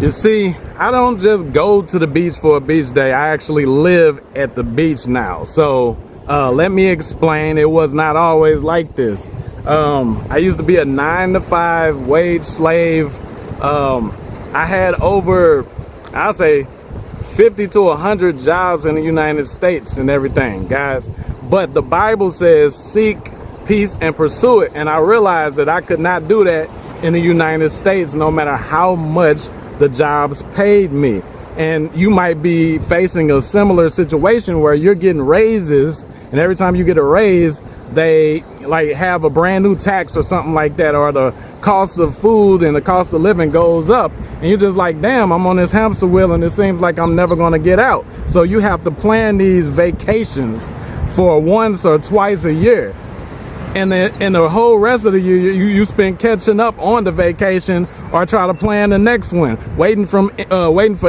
You see, I don't just go to the beach for a beach day. I actually live at the beach now. So let me explain. It was not always like this. I used to be a 9-to-5 wage slave. I had over, I'll say 50 to 100 jobs in the United States and everything, guys. But the Bible says seek peace and pursue it. And I realized that I could not do that in the United States, no matter how much the jobs paid me. And you might be facing a similar situation where you're getting raises, and every time you get a raise, they like have a brand new tax or something like that, or the cost of food and the cost of living goes up, and you're just like, damn, I'm on this hamster wheel and it seems like I'm never going to get out. So you have to plan these vacations for once or twice a year. And the whole rest of the year, you spend catching up on the vacation or try to plan the next one, waiting for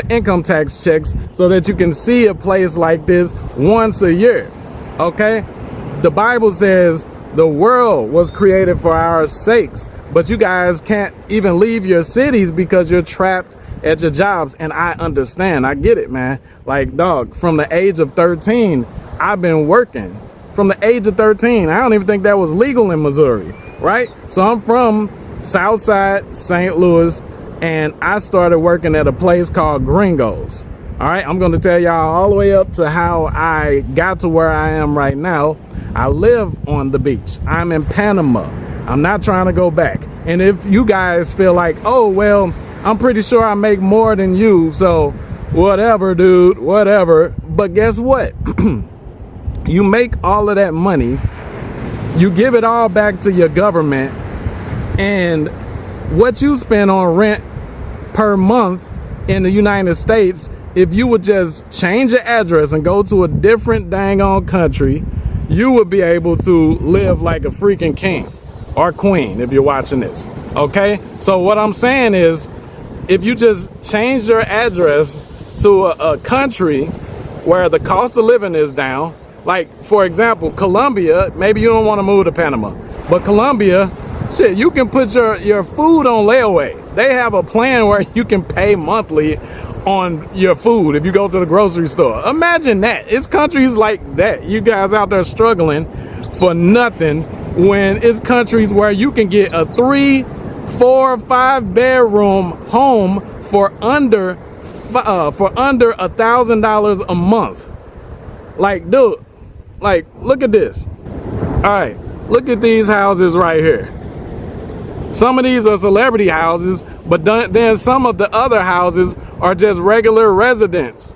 income tax checks so that you can see a place like this once a year. Okay? The Bible says the world was created for our sakes, but you guys can't even leave your cities because you're trapped at your jobs. And I understand. I get it, man. Like, dog, from the age of 13, I've been working. From the age of 13, I don't even think that was legal in Missouri, right? So I'm from Southside St. Louis, and I started working at a place called Gringos. All right, I'm going to tell y'all all the way up to how I got to where I am right now. I live on the beach. I'm in Panama. I'm not trying to go back. And if you guys feel like, oh, well, I'm pretty sure I make more than you, so whatever, dude, whatever. But guess what? You make all of that money, you give it all back to your government, and what you spend on rent per month in the United States, if you would just change your address and go to a different dang on country, you would be able to live like a freaking king or queen if you're watching this. Okay? So what I'm saying is, if you just change your address to a country where the cost of living is down, like, for example, Colombia, maybe you don't want to move to Panama, but Colombia, shit, you can put your food on layaway. They have a plan where you can pay monthly on your food if you go to the grocery store. Imagine that. It's countries like that. You guys out there struggling for nothing when it's countries where you can get a 3, 4, 5 bedroom home for under $1,000 a month. Like, dude. Like, look at this. All right, look at these houses right here. Some of these are celebrity houses, but then some of the other houses are just regular residents.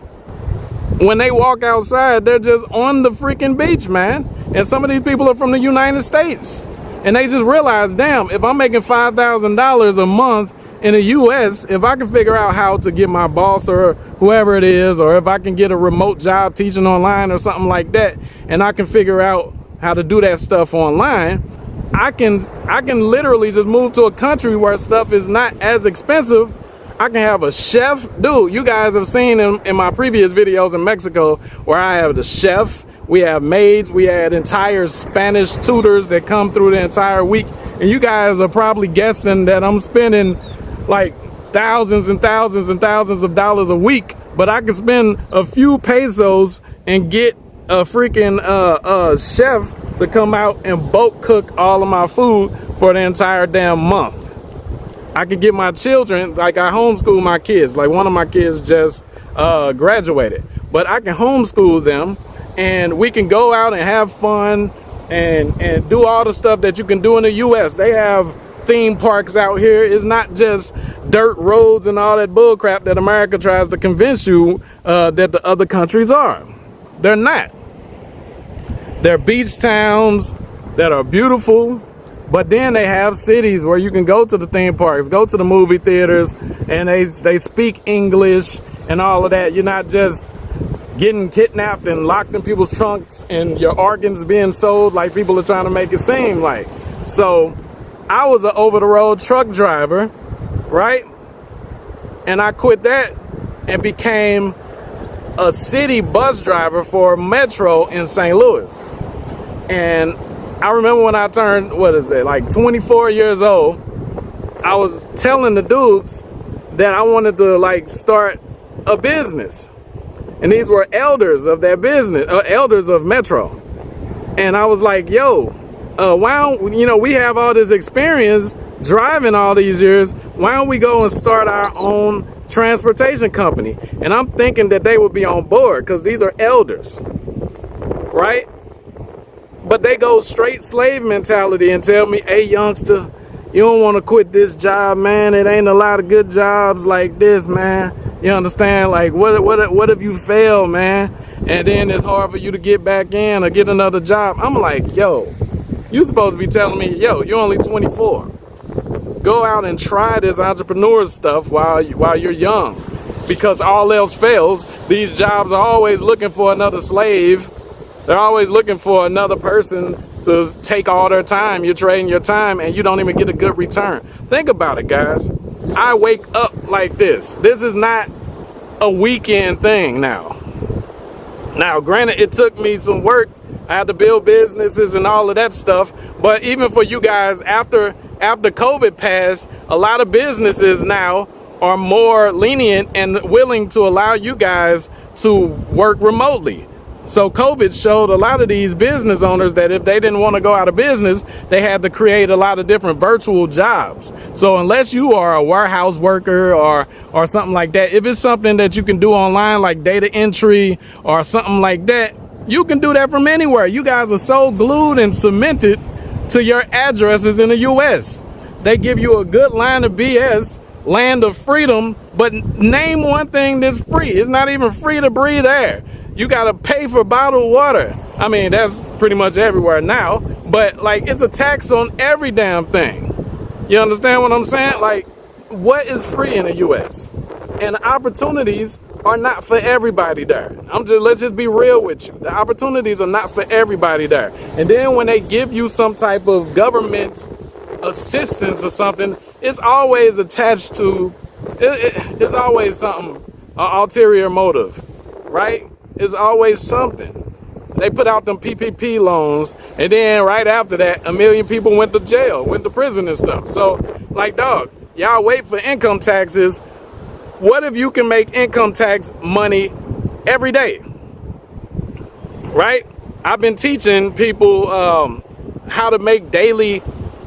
When they walk outside, they're just on the freaking beach, man. And some of these people are from the United States. And they just realize, damn, if I'm making $5,000 a month in the US, if I can figure out how to get my boss or whoever it is, or if I can get a remote job teaching online or something like that, and I can figure out how to do that stuff online, I can literally just move to a country where stuff is not as expensive. I can have a chef. Dude, you guys have seen in my previous videos in Mexico where I have the chef, we have maids, we had entire Spanish tutors that come through the entire week, and you guys are probably guessing that I'm spending like thousands and thousands and thousands of dollars a week, but I can spend a few pesos and get a freaking chef to come out and bulk cook all of my food for the entire damn month. I can get my children, like I homeschool my kids, like one of my kids just graduated, but I can homeschool them and we can go out and have fun and do all the stuff that you can do in the US. They have theme parks out here. It's not just dirt roads and all that bull crap that America tries to convince you that the other countries are. They're not. They're beach towns that are beautiful, but then they have cities where you can go to the theme parks, go to the movie theaters, and they speak English and all of that. You're not just getting kidnapped and locked in people's trunks and your organs being sold like people are trying to make it seem like. So I was an over-the-road truck driver, right? And I quit that and became a city bus driver for Metro in St. Louis. And I remember when I turned, like 24 years old, I was telling the dudes that I wanted to like start a business. And these were elders of that business, elders of Metro. And I was like, yo, why don't, you know, we have all this experience driving all these years. Why don't we go and start our own transportation company? And I'm thinking that they would be on board because these are elders, right? But they go straight slave mentality and tell me, hey, youngster, you don't want to quit this job, man. It ain't a lot of good jobs like this, man. You understand? Like, what if you fail, man? And then it's hard for you to get back in or get another job. I'm like, yo, you supposed to be telling me, yo, you're only 24. Go out and try this entrepreneur stuff while you're young. Because all else fails, these jobs are always looking for another slave. They're always looking for another person to take all their time. You're trading your time and you don't even get a good return. Think about it, guys. I wake up like this. This is not a weekend thing now. Now, granted, it took me some work. I had to build businesses and all of that stuff. But even for you guys, after COVID passed, a lot of businesses now are more lenient and willing to allow you guys to work remotely. So COVID showed a lot of these business owners that if they didn't want to go out of business, they had to create a lot of different virtual jobs. So unless you are a warehouse worker or something like that, if it's something that you can do online like data entry or something like that, you can do that from anywhere. You guys are so glued and cemented to your addresses in the US. They give you a good line of BS, land of freedom, but name one thing that's free. It's not even free to breathe air. You gotta pay for bottled water. I mean, that's pretty much everywhere now, but like it's a tax on every damn thing. You understand what I'm saying? Like, what is free in the US? And the opportunities are not for everybody there. Let's just be real with you. The opportunities are not for everybody there. And then when they give you some type of government assistance or something, it's always attached to, it's always something, an ulterior motive, right? It's always something. They put out them PPP loans, and then right after that, 1 million people went to jail, went to prison and stuff. So, like, dog, y'all wait for income taxes. What if you can make income tax money every day? Right? I've been teaching people how to make daily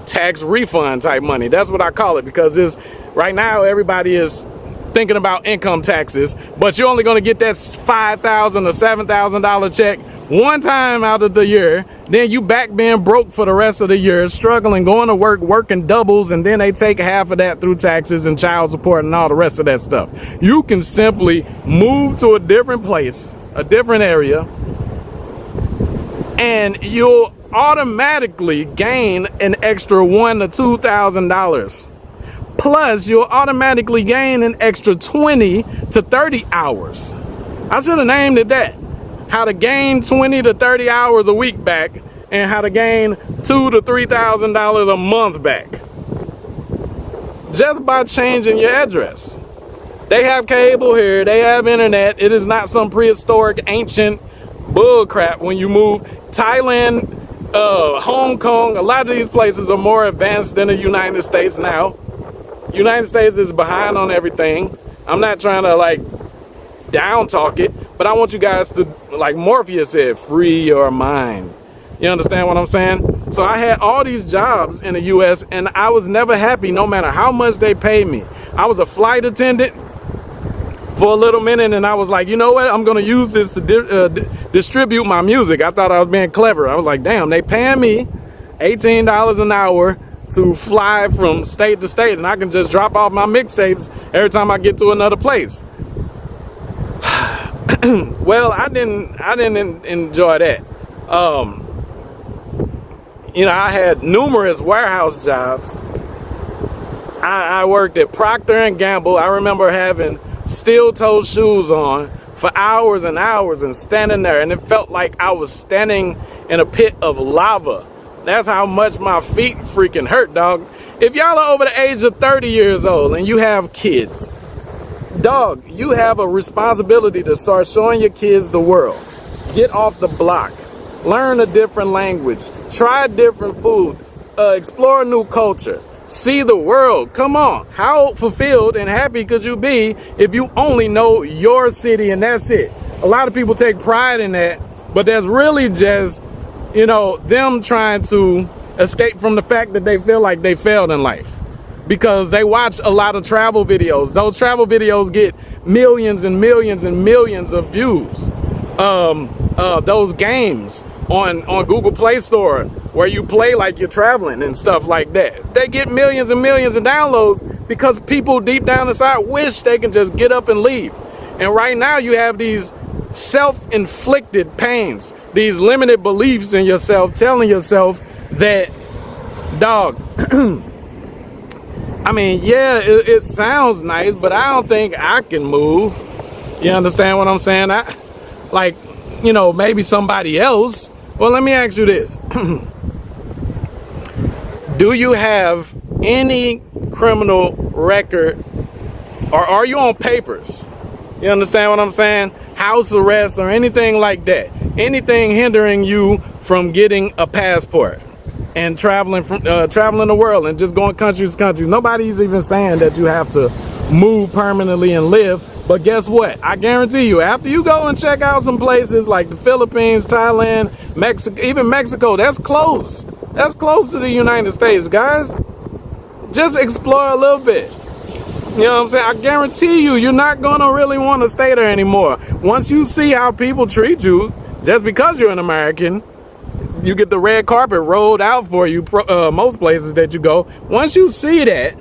tax refund type money. That's what I call it, because it's right now everybody is thinking about income taxes, but you're only going to get that $5,000 or $7,000 check one time out of the year. Then you back being broke for the rest of the year, struggling, going to work, working doubles, and then they take half of that through taxes and child support and all the rest of that stuff. You can simply move to a different place, a different area, and you'll automatically gain an extra $1,000 to $2,000. Plus, you'll automatically gain an extra 20 to 30 hours. I should have named it that. How to gain 20 to 30 hours a week back, and how to gain $2,000 to $3,000 a month back. Just by changing your address. They have cable here, they have internet. It is not some prehistoric, ancient bull crap when you move. Thailand, Hong Kong, a lot of these places are more advanced than the United States now. United States is behind on everything. I'm not trying to like down talk it, but I want you guys to, like Morpheus said, free your mind. You understand what I'm saying? So I had all these jobs in the US and I was never happy no matter how much they paid me. I was a flight attendant for a little minute and I was like, you know what? I'm gonna use this to distribute my music. I thought I was being clever. I was like, damn, they paying me $18 an hour to fly from state to state, and I can just drop off my mixtapes every time I get to another place. Well, I didn't enjoy that. You know, I had numerous warehouse jobs. I worked at Procter and Gamble. I remember having steel-toe shoes on for hours and hours and standing there, and it felt like I was standing in a pit of lava. That's how much my feet freaking hurt, dog. If y'all are over the age of 30 years old and you have kids, dog, you have a responsibility to start showing your kids the world. Get off the block. Learn a different language. Try different food. Explore a new culture. see the world. Come on. How fulfilled and happy could you be if you only know your city and that's it? A lot of people take pride in that, but that's really just, you know, them trying to escape from the fact that they feel like they failed in life because they watch a lot of travel videos. Those travel videos get millions and millions and millions of views. Those games on Google Play Store where you play like you're traveling and stuff like that, they get millions and millions of downloads because people deep down inside wish they can just get up and leave. And right now you have these self-inflicted pains, these limited beliefs in yourself, telling yourself that, dog, I mean, yeah, it sounds nice, but I don't think I can move. You understand what I'm saying? Like, you know, maybe somebody else. Well, let me ask you this. Do you have any criminal record, or are you on papers? You understand what I'm saying? House arrest or anything like that. Anything hindering you from getting a passport and traveling the world and just going countries to countries. Nobody's even saying that you have to move permanently and live. But guess what? I guarantee you, after you go and check out some places like the Philippines, Thailand, Mexico, even Mexico, that's close. That's close to the United States, guys. Just explore a little bit. You know what I'm saying? I guarantee you, you're not going to really want to stay there anymore. Once you see how people treat you, just because you're an American, you get the red carpet rolled out for you, most places that you go. Once you see that,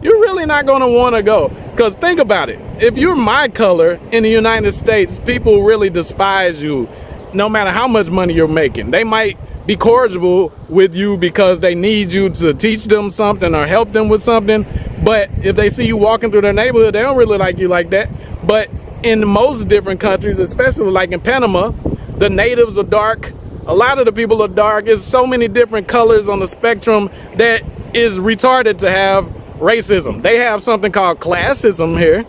you're really not going to want to go. Because think about it. If you're my color in the United States, people really despise you no matter how much money you're making. They might be cordial with you because they need you to teach them something or help them with something. But if they see you walking through their neighborhood, they don't really like you like that. But in most different countries, especially like in Panama, the natives are dark. A lot of the people are dark. There's so many different colors on the spectrum that is retarded to have racism. They have something called classism here,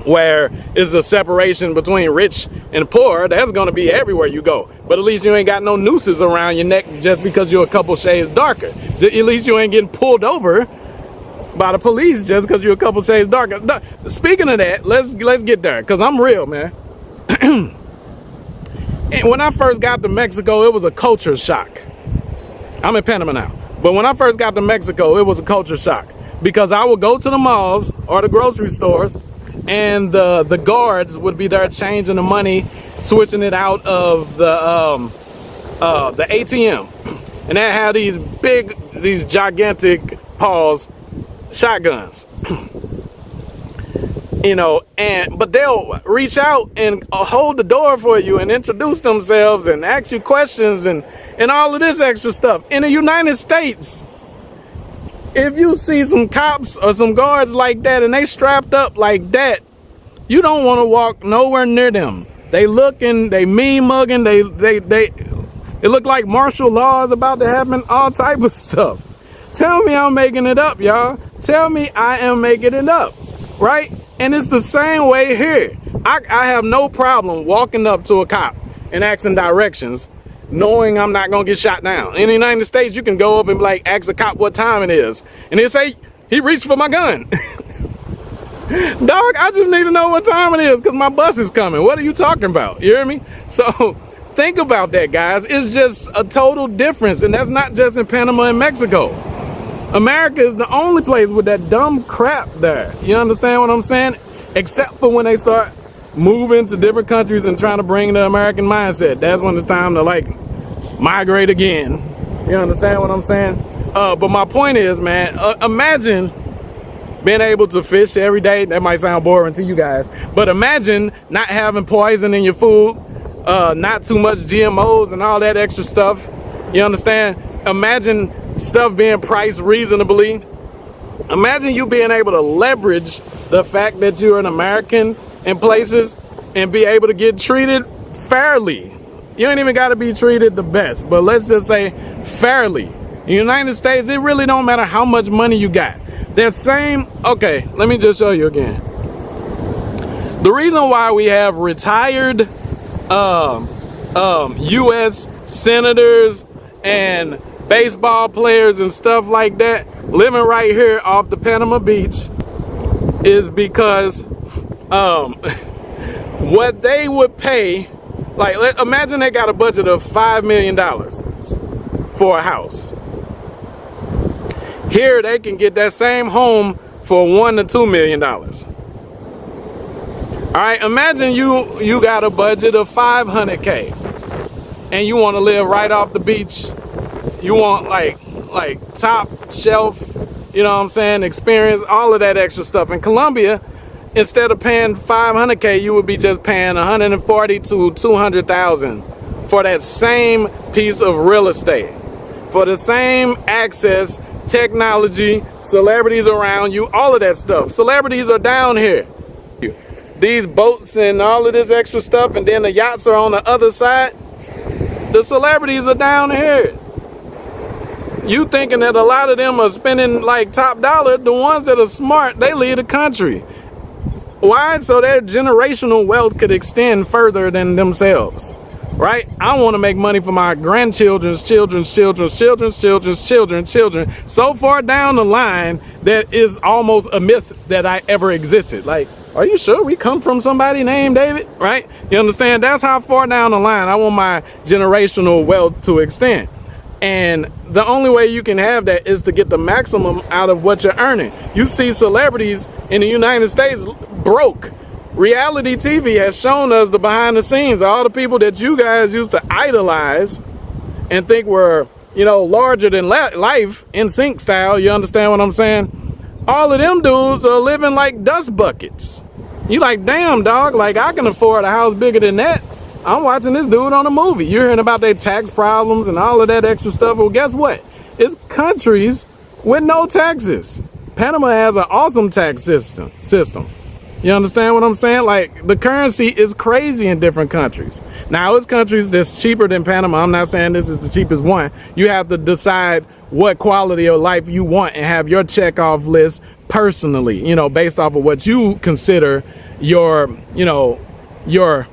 where it's a separation between rich and poor. That's going to be everywhere you go. But at least you ain't got no nooses around your neck just because you're a couple shades darker. At least you ain't getting pulled over by the police just because you're a couple shades darker. Speaking of that, let's get there, because I'm real, man. And when I first got to Mexico, it was a culture shock. I'm in Panama now. But when I first got to Mexico, it was a culture shock. Because I would go to the malls or the grocery stores, and the guards would be there changing the money, switching it out of the ATM. And they had these gigantic shotguns. You know, but they'll reach out and hold the door for you and introduce themselves and ask you questions and all of this extra stuff. In the United States, if you see some cops or some guards like that and they strapped up like that, you don't want to walk nowhere near them. They looking, they mean mugging, they look like martial law is about to happen, all type of stuff. Tell me I'm making it up, y'all. Tell me I am making it up, right? And it's the same way here. I have no problem walking up to a cop and asking directions, knowing I'm not gonna get shot down. In the United States, you can go up and like ask a cop what time it is, and they say he reached for my gun. Dog, I just need to know what time it is because my bus is coming. What are you talking about? You hear me? So think about that, guys. It's just a total difference, and that's not just in Panama and Mexico. America is the only place with that dumb crap there. You understand what I'm saying? Except for when they start moving to different countries and trying to bring the American mindset. That's when it's time to like migrate again. You understand what I'm saying? But my point is, man, imagine being able to fish every day. That might sound boring to you guys, but imagine not having poison in your food, not too much GMOs and all that extra stuff. You understand? Imagine stuff being priced reasonably. Imagine you being able to leverage the fact that you're an American in places and be able to get treated fairly. You ain't even got to be treated the best, but let's just say fairly. In the United States, it really don't matter how much money you got. Okay, let me just show you again. The reason why we have retired U.S. senators and baseball players and stuff like that, living right here off the Panama Beach is because what they would pay, like imagine they got a budget of $5 million for a house. Here they can get that same home for $1 to $2 million. All right, imagine you got a budget of $500K and you want to live right off the beach. You want like top shelf, you know what I'm saying, experience, all of that extra stuff. In Colombia, instead of paying $500K, you would be just paying $140,000 to $200,000 for that same piece of real estate, for the same access, technology, celebrities around you, all of that stuff. Celebrities are down here. These boats and all of this extra stuff, and then the yachts are on the other side. The celebrities are down here. You thinking that a lot of them are spending like top dollar. The ones that are smart, they leave the country. Why? So their generational wealth could extend further than themselves, right? I want to make money for my grandchildren's children's children's children's children's children so far down the line that is almost a myth that I ever existed. Like, are you sure we come from somebody named David? Right? You understand? That's how far down the line I want my generational wealth to extend. And the only way you can have that is to get the maximum out of what you're earning. You see celebrities in the United States broke. Reality TV has shown us the behind the scenes. All the people that you guys used to idolize and think were, you know, larger than life, in sync style. You understand what I'm saying? All of them dudes are living like dust buckets. You like, damn, dog, like I can afford a house bigger than that. I'm watching this dude on a movie. You're hearing about their tax problems and all of that extra stuff. Well, guess what? It's countries with no taxes. Panama has an awesome tax system. You understand what I'm saying? Like, the currency is crazy in different countries. Now, it's countries that's cheaper than Panama. I'm not saying this is the cheapest one. You have to decide what quality of life you want and have your check-off list personally, you know, based off of what you consider your, you know, your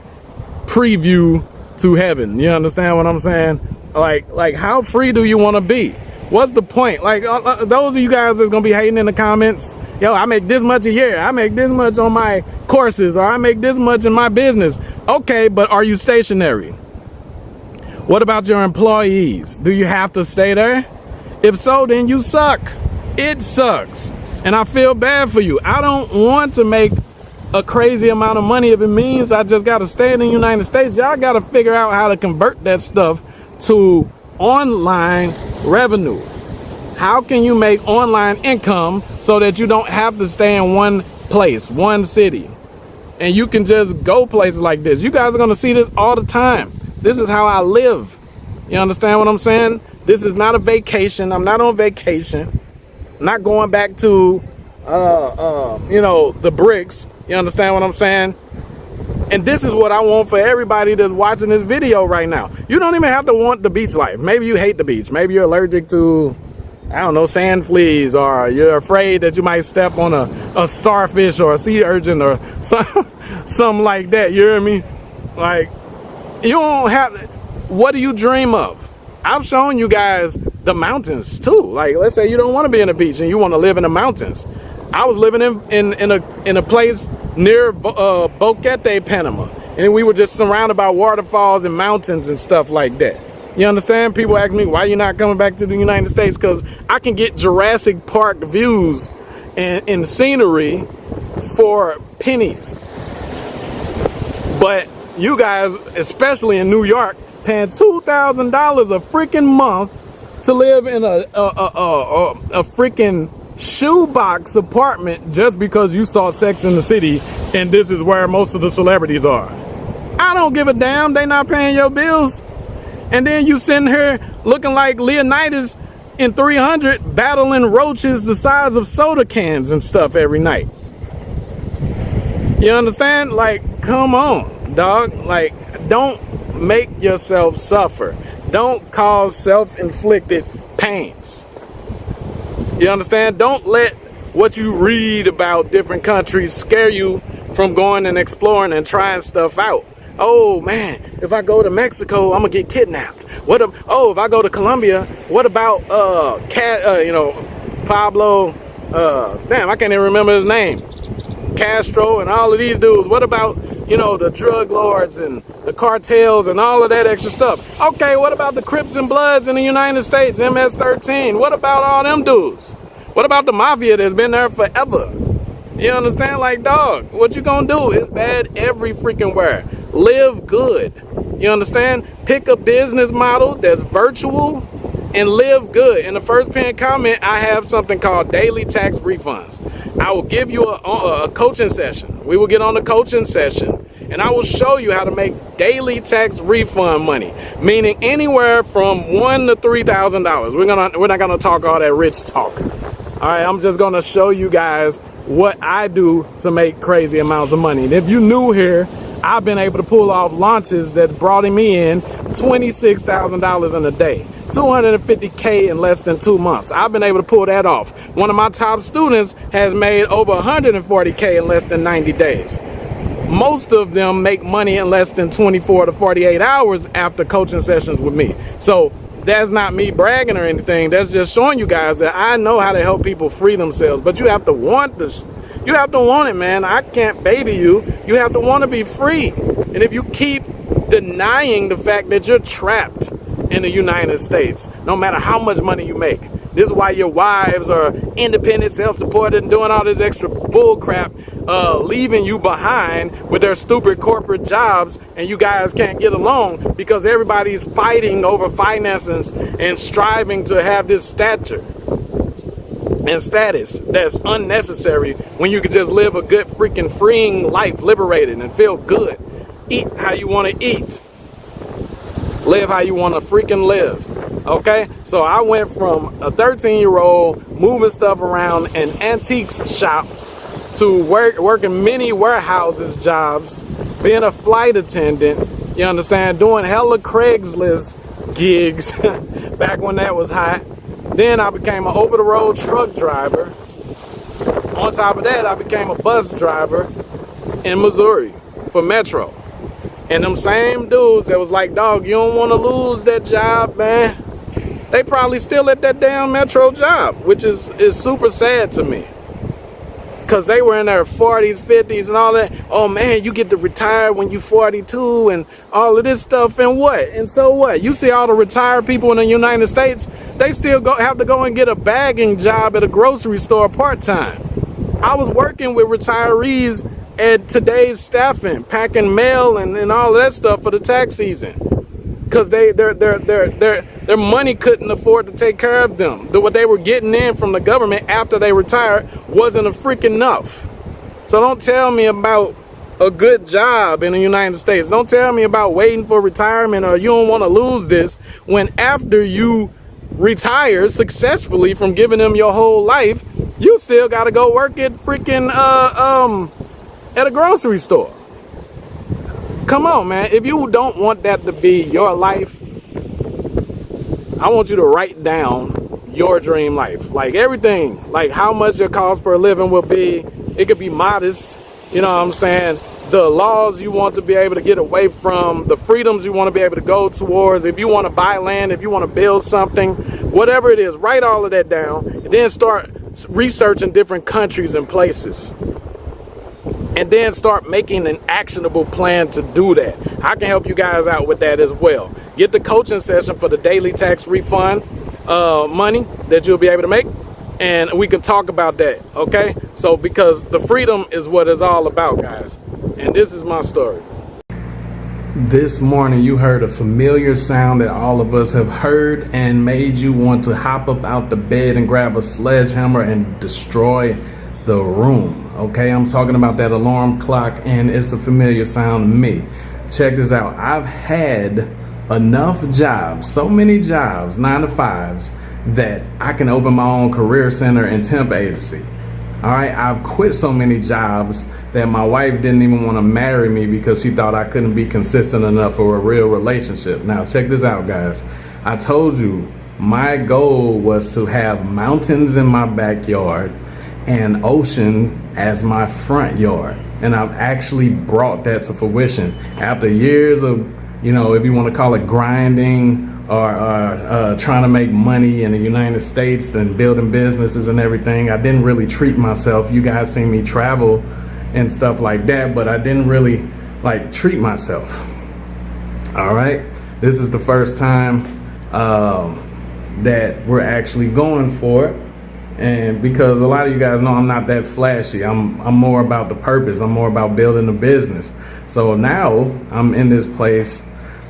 preview to heaven. You understand what I'm saying? Like how free do you want to be? What's the point? Like those of you guys that's gonna be hating in the comments, yo, I make this much a year, I make this much on my courses, or I make this much in my business. Okay, but are you stationary? What about your employees? Do you have to stay there? If so, then you suck. It sucks. And I feel bad for you. I don't want to make a crazy amount of money if it means I just got to stay in the United States. Y'all got to figure out how to convert that stuff to online revenue. How can you make online income so that you don't have to stay in one place, one city, and you can just go places like this? You guys are going to see this all the time. This is how I live. You understand what I'm saying? This is not a vacation. I'm not on vacation. I'm not going back to you know, the bricks. You understand what I'm saying? And this is what I want for everybody that's watching this video right now. You don't even have to want the beach life. Maybe you hate the beach. Maybe you're allergic to, I don't know, sand fleas, or you're afraid that you might step on a starfish or a sea urchin or something like that. You hear me? Like, you don't have, what do you dream of? I've shown you guys the mountains too. Like, let's say you don't want to be in the beach and you want to live in the mountains. I was living in a place near Boquete, Panama, and we were just surrounded by waterfalls and mountains and stuff like that. You understand? People ask me, why you not coming back to the United States? Because I can get Jurassic Park views and scenery for pennies. But you guys, especially in New York, paying $2,000 a freaking month to live in a freaking shoebox apartment just because you saw Sex in the City and this is where most of the celebrities are. I don't give a damn. They not paying your bills. And then you sitting here looking like Leonidas in 300 battling roaches the size of soda cans and stuff every night. You understand? Like, come on, dog. Like, don't make yourself suffer. Don't cause self-inflicted pains. You understand? Don't let what you read about different countries scare you from going and exploring and trying stuff out. Oh man, if I go to Mexico, I'm gonna get kidnapped. If I go to Colombia, what about Pablo, damn, I can't even remember his name. Castro and all of these dudes. What about, you know, the drug lords and the cartels and all of that extra stuff? Okay, what about the Crips and Bloods in the United States, MS-13? What about all them dudes? What about the mafia that's been there forever? You understand? Like, dog, what you gonna do? It's bad every freaking where. Live good. You understand? Pick a business model that's virtual and live good. In the first pinned comment, I have something called daily tax refunds. I will give you a coaching session. We will get on the coaching session and I will show you how to make daily tax refund money, meaning anywhere from $1,000 to $3,000. We're not gonna talk all that rich talk. All right, I'm just gonna show you guys what I do to make crazy amounts of money. And if you're new here, I've been able to pull off launches that brought me in $26,000 in a day, $250K in less than 2 months. I've been able to pull that off. One of my top students has made over $140K in less than 90 days. Most of them make money in less than 24 to 48 hours after coaching sessions with me. So that's not me bragging or anything. That's just showing you guys that I know how to help people free themselves. But you have to want this. You have to want it, man. I can't baby you. You have to want to be free. And if you keep denying the fact that you're trapped in the United States, no matter how much money you make, this is why your wives are independent, self-supported, and doing all this extra bull crap, leaving you behind with their stupid corporate jobs, and you guys can't get along because everybody's fighting over finances and striving to have this stature and status that's unnecessary when you could just live a good freaking freeing life, liberated and feel good. Eat how you want to eat. Live how you want to freaking live. Okay, so I went from a 13-year-old moving stuff around an antiques shop to working many warehouses jobs, being a flight attendant, you understand, doing hella Craigslist gigs back when that was hot. Then I became an over-the-road truck driver. On top of that, I became a bus driver in Missouri for Metro. And them same dudes that was like, dog, you don't want to lose that job, man. They probably still at that damn Metro job, which is super sad to me. Because they were in their 40s, 50s and all that. Oh, man, you get to retire when you're 42 and all of this stuff. And what? And so what? You see all the retired people in the United States, they still have to go and get a bagging job at a grocery store part-time. I was working with retirees at Today's Staffing, packing mail and all of that stuff for the tax season. Because their money couldn't afford to take care of them. What they were getting in from the government after they retired wasn't a freaking enough. So don't tell me about a good job in the United States. Don't tell me about waiting for retirement or you don't want to lose this when after you retire successfully from giving them your whole life, you still got to go work at freaking at a grocery store. Come on, man. If you don't want that to be your life, I want you to write down your dream life. Like everything, like how much your cost per living will be. It could be modest, you know what I'm saying? The laws you want to be able to get away from, the freedoms you want to be able to go towards. If you want to buy land, if you want to build something, whatever it is, write all of that down and then start researching different countries and places. And then start making an actionable plan to do that. I can help you guys out with that as well. Get the coaching session for the daily tax refund money that you'll be able to make. And we can talk about that, okay? So because the freedom is what it's all about, guys. And this is my story. This morning you heard a familiar sound that all of us have heard and made you want to hop up out the bed and grab a sledgehammer and destroy the room. Okay, I'm talking about that alarm clock, and it's a familiar sound to me. Check this out. I've had enough jobs, so many jobs, 9 to 5s, that I can open my own career center and temp agency. All right, I've quit so many jobs that my wife didn't even want to marry me because she thought I couldn't be consistent enough for a real relationship. Now, check this out, guys. I told you my goal was to have mountains in my backyard and ocean as my front yard, and I've actually brought that to fruition after years of, you know, if you want to call it grinding are trying to make money in the United States and building businesses and everything. I didn't really treat myself. You guys see me travel and stuff like that, but I didn't really like treat myself. All right, this is the first time that we're actually going for it. And because a lot of you guys know I'm not that flashy, I'm more about the purpose. I'm more about building a business. So now I'm in this place.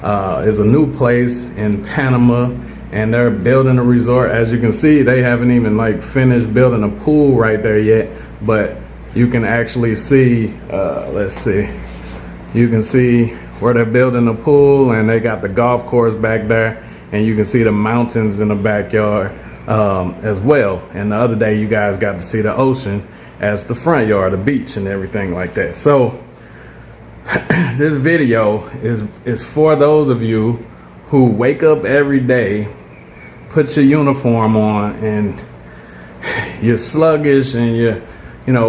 It's a new place in Panama, and they're building a resort. As you can see, they haven't even like finished building a pool right there yet, but you can actually see, let's see, you can see where they're building a pool, and they got the golf course back there, and you can see the mountains in the backyard as well. And the other day you guys got to see the ocean as the front yard, the beach and everything like that. So this video is for those of you who wake up every day, put your uniform on, and you're sluggish, and you're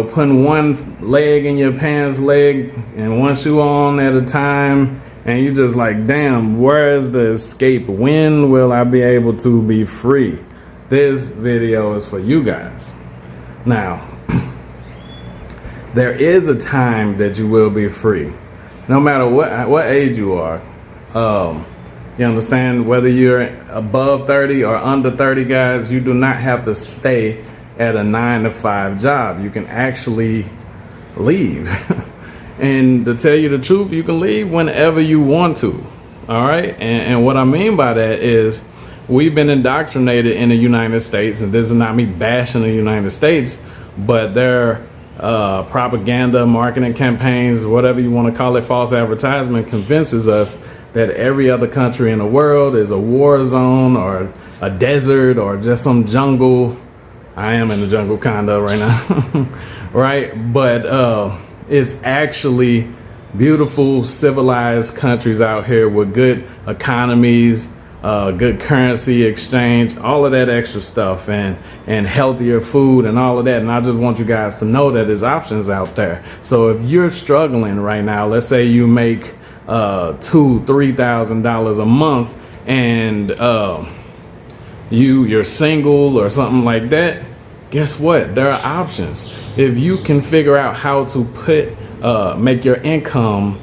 putting one leg in your pants leg and one shoe on at a time, and you just like, damn, where is the escape? When will I be able to be free? This video is for you guys. Now, there is a time that you will be free, no matter what age you are. You understand? Whether you're above 30 or under 30, guys, you do not have to stay at a 9-to-5 job. You can actually leave. And to tell you the truth, you can leave whenever you want to. All right. And what I mean by that is, we've been indoctrinated in the United States, and this is not me bashing the United States, but their propaganda, marketing campaigns, whatever you want to call it, false advertisement, convinces us that every other country in the world is a war zone or a desert or just some jungle. I am in the jungle kind of right now, right? But it's actually beautiful, civilized countries out here with good economies, good currency exchange, all of that extra stuff, and healthier food and all of that. And I just want you guys to know that there's options out there. So if you're struggling right now, let's say you make $2,000-3,000 a month, and you're single or something like that, guess what? There are options. If you can figure out how to make your income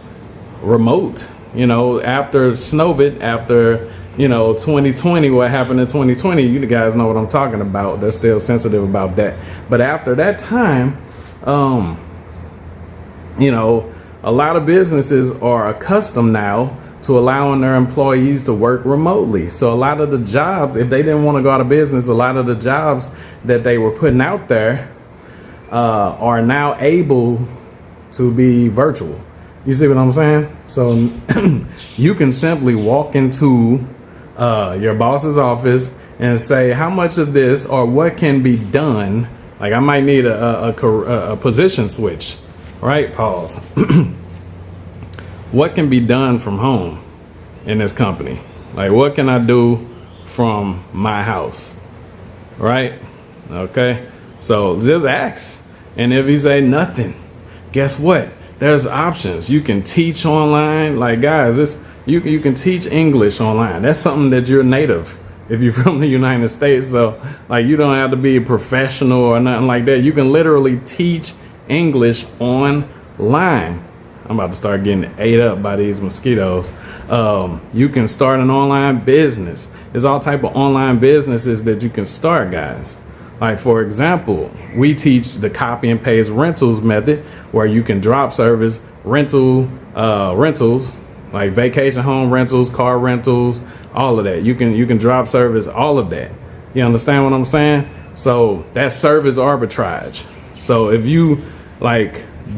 remote, after Snowbit, after 2020, what happened in 2020, you guys know what I'm talking about. They're still sensitive about that. But after that time, a lot of businesses are accustomed now to allowing their employees to work remotely. So a lot of the jobs, if they didn't want to go out of business, a lot of the jobs that they were putting out there are now able to be virtual. You see what I'm saying? So you can simply walk into your boss's office and say, how much of this or what can be done? Like, I might need a position switch, right? Pause. What can be done from home in this company? Like, what can I do from my house? Right? Okay. So just ask. And if he say nothing, guess what? There's options. You can teach online. Like, guys, you can teach English online. That's something that you're native if you're from the United States. So like, you don't have to be a professional or nothing like that. You can literally teach English online. I'm about to start getting ate up by these mosquitoes. You can start an online business. There's all type of online businesses that you can start, guys. Like, for example, we teach the copy and paste rentals method, where you can drop service rentals, like vacation home rentals, car rentals, all of that. You can drop service all of that. You understand what I'm saying? So that's service arbitrage. So if you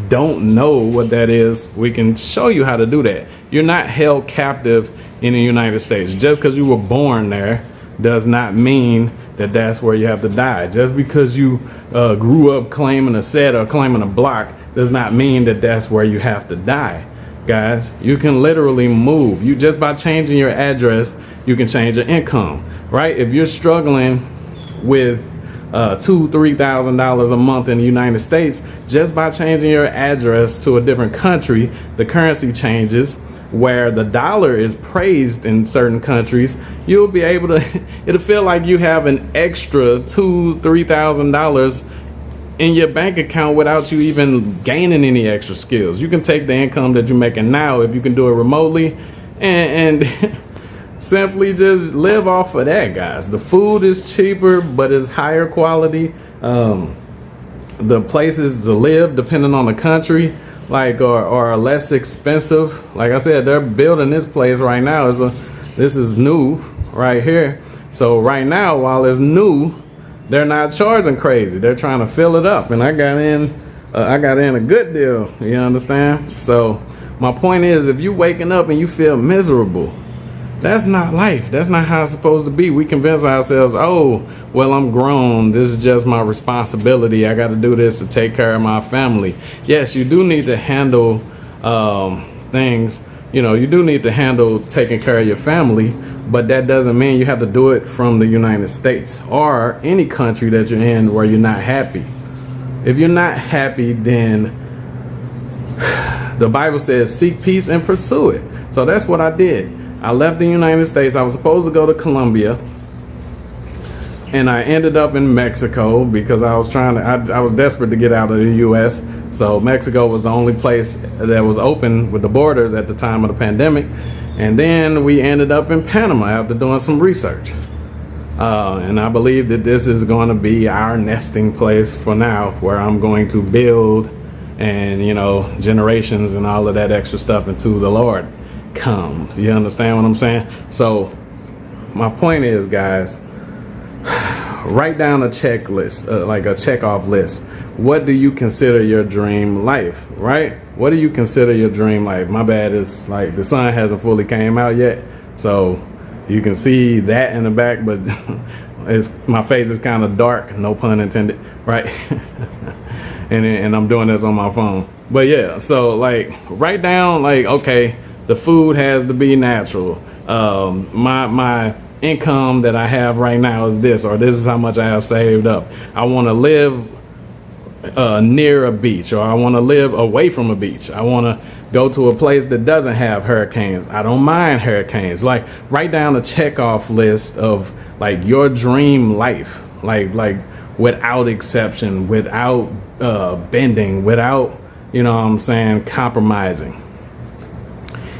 don't know what that is, we can show you how to do that. You're not held captive in the United States. Just because you were born there does not mean that that's where you have to die. Just because you grew up claiming a set or claiming a block does not mean that that's where you have to die. Guys, you can literally move. You just by changing your address, you can change your income, right? If you're struggling with $2,000-3,000 a month in the United States, just by changing your address to a different country, the currency changes, where the dollar is praised in certain countries, you'll be able to, it'll feel like you have an extra $2,000-$3,000 in your bank account without you even gaining any extra skills. You can take the income that you're making now, if you can do it remotely, and simply just live off of that, guys. The food is cheaper, but it's higher quality. The places to live, depending on the country, like are less expensive. Like I said, they're building this place right now. This is new right here. So right now, while it's new, they're not charging crazy. They're trying to fill it up, and I got in a good deal. You understand? So my point is, if you waking up and you feel miserable, that's not life. That's not how it's supposed to be. We convince ourselves, oh, well, I'm grown. This is just my responsibility. I got to do this to take care of my family. Yes, you do need to handle things. You know, you do need to handle taking care of your family, but that doesn't mean you have to do it from the United States or any country that you're in where you're not happy. If you're not happy, then the Bible says seek peace and pursue it. So that's what I did. I left the United States. I was supposed to go to Colombia, and I ended up in Mexico because I was I was desperate to get out of the U.S. So Mexico was the only place that was open with the borders at the time of the pandemic. And then we ended up in Panama after doing some research. And I believe that this is going to be our nesting place for now, where I'm going to build, and, you know, generations and all of that extra stuff until the Lord comes. You understand what I'm saying? So my point is, guys, write down a checklist, like a check-off list. What do you consider your dream life, right? What do you consider your dream life? My bad, it's like the sun hasn't fully came out yet, so you can see that in the back, but my face is kind of dark, no pun intended, right? and I'm doing this on my phone. But yeah, so like write down, like, okay, the food has to be natural. My income that I have right now is this, or this is how much I have saved up. I want to live near a beach, or I want to live away from a beach. I want to go to a place that doesn't have hurricanes. I don't mind hurricanes. Like, write down a checkoff list of like your dream life, like without exception, without bending, without, you know what I'm saying, compromising.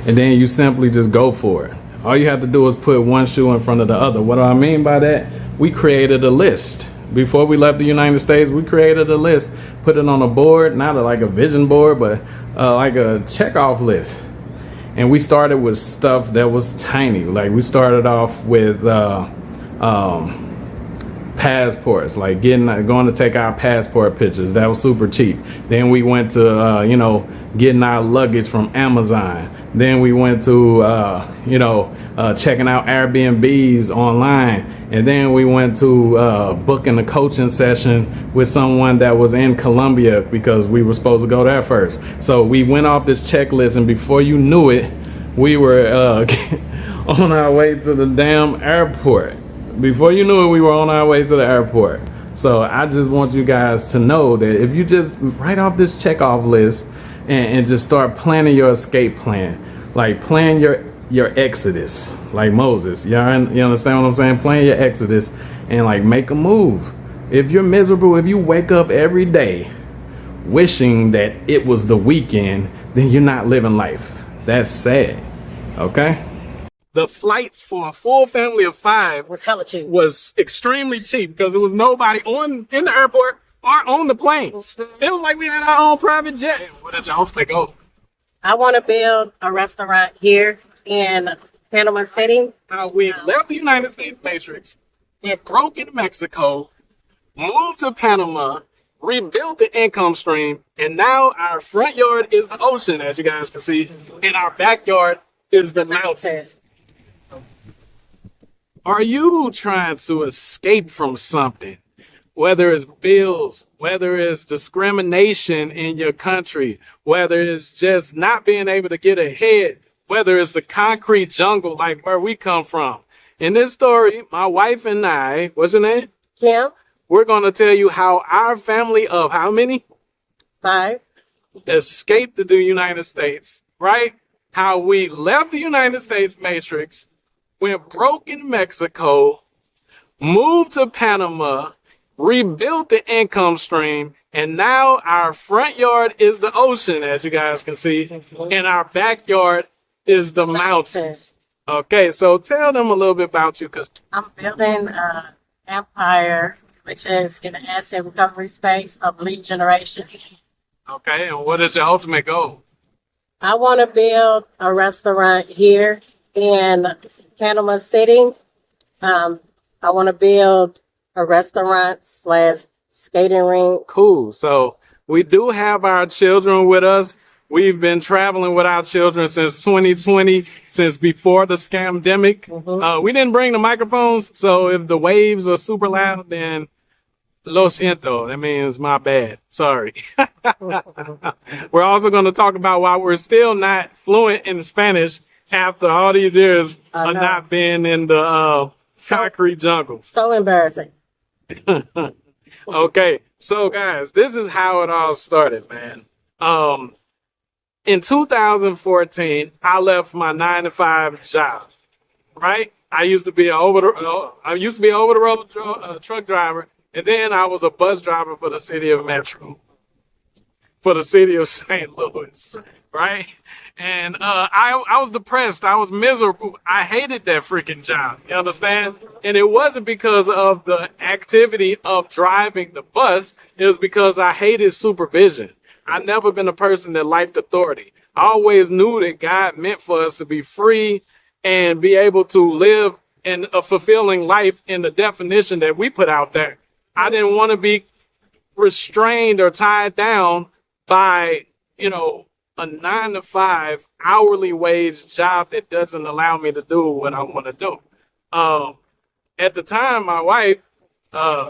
And then you simply just go for it. All you have to do is put one shoe in front of the other. What do I mean by that? We created a list. Before we left the United States, we created a list, put it on a board, not like a vision board, but like a checkoff list. And we started with stuff that was tiny. Like, we started off with passports, like going to take our passport pictures. That was super cheap. Then we went to getting our luggage from Amazon. Then we went to checking out Airbnbs online. And then we went to booking a coaching session with someone that was in Colombia, because we were supposed to go there first. So we went off this checklist, and before you knew it, we were on our way to the damn airport. Before you knew it, we were on our way to the airport. So I just want you guys to know that if you just write off this checkoff list and just start planning your escape plan, like plan your exodus, like Moses. You understand what I'm saying? Plan your exodus and like make a move. If you're miserable, if you wake up every day wishing that it was the weekend, then you're not living life. That's sad. Okay? The flights for a full family of 5 was hella cheap. Was extremely cheap because there was nobody in the airport or on the planes. It was like we had our own private jet. What did y'all think? Oh, I want to build a restaurant here in Panama City. We left the United States matrix, went broke in Mexico, moved to Panama, rebuilt the income stream, and now our front yard is the ocean, as you guys can see, and our backyard is the mountains. Are you trying to escape from something? Whether it's bills, whether it's discrimination in your country, whether it's just not being able to get ahead, whether it's the concrete jungle like where we come from. In this story, my wife and I, what's your name? Kim. We're going to tell you how our family of how many? 5. Escaped to the United States, right? how we left the United States matrix, went broke in Mexico, moved to Panama, rebuilt the income stream, and now our front yard is the ocean, as you guys can see, and our backyard is the mountains. Okay, so tell them a little bit about you, because I'm building an empire, which is in the asset recovery space of lead generation. okay, and what is your ultimate goal? I want to build a restaurant here in Panama City. I want to build a restaurant slash skating rink. Cool. So we do have our children with us. We've been traveling with our children since 2020, since before the scamdemic. We didn't bring the microphones, so if the waves are super loud, then lo siento. That means my bad. Sorry. We're also going to talk about why we're still not fluent in Spanish after all these years of not being in the concrete jungle. So embarrassing. Okay, so guys, this is how it all started, man. In 2014, I left my 9-to-5 job. Right? I used to be an over the road truck driver, and then I was a bus driver for the city of Metro, for the city of St. Louis. Right? And I was depressed. I was miserable. I hated that freaking job. You understand? And it wasn't because of the activity of driving the bus. It was because I hated supervision. I've never been a person that liked authority. I always knew that God meant for us to be free and be able to live in a fulfilling life in the definition that we put out there. I didn't want to be restrained or tied down by, a 9-to-5 hourly wage job that doesn't allow me to do what I want to do. At the time, my wife,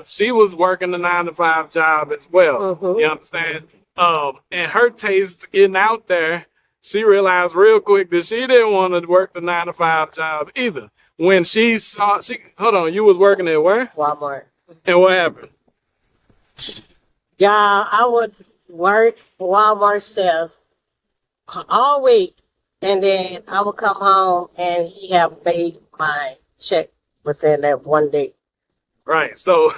she was working the 9-to-5 job as well. You understand? And her taste getting out there, she realized real quick that she didn't want to work the 9-to-5 job either. When she saw, hold on, you was working at where? Walmart. And what happened? Yeah, I would work Walmart chef all week, and then I would come home and he have made my check within that one day. Right. So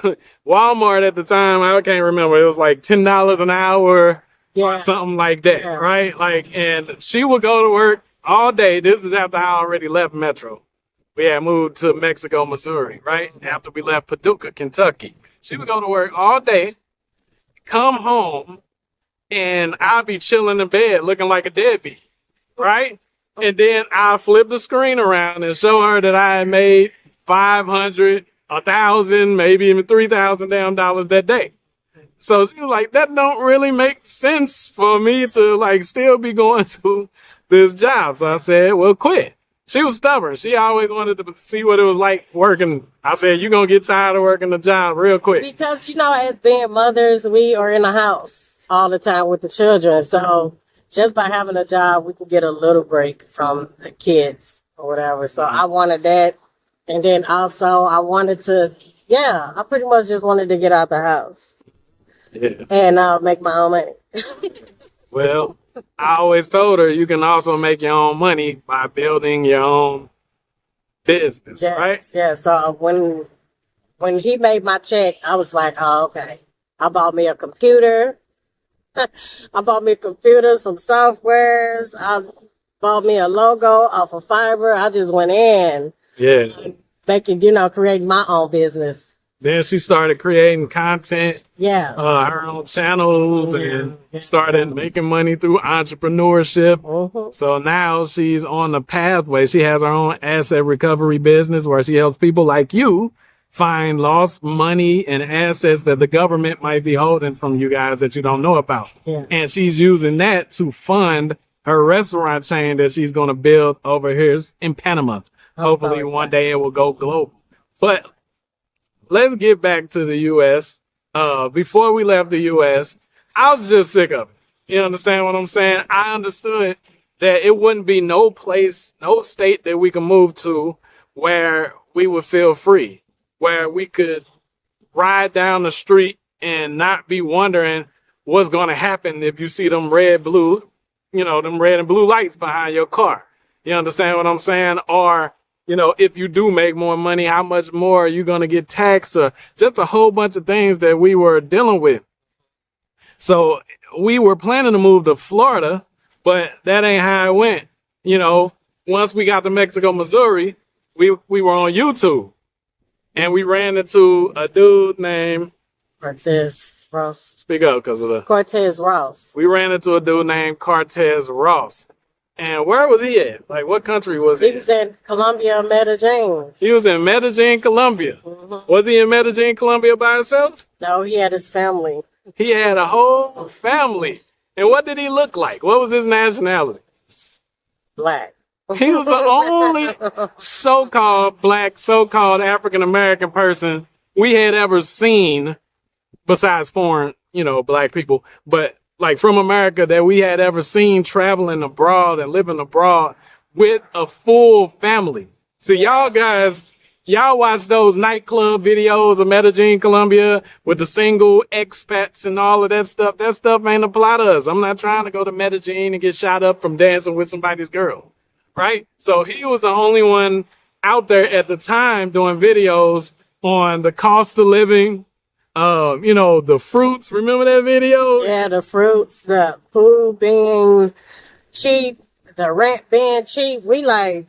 Walmart at the time, I can't remember, it was like $10 an hour or something like that. Yeah. Right? And she would go to work all day. This is after I already left Metro. We had moved to Mexico, Missouri, right? After we left Paducah, Kentucky. She would go to work all day, come home, and I'd be chilling in bed looking like a deadbeat, right? And then I'd flip the screen around and show her that I had made $500, $1,000, maybe even $3,000 dollars that day. So she was like, that don't really make sense for me to still be going to this job. So I said, well, quit. She was stubborn. She always wanted to see what it was like working. I said, you're going to get tired of working the job real quick. Because, as being mothers, we are in the house all the time with the children. So just by having a job, we can get a little break from the kids or whatever. So I wanted that. And then also I wanted to, I pretty much just wanted to get out the house. Yeah. And make my own money. Well, I always told her you can also make your own money by building your own business, right? Yeah. So when he made my check, I was like, oh, okay. I bought me a computer. I bought me a computer, some softwares. I bought me a logo off of Fiverr. I just went in. Yeah. Making, creating my own business. Then she started creating content, her own channels, and started making money through entrepreneurship. So now she's on the pathway. She has her own asset recovery business where she helps people like you find lost money and assets that the government might be holding from you guys that you don't know about. Yeah. And she's using that to fund her restaurant chain that she's going to build over here in Panama. Hopefully one day it will go global. But let's get back to the U.S. Before we left the U.S., I was just sick of it. You understand what I'm saying? I understood that it wouldn't be no place, no state that we could move to where we would feel free, where we could ride down the street and not be wondering what's going to happen if you see them red, blue, them red and blue lights behind your car. You understand what I'm saying? Or, if you do make more money, how much more are you going to get taxed, or just a whole bunch of things that we were dealing with. So we were planning to move to Florida, but that ain't how it went. Once we got to Mexico, Missouri, we were on YouTube, and we ran into a dude named Cortez Ross. Speak up, because of the Cortez Ross. We ran into a dude named Cortez Ross. And where was he at? Like, what country was he? He was in Colombia, Medellin. He was in Medellin, Colombia. Mm-hmm. Was he in Medellin, Colombia by himself? No, he had his family. He had a whole family. And what did he look like? What was his nationality? Black. He was the only so-called black, so-called African-American person we had ever seen, besides foreign, black people, but like from America, that we had ever seen traveling abroad and living abroad with a full family. See, y'all guys, y'all watch those nightclub videos of Medellin, Colombia with the single expats and all of that stuff. That stuff ain't apply to us. I'm not trying to go to Medellin and get shot up from dancing with somebody's girl, right? So he was the only one out there at the time doing videos on the cost of living, the fruits. Remember that video? Yeah, the fruits, the food being cheap, the rent being cheap. We like,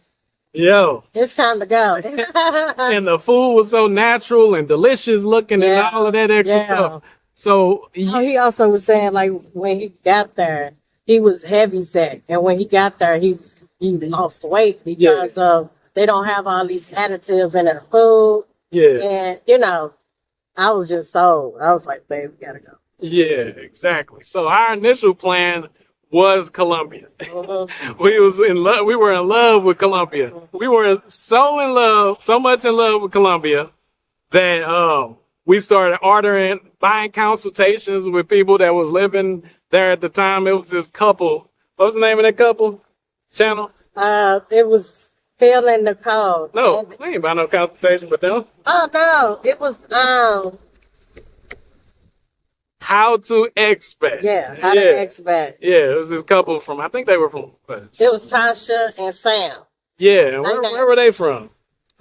Yo. it's time to go. And the food was so natural and delicious looking and all of that extra stuff. So he also was saying, like, when he got there, he was heavy set, and when he got there, he lost weight because of they don't have all these additives in their food. Yeah, and I was just sold. I was like, babe, we gotta go. Yeah, exactly. So our initial plan was Colombia. Mm-hmm. We were in love with Colombia. Mm-hmm. We were so much in love with Colombia that we started buying consultations with people that was living there at the time. It was this couple. What was the name of that couple? Channel? It was Phil and Nicole. No, we ain't buying no consultation with them. Oh no, it was How to Expat. Yeah, How to Expat. Yeah, it was this couple from, I think they were from. It was Tasha and Sam. Yeah, where were they from?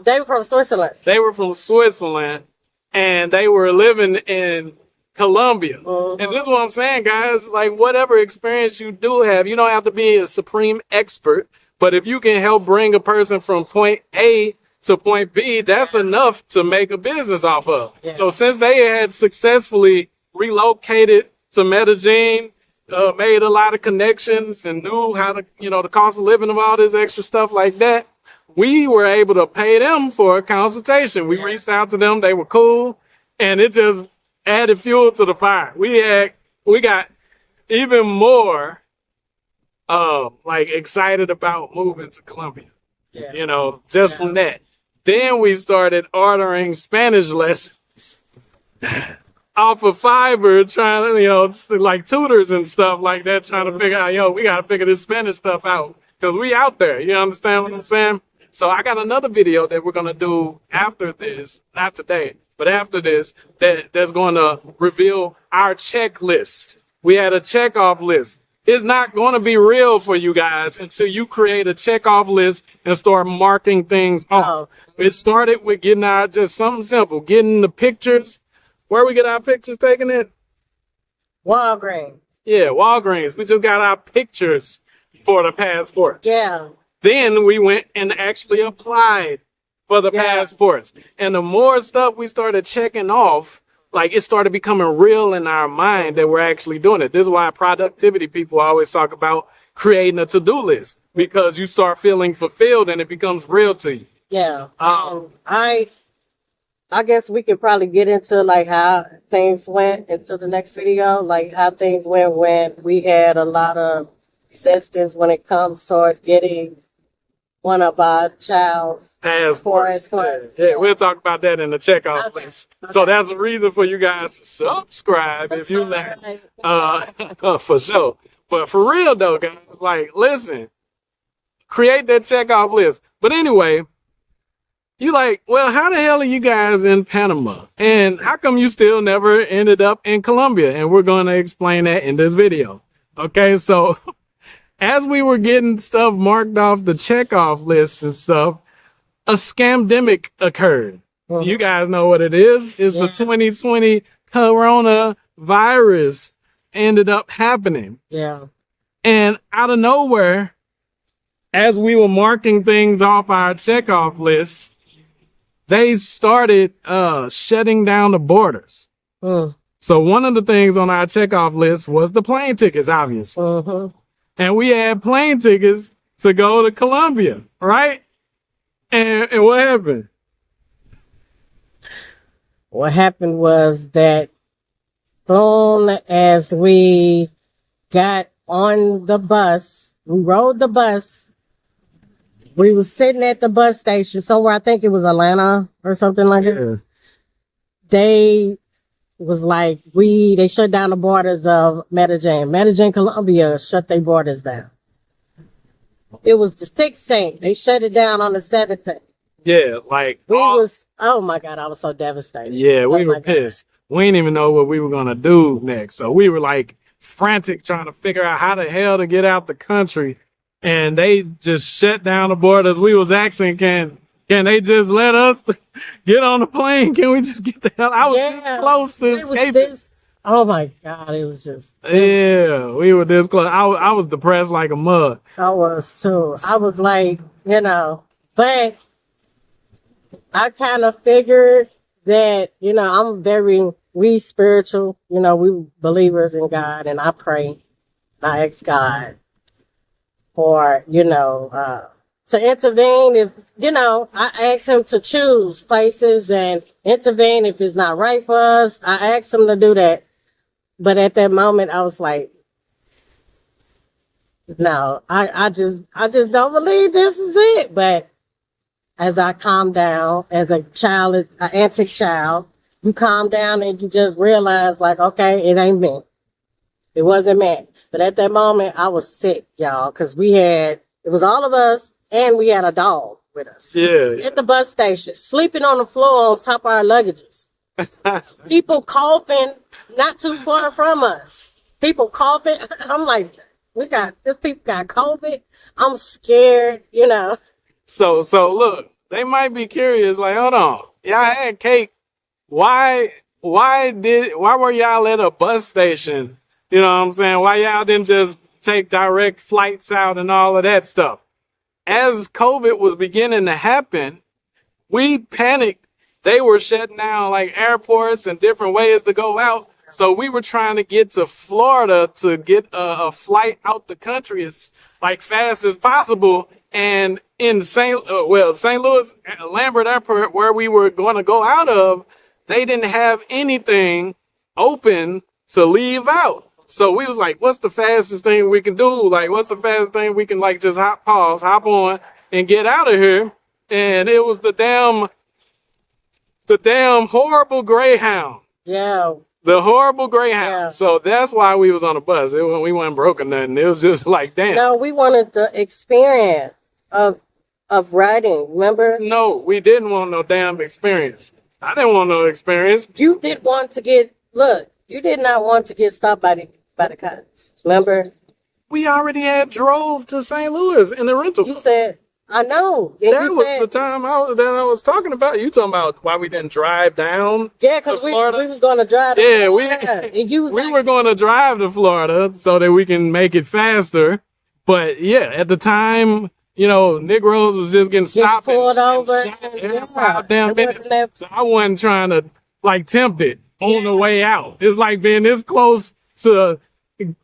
They were from Switzerland. They were from Switzerland, and they were living in Colombia. Mm-hmm. And this is what I'm saying, guys. Like, whatever experience you do have, you don't have to be a supreme expert. But if you can help bring a person from point A to point B, that's enough to make a business off of. Yeah. So since they had successfully relocated to Medellin, made a lot of connections and knew how to, the cost of living of all this extra stuff like that, we were able to pay them for a consultation. We reached out to them. They were cool. And it just added fuel to the fire. We got even more excited about moving to Colombia, from that. Then we started ordering Spanish lessons off of Fiverr, trying to, like tutors and stuff like that, trying to figure out, we got to figure this Spanish stuff out because we out there. You understand what I'm saying? So I got another video that we're going to do after this, not today, but after this, that's going to reveal our checklist. We had a checkoff list. It's not going to be real for you guys until you create a checkoff list and start marking things off. It started with getting just something simple, getting the pictures. Where we get our pictures taken at? Walgreens. Yeah, Walgreens. We just got our pictures for the passport. Yeah. Then we went and actually applied for the passports. And the more stuff we started checking off, it started becoming real in our mind that we're actually doing it. This is why productivity people always talk about creating a to-do list, because you start feeling fulfilled and it becomes real to you. Yeah. I guess we could probably get into how things went into the next video, how things went when we had a lot of resistance when it comes towards getting one of our child's passports. Yeah, we'll talk about that in the checkoff list. Okay. So that's a reason for you guys to subscribe. If you like, for sure. But for real though, guys, listen, create that checkoff list. But anyway, you well, how the hell are you guys in Panama? And how come you still never ended up in Colombia? And we're going to explain that in this video. Okay, so as we were getting stuff marked off the checkoff list and stuff, a scamdemic occurred. You guys know what it is. It's the 2020 coronavirus ended up happening. Yeah. And out of nowhere, as we were marking things off our checkoff list, they started shutting down the borders. So one of the things on our checkoff list was the plane tickets, obviously. And we had plane tickets to go to Colombia, right? And what happened? What happened was that soon as we got on the bus, we rode the bus, we was sitting at the bus station somewhere, I think it was Atlanta or something like that. They was like, they shut down the borders of Medellin. Medellin, Colombia shut their borders down. It was the 16th. They shut it down on the 17th. Yeah, like oh my God, I was so devastated. Yeah, we were pissed. We didn't even know what we were gonna do next. So we were like frantic trying to figure out how the hell to get out the country. And they just shut down the borders. We was asking, can they just let us get on the plane? Can we just get the hell? I was this close to escaping. Oh my God, it was just. Yeah, we were this close. I was depressed like a mug. I was too. I was like, but I kind of figured that, we spiritual, we believers in God, and I pray, I ask God for, to intervene if, I ask him to choose places and intervene if it's not right for us. I asked him to do that. But at that moment, I was like, no, I just don't believe this is it. But as I calm down, as an antic child, you calm down and you just realize like, okay, it ain't me. It wasn't me. But at that moment, I was sick, y'all, because it was all of us and we had a dog with us. Yeah. At the bus station, sleeping on the floor on top of our luggages. People coughing not too far from us. People coughing. I'm like, this people got COVID. I'm scared, So look, they might be curious, like, hold on. Y'all had cake. Why were y'all at a bus station? You know what I'm saying? Why y'all didn't just take direct flights out and all of that stuff? As COVID was beginning to happen, we panicked. They were shutting down like airports and different ways to go out. So we were trying to get to Florida to get a flight out the country as like fast as possible. And in St. Louis, Lambert Airport, where we were going to go out of, they didn't have anything open to leave out. So we was like, what's the fastest thing we can do? Like, what's the fastest thing we can like just hop on and get out of here? And it was the damn horrible Greyhound. Yeah. The horrible Greyhound. Yeah. So that's why we was on the bus. We wasn't broken nothing. It was just like, damn. No, we wanted the experience of riding, remember? No, we didn't want no damn experience. I didn't want no experience. You did not want to get stopped by the cops, remember? We already had drove to St. Louis in the rental. You said, I know. And that was the time that I was talking about. You talking about why we didn't drive down? Yeah, because we was going to drive. Yeah, we were going to drive to Florida so that we can make it faster. But yeah, at the time, Negroes was just getting stopped, pulled over, and 5 damn minutes. So I wasn't trying to like tempt it on the way out. It's like being this close to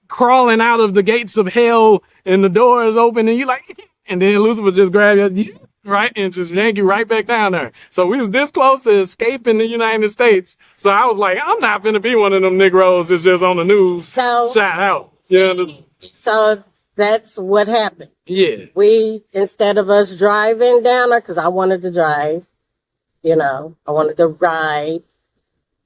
crawling out of the gates of hell, and the door is open, and you like. And then Lucifer just grabbed you, right, and just yank you right back down there. So we was this close to escaping the United States. So I was like, I'm not going to be one of them Negroes that's just on the news, shot out. So that's what happened. Yeah. Instead of us driving down there, because I wanted to drive, I wanted to ride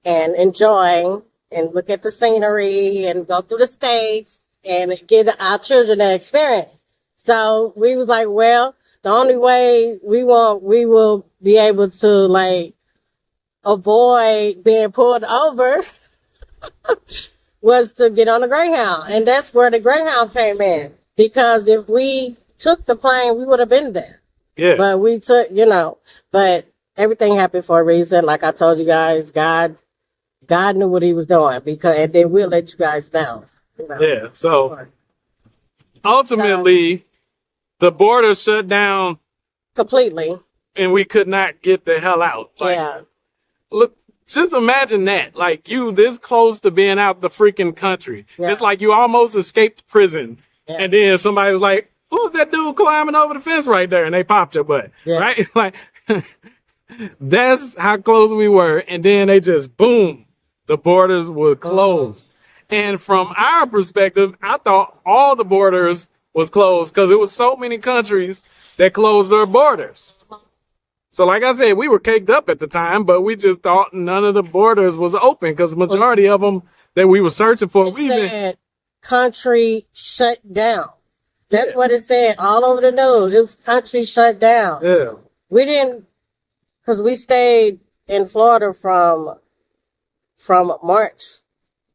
and enjoy and look at the scenery and go through the states and get our children that experience. So we was like, well, the only way we will be able to like avoid being pulled over was to get on the Greyhound. And that's where the Greyhound came in. because if we took the plane, we would have been there. Yeah. But we took, but everything happened for a reason. Like I told you guys, God knew what he was doing and then we'll let you guys know. Yeah. So ultimately, the border shut down completely. And we could not get the hell out. Yeah. Look, just imagine that. Like, you this close to being out the freaking country. Yeah. It's like you almost escaped prison. Yeah. And then somebody was like, who's that dude climbing over the fence right there? And they popped your butt. Yeah. Right? Like, that's how close we were. And then they just, boom, the borders were closed. And from our perspective, I thought all the borders was closed because it was so many countries that closed their borders. So like I said, we were caked up at the time, but we just thought none of the borders was open because the majority of them that we were searching for. It said country shut down. That's what it said all over the news. It was country shut down. Yeah. We didn't, because we stayed in Florida from March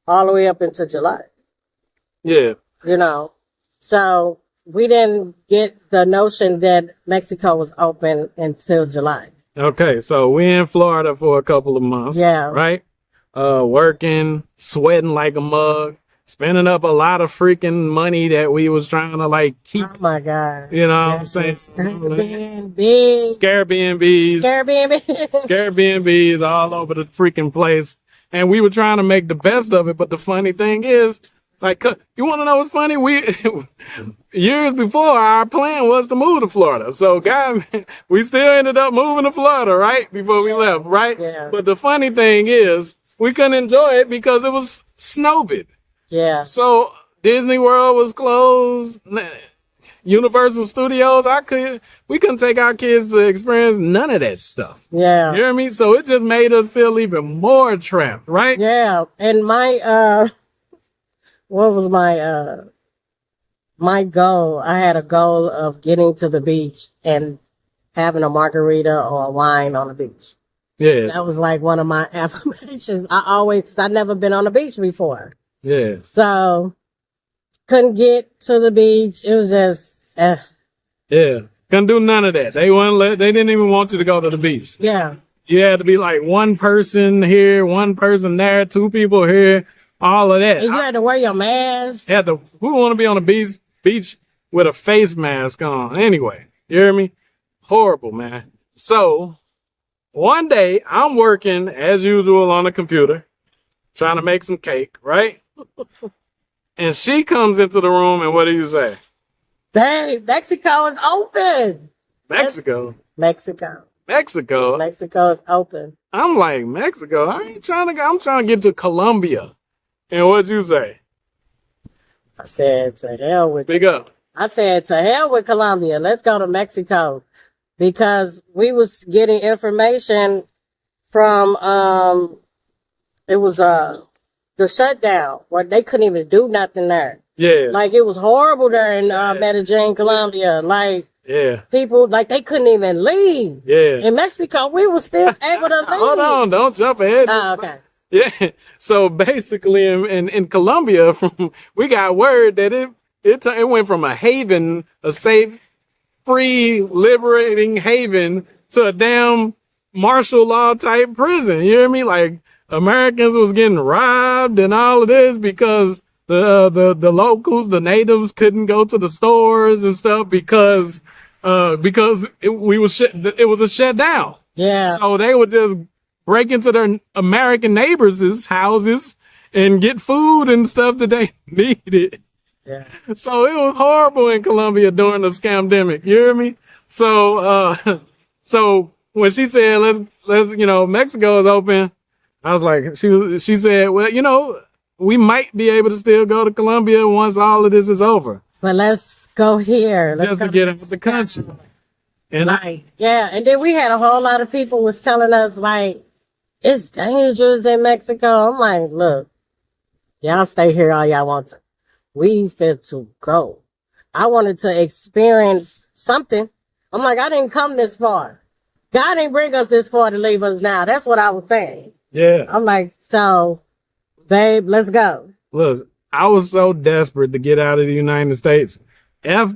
all the way up into July. Yeah. So we didn't get the notion that Mexico was open until July. Okay, so we in Florida for a couple of months. Yeah. Right? Working, sweating like a mug, spending up a lot of freaking money that we was trying to keep. Oh my gosh. You know what I'm saying? Scarebnbs. Scarebnbs all over the freaking place. And we were trying to make the best of it, but the funny thing is, you want to know what's funny? Years before, our plan was to move to Florida. So, guys, we still ended up moving to Florida, right? Before we left, right? Yeah. But the funny thing is, we couldn't enjoy it because it was snowing. Yeah. So, Disney World was closed. Universal Studios, we couldn't take our kids to experience none of that stuff. Yeah. You hear me? So, it just made us feel even more trapped, right? Yeah. And what was my goal? I had a goal of getting to the beach and having a margarita or a wine on the beach. Yeah. That was like one of my affirmations. I'd never been on the beach before. Yeah. So couldn't get to the beach. It was just, Yeah. Couldn't do none of that. They didn't even want you to go to the beach. Yeah. You had to be like one person here, one person there, two people here. All of that. And you had to wear your mask. Who want to be on the beach with a face mask on? Anyway, you hear me? Horrible, man. So, one day, I'm working, as usual, on the computer, trying to make some cake, right? And she comes into the room, and what do you say? Babe, Mexico is open. Mexico is open. I'm like, Mexico? I'm trying to get to Colombia. And what'd you say? I said, to hell with... Speak up. I said, to hell with Colombia. Let's go to Mexico. Because we was getting information from, it was the shutdown, where they couldn't even do nothing there. Yeah. Like, it was horrible there in Medellin, Colombia. Like, yeah. People, they couldn't even leave. Yeah. In Mexico, we were still able to leave. Hold on, don't jump ahead. Oh, okay. Yeah. So basically in Colombia, we got word that it went from a haven, a safe, free, liberating haven to a damn martial law type prison. You hear me? Like, Americans was getting robbed and all of this because the locals, the natives couldn't go to the stores and stuff because it was a shutdown. Yeah. So they would just break into their American neighbors' houses and get food and stuff that they needed. Yeah. So it was horrible in Colombia during the scamdemic. You hear me? So when she said, let's, Mexico is open, I was like, she said, well, we might be able to still go to Colombia once all of this is over. But let's go here. Just to get out of the country. And and then we had a whole lot of people was telling us, it's dangerous in Mexico. I'm like, look, y'all stay here all y'all want to. We fit to go. I wanted to experience something. I'm like, I didn't come this far. God didn't bring us this far to leave us now. That's what I was saying. Yeah. I'm like, so, babe, let's go. Look, I was so desperate to get out of the United States F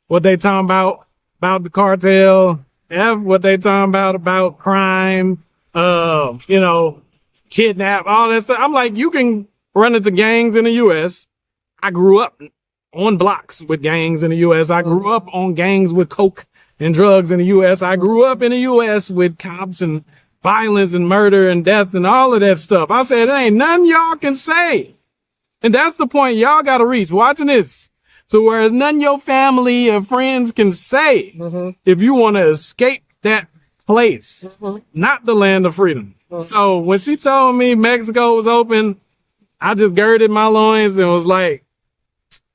what they talking about the cartel, F what they talking about crime, kidnap, all that stuff. I'm like, you can run into gangs in the US. I grew up on blocks with gangs in the US. I grew up on gangs with coke and drugs in the US. I grew up in the US with cops and violence and murder and death and all of that stuff. I said, there ain't nothing y'all can say. And that's the point y'all got to reach. Watching this. So whereas none your family or friends can say, if you want to escape that place, not the land of freedom. So when she told me Mexico was open, I just girded my loins and was like,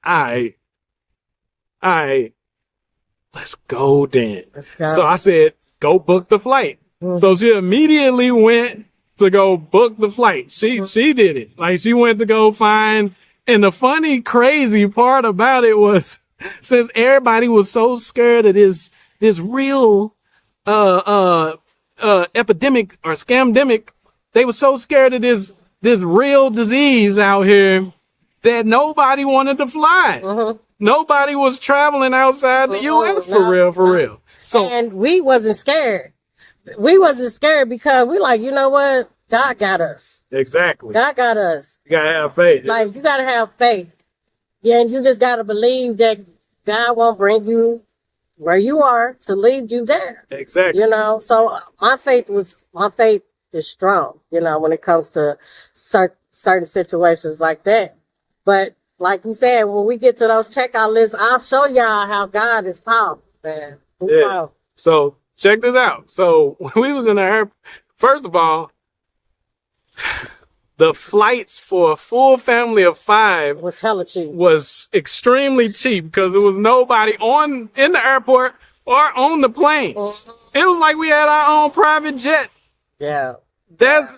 all right, let's go then. Let's go. So I said, go book the flight. So she immediately went to go book the flight. She did it. Like, she went to go find. And the funny, crazy part about it was, since everybody was so scared of this real epidemic or scamdemic, they were so scared of this real disease out here that nobody wanted to fly. Nobody was traveling outside the U.S. for real. So, and we wasn't scared. We wasn't scared because we like, you know what? God got us. Exactly. God got us. You gotta have faith. Like, you gotta have faith. Yeah, and you just gotta believe that God won't bring you where you are to leave you there. Exactly. You know, so my faith is strong, when it comes to certain situations like that. But like you said, when we get to those checkout lists, I'll show y'all how God is powerful, man. He's powerful. So check this out. So when we was in the airport, first of all, the flights for a full family of 5 was hella cheap. Was extremely cheap because there was nobody in the airport or on the planes. It was like we had our own private jet. Yeah. That's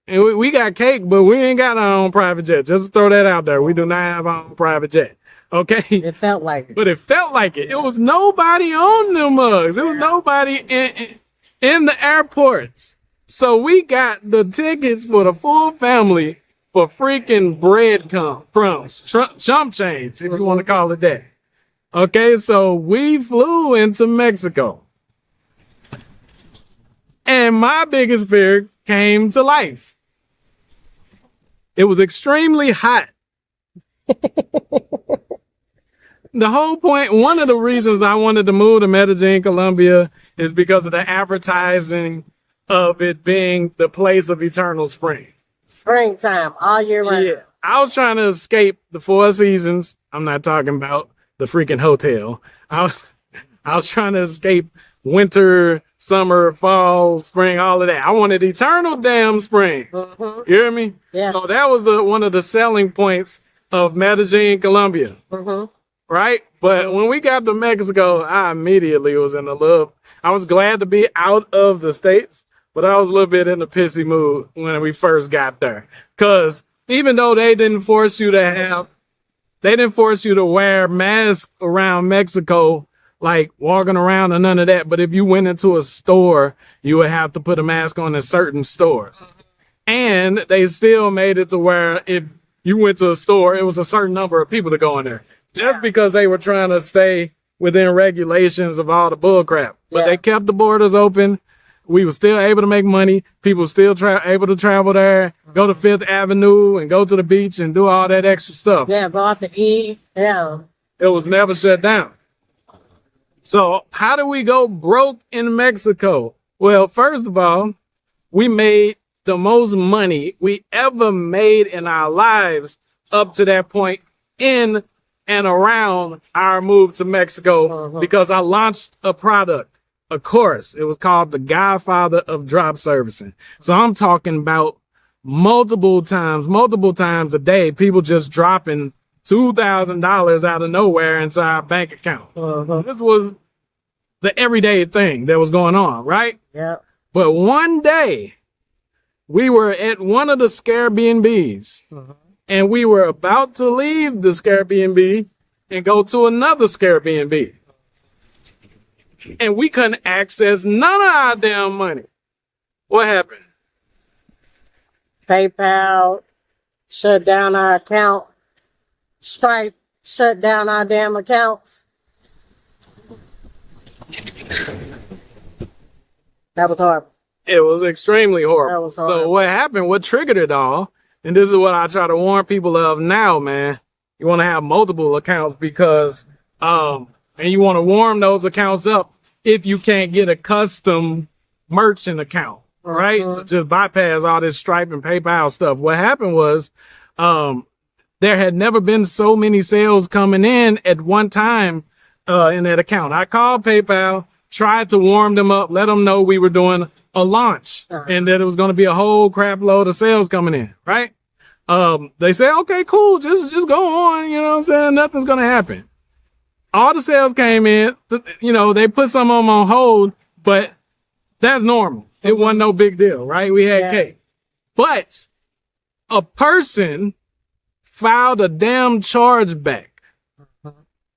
and we got cake, but we ain't got our own private jet. Just throw that out there. We do not have our own private jet. Okay. It felt like it. But it felt like it. It was nobody on them mugs. It was nobody in the airports. So we got the tickets for the full family for freaking breadcrumbs, chump change, if you want to call it that. Okay, so we flew into Mexico. And my biggest fear came to life. It was extremely hot. The whole point, one of the reasons I wanted to move to Medellin, Colombia, is because of the advertising of it being the place of eternal spring. Springtime, all year round. Yeah. I was trying to escape the 4 seasons. I'm not talking about the freaking hotel. I was trying to escape winter, summer, fall, spring, all of that. I wanted eternal damn spring. You hear me? Yeah. So that was one of the selling points of Medellin, Colombia. Right? But when we got to Mexico, I immediately was in a little, I was glad to be out of the States, but I was a little bit in a pissy mood when we first got there. Because even though they didn't force you to wear masks around Mexico, like walking around or none of that. But if you went into a store, you would have to put a mask on in certain stores. And they still made it to where if you went to a store, it was a certain number of people to go in there. Just because they were trying to stay within regulations of all the bull crap. But they kept the borders open. We were still able to make money. People still able to travel there, go to Fifth Avenue and go to the beach and do all that extra stuff. Yeah, go out to eat. Yeah. It was never shut down. So how do we go broke in Mexico? Well, first of all, we made the most money we ever made in our lives up to that point in and around our move to Mexico because I launched a product, a course. It was called The Godfather of Drop Servicing. So I'm talking about multiple times a day, people just dropping $2,000 out of nowhere into our bank account. This was the everyday thing that was going on, right? Yeah. But one day, we were at one of the Airbnbs, and we were about to leave the Airbnb and go to another Airbnb. And we couldn't access none of our damn money. What happened? PayPal shut down our account. Stripe shut down our damn accounts. That was horrible. It was extremely horrible. That was horrible. So what happened, what triggered it all, and this is what I try to warn people of now, man. You want to have multiple accounts because, and you want to warm those accounts up if you can't get a custom merchant account, right? So just bypass all this Stripe and PayPal stuff. What happened was, there had never been so many sales coming in at one time, in that account. I called PayPal, tried to warm them up, let them know we were doing a launch and that it was going to be a whole crap load of sales coming in, right? They say, okay, cool. Just go on. You know what I'm saying? Nothing's going to happen. All the sales came in, you know, they put some of them on hold, but that's normal. It wasn't no big deal, right? We had cake, but a person filed a damn charge back.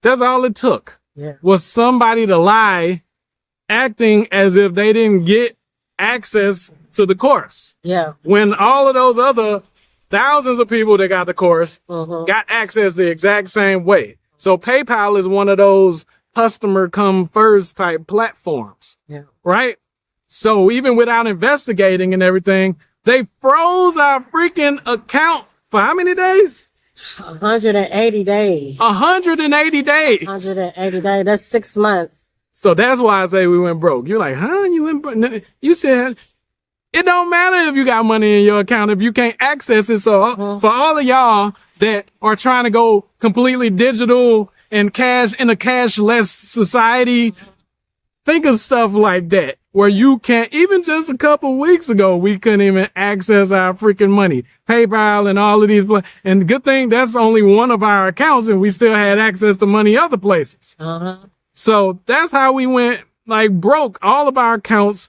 That's all it took was somebody to lie, acting as if they didn't get access to the course. Yeah. When all of those other thousands of people that got the course got access the exact same way. So PayPal is one of those customer come first type platforms. Yeah. Right? So even without investigating and everything, they froze our freaking account for how many days? 180 days. 180 days. 180 days. That's 6 months. So that's why I say we went broke. You're like, huh? You went broke? You said it don't matter if you got money in your account if you can't access it. So for all of y'all that are trying to go completely digital and cash in a cashless society, think of stuff like that where you can't. Even just a couple weeks ago, we couldn't even access our freaking money. PayPal and all of these. And the good thing, that's only one of our accounts and we still had access to money other places. So that's how we went like broke. All of our accounts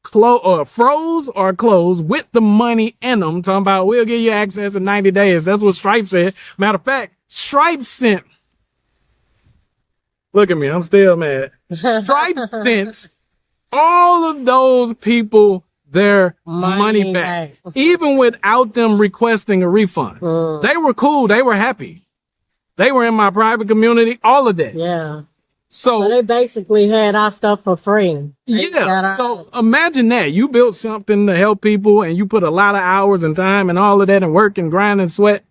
froze or closed with the money in them. Talking about we'll give you access in 90 days. That's what Stripe said. Matter of fact, Stripe sent. Look at me. I'm still mad. Stripe sent all of those people their money back, even without them requesting a refund. They were cool. They were happy. They were in my private community. All of that. Yeah. So they basically had our stuff for free. So imagine that you built something to help people and you put a lot of hours and time and all of that and work and grind and sweat.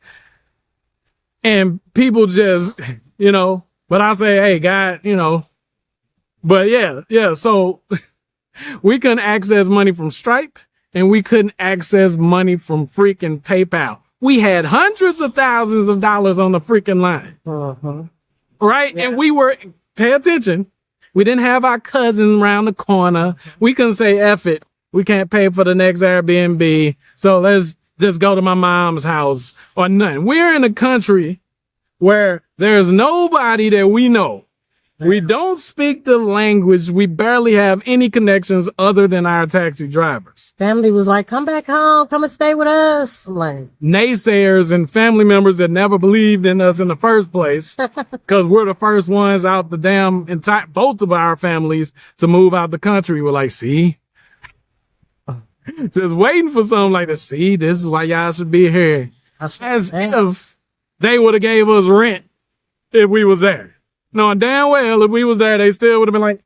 And people just, you know, but I say, hey, God, you know, but yeah. So we couldn't access money from Stripe and we couldn't access money from freaking PayPal. We had hundreds of thousands of dollars on the freaking line. Right. And we were, pay attention. We didn't have our cousin around the corner. We couldn't say, F it. We can't pay for the next Airbnb. So let's just go to my mom's house or nothing. We're in a country where there's nobody that we know. We don't speak the language. We barely have any connections other than our taxi drivers. Family was like, come back home. Come and stay with us. Like naysayers and family members that never believed in us in the first place because we're the first ones out the damn entire, both of our families to move out the country. We're like, see, just waiting for something like this. See, this is why y'all should be here. As if they would have gave us rent if we was there. Knowing damn well if we was there, they still would have been like,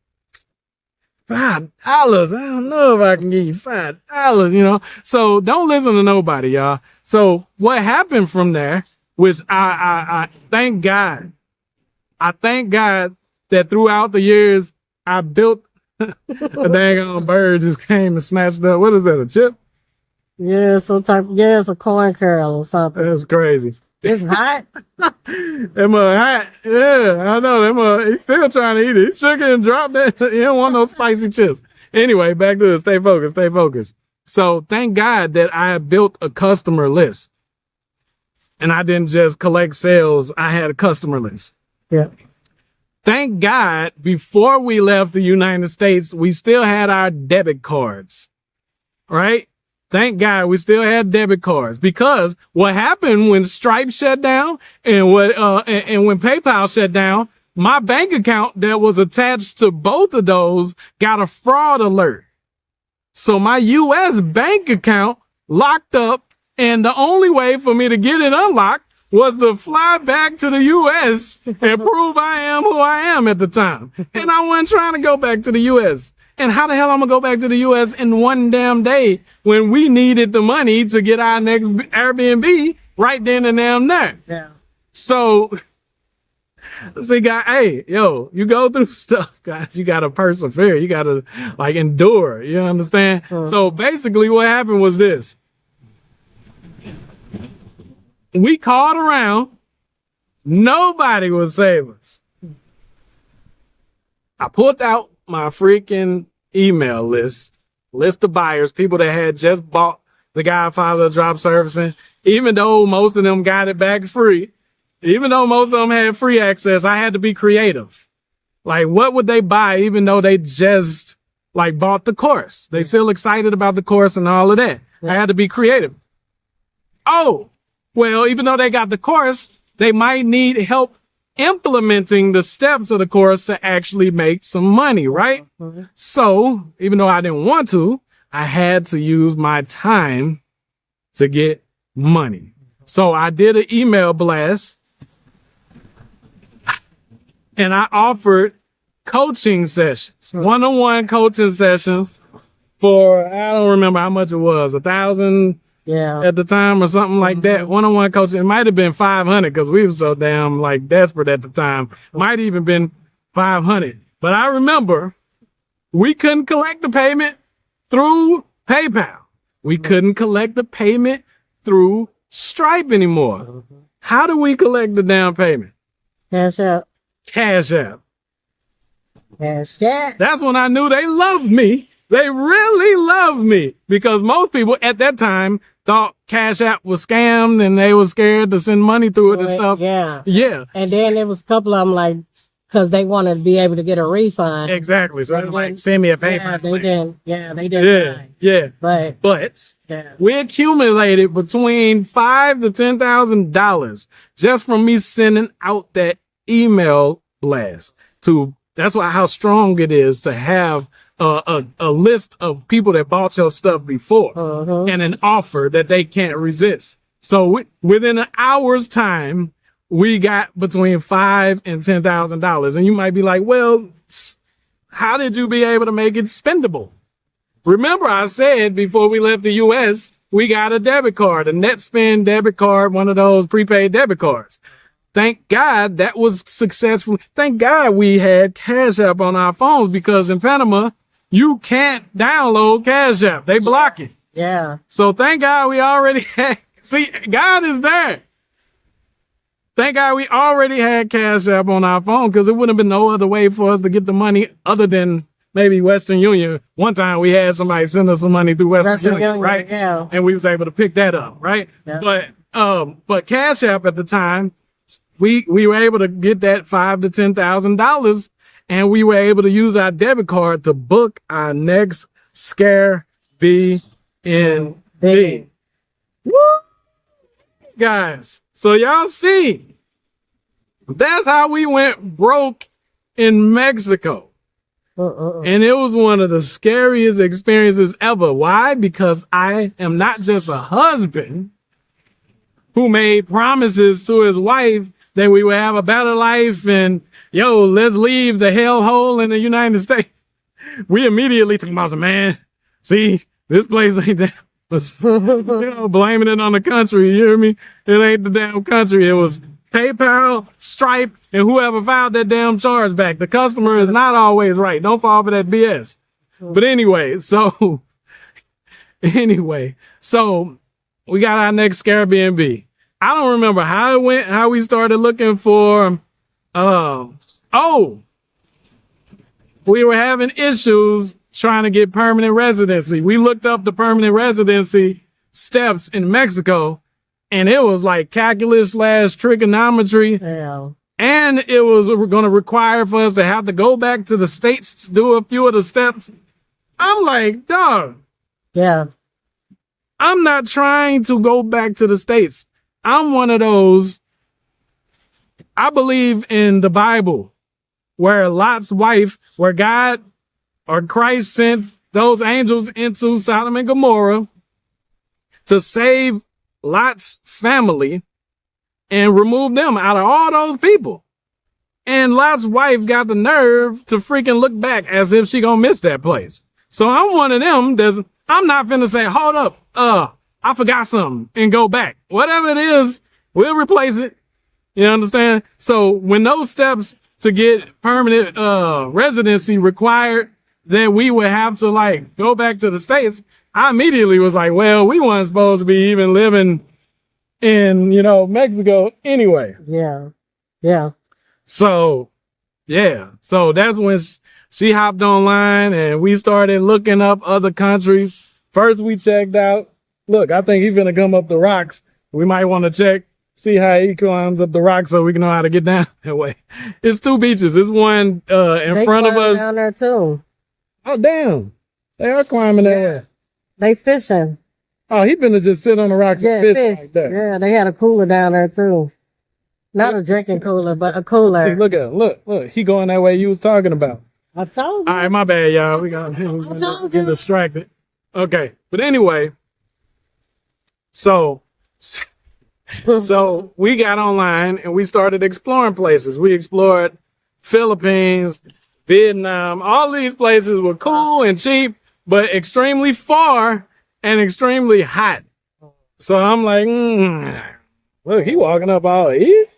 $5. I don't know if I can give you $5, you know? So don't listen to nobody, y'all. So what happened from there, which I thank God. I thank God that throughout the years, I built a dang on bird just came and snatched up. What is that, a chip? Yeah, it's a corn curl or something. That's crazy. It's hot. That mug hot. Yeah, I know. That mug, he's still trying to eat it. He shook it and dropped that. He don't want no spicy chips. Anyway, back to it. Stay focused. So thank God that I built a customer list. And I didn't just collect sales. I had a customer list. Yeah. Thank God before we left the United States, we still had our debit cards. Right? Thank God we still had debit cards because what happened when Stripe shut down and when PayPal shut down, my bank account that was attached to both of those got a fraud alert. So my U.S. bank account locked up and the only way for me to get it unlocked was to fly back to the U.S. and prove I am who I am at the time. And I wasn't trying to go back to the U.S. And how the hell I'm gonna go back to the U.S. in one damn day when we needed the money to get our next Airbnb right then and there? Yeah. So, see, guy, hey, yo, you go through stuff, guys. You gotta persevere. You gotta like endure. You understand? So basically, what happened was this: we called around. Nobody would save us. I pulled out my freaking email list of buyers, people that had just bought the Godfather drop servicing, even though most of them got it back free, even though most of them had free access, I had to be creative. Like, what would they buy even though they just like bought the course? They still excited about the course and all of that. I had to be creative. Oh, well, even though they got the course, they might need help implementing the steps of the course to actually make some money, right? So even though I didn't want to, I had to use my time to get money. So I did an email blast and I offered coaching sessions, one-on-one coaching sessions for, I don't remember how much it was, $1,000 at the time or something like that. One-on-one coaching. It might have been 500 because we were so damn like desperate at the time. Might even been 500. But I remember we couldn't collect the payment through PayPal. We couldn't collect the payment through Stripe anymore. How do we collect the down payment? Cash App. Cash App. Cash App. That's when I knew they loved me. They really loved me because most people at that time thought Cash App was scammed and they were scared to send money through it and stuff. Yeah. Yeah. And then there was a couple of them like, because they wanted to be able to get a refund. Exactly. So they're like, send me a paper. Yeah, they didn't. Yeah, they didn't. Yeah. But we accumulated between $5,000 to $10,000 just from me sending out that email blast. That's how strong it is to have a list of people that bought your stuff before and an offer that they can't resist. So within an hour's time, we got between $5,000 and $10,000. And you might be like, well, how did you be able to make it spendable? Remember, I said before we left the U.S., we got a debit card, a NetSpend debit card, one of those prepaid debit cards. Thank God that was successful. Thank God we had Cash App on our phones because in Panama, you can't download Cash App. They block it. Yeah. So thank God we already had, see, God is there. Thank God we already had Cash App on our phone because it wouldn't have been no other way for us to get the money other than maybe Western Union. One time we had somebody send us some money through Western Union, right? Yeah. And we was able to pick that up, right? Yeah. But Cash App at the time, we were able to get that $5,000 to $10,000, and we were able to use our debit card to book our next Scare B in B. Woo! Guys, so y'all see, that's how we went broke in Mexico. And it was one of the scariest experiences ever. Why? Because I am not just a husband who made promises to his wife that we would have a better life and, yo, let's leave the hellhole in the United States. We immediately took about some, man, see, this place ain't that. Blaming it on the country, you hear me? It ain't the damn country. It was PayPal, Stripe, and whoever filed that damn charge back. The customer is not always right. Don't fall for that BS. But anyway, so we got our next Airbnb. I don't remember how it went, how we started looking for, we were having issues trying to get permanent residency. We looked up the permanent residency steps in Mexico, and it was like calculus / trigonometry. Yeah. And it was going to require for us to have to go back to the States to do a few of the steps. I'm like, dog. Yeah. I'm not trying to go back to the States. I'm one of those. I believe in the Bible where Lot's wife, where God or Christ sent those angels into Sodom and Gomorrah to save Lot's family. and removed them out of all those people. And Lot's wife got the nerve to freaking look back as if she gonna miss that place. So I'm one of them I'm not finna say, hold up, I forgot something and go back. Whatever it is, we'll replace it. You understand? So when those steps to get permanent residency required that we would have to like go back to the States, I immediately was like, well, we weren't supposed to be even living in, Mexico anyway. Yeah. Yeah. So, yeah. So that's when she hopped online and we started looking up other countries. First we checked out, look, I think he's gonna come up the rocks. We might want to check, see how he climbs up the rocks so we can know how to get down that way. It's 2 beaches. It's one in front of us. Down there too. Oh, damn. They are climbing that way. They fishing. Oh, he finna just sit on the rocks and fish like that. Yeah, they had a cooler down there too. Not a drinking cooler, but a cooler. Hey, look at him. Look. He going that way you was talking about. I told you. All right, my bad, y'all. We got get distracted. Okay, but anyway, so we got online and we started exploring places. We explored Philippines, Vietnam. All these places were cool and cheap, but extremely far and extremely hot. So I'm like, look, he walking up all east.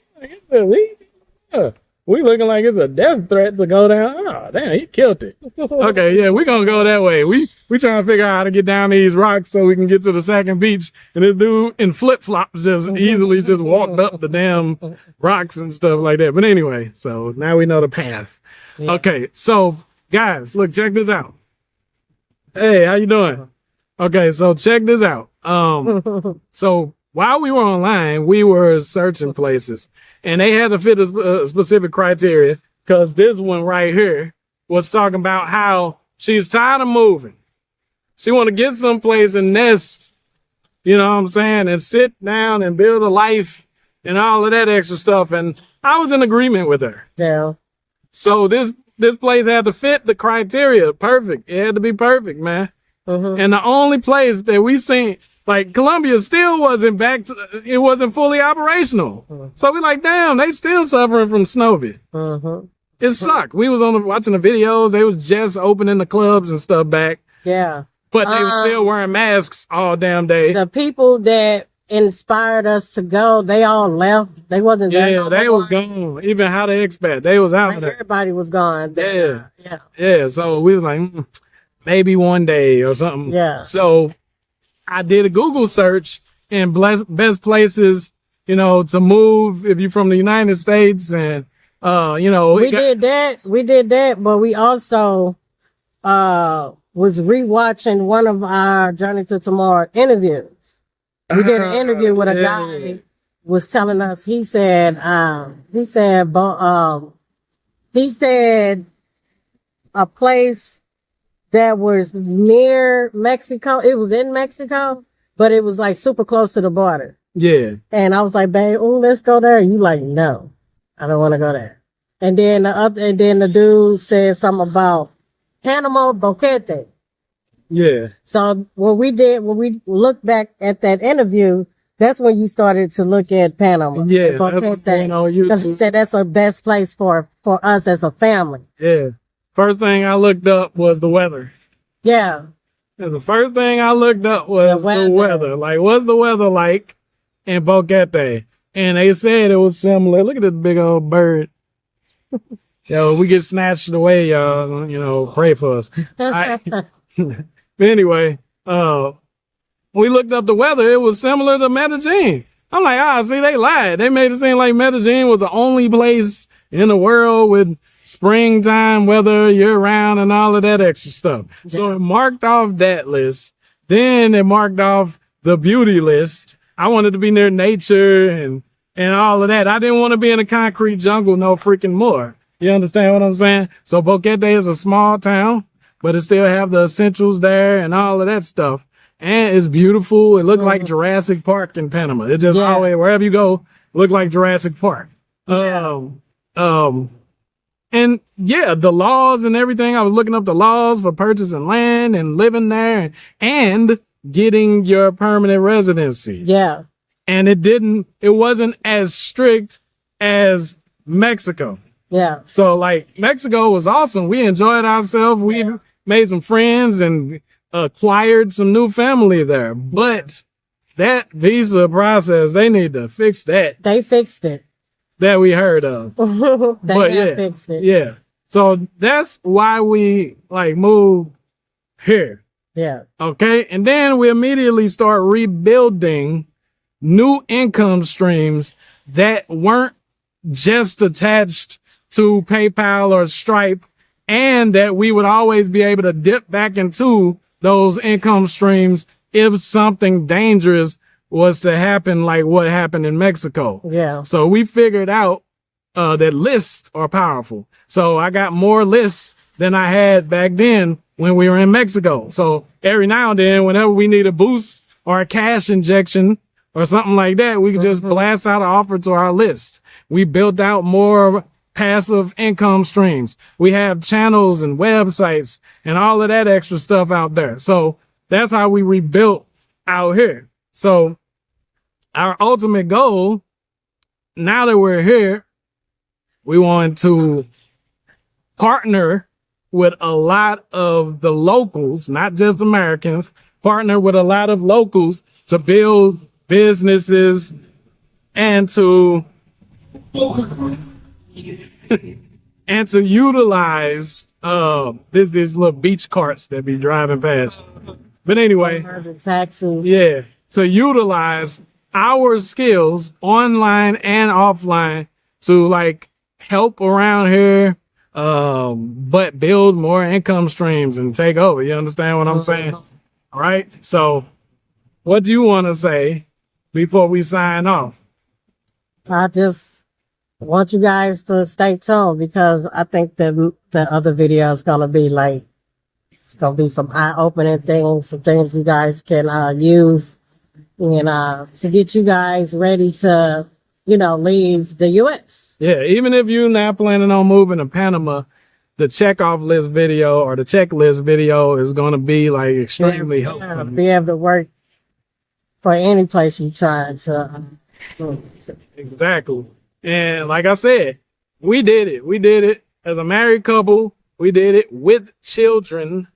We looking like it's a death threat to go down. Oh, damn, he killed it. Okay, yeah, we gonna go that way. We trying to figure out how to get down these rocks so we can get to the second beach. And this dude in flip-flops just easily just walked up the damn rocks and stuff like that. But anyway, so now we know the path. Yeah. Okay, so guys, look, check this out. Hey, how you doing? Okay, so check this out. So while we were online, we were searching places. And they had to fit a specific criteria because this one right here was talking about how she's tired of moving. She want to get someplace and nest, you know what I'm saying, and sit down and build a life and all of that extra stuff. And I was in agreement with her. Yeah. So this place had to fit the criteria. Perfect. It had to be perfect, man. Mm-hmm. And the only place that we seen, like Colombia still wasn't it wasn't fully operational. Mm-hmm. So we like, damn, they still suffering from Snowbit. Mm-hmm. It sucked. We was watching the videos. They was just opening the clubs and stuff back. Yeah. But they were still wearing masks all damn day. The people that inspired us to go, they all left. They wasn't there. Yeah, they was gone. Even how they expat, they was out of there. Everybody was gone. Yeah. Yeah. So we was like, maybe one day or something. Yeah. So I did a Google search and best places, to move if you're from the United States. And, we did that, but we also, was rewatching one of our Journey to Tomorrow interviews. We did an interview with a guy was telling us, he said a place that was near Mexico. It was in Mexico, but it was like super close to the border. Yeah. And I was like, babe, let's go there. And you like, no, I don't want to go there. And then the dude said something about Panama Boquete. Yeah. So when we looked back at that interview, that's when you started to look at Panama. Yeah. Because he said that's the best place for us as a family. Yeah. First thing I looked up was the weather. Yeah. And the first thing I looked up was the weather. Like, what's the weather like in Boquete? And they said it was similar. Look at this big old bird. Yo, we get snatched away, y'all. Pray for us. But anyway, we looked up the weather. It was similar to Medellin. I'm like, see, they lied. They made it seem like Medellin was the only place in the world with springtime weather year round and all of that extra stuff. Yeah. So it marked off that list. Then it marked off the beauty list. I wanted to be near nature and all of that. I didn't want to be in a concrete jungle no freaking more. You understand what I'm saying? So Boquete is a small town, but it still have the essentials there and all of that stuff. And it's beautiful. It looked like Jurassic Park in Panama. It just always, wherever you go, look like Jurassic Park. Yeah. And yeah, the laws and everything. I was looking up the laws for purchasing land and living there and getting your permanent residency. Yeah. and it wasn't as strict as Mexico. Yeah. So like Mexico was awesome. We enjoyed ourselves. We made some friends and acquired some new family there. But that visa process, they need to fix that. They fixed it. That we heard of. They fixed it. Yeah. So that's why we like moved here. Yeah. Okay. And then we immediately start rebuilding new income streams that weren't just attached to PayPal or Stripe, and that we would always be able to dip back into those income streams if something dangerous was to happen, like what happened in Mexico. Yeah. So we figured out that lists are powerful. So I got more lists than I had back then when we were in Mexico. So every now and then, whenever we need a boost or a cash injection or something like that, we could just blast out an offer to our list. We built out more passive income streams. We have channels and websites and all of that extra stuff out there. So that's how we rebuilt out here. So our ultimate goal, now that we're here, we want to partner with a lot of the locals, not just Americans, partner with a lot of locals to build businesses and to and to utilize these little beach carts that be driving past. But anyway, taxes. yeah, to utilize our skills online and offline to like help around here, but build more income streams and take over. You understand what I'm saying? All right. So what do you want to say before we sign off? I just want you guys to stay tuned, because I think that the other video is gonna be like, it's gonna be some eye-opening things, some things you guys can use, and to get you guys ready to, leave the U.S. Yeah, even if you're not planning on moving to Panama, the checkoff list video or the checklist video is gonna be like extremely helpful. Be able to work for any place you're trying to. Exactly. And like I said, we did it. We did it as a married couple. We did it with children.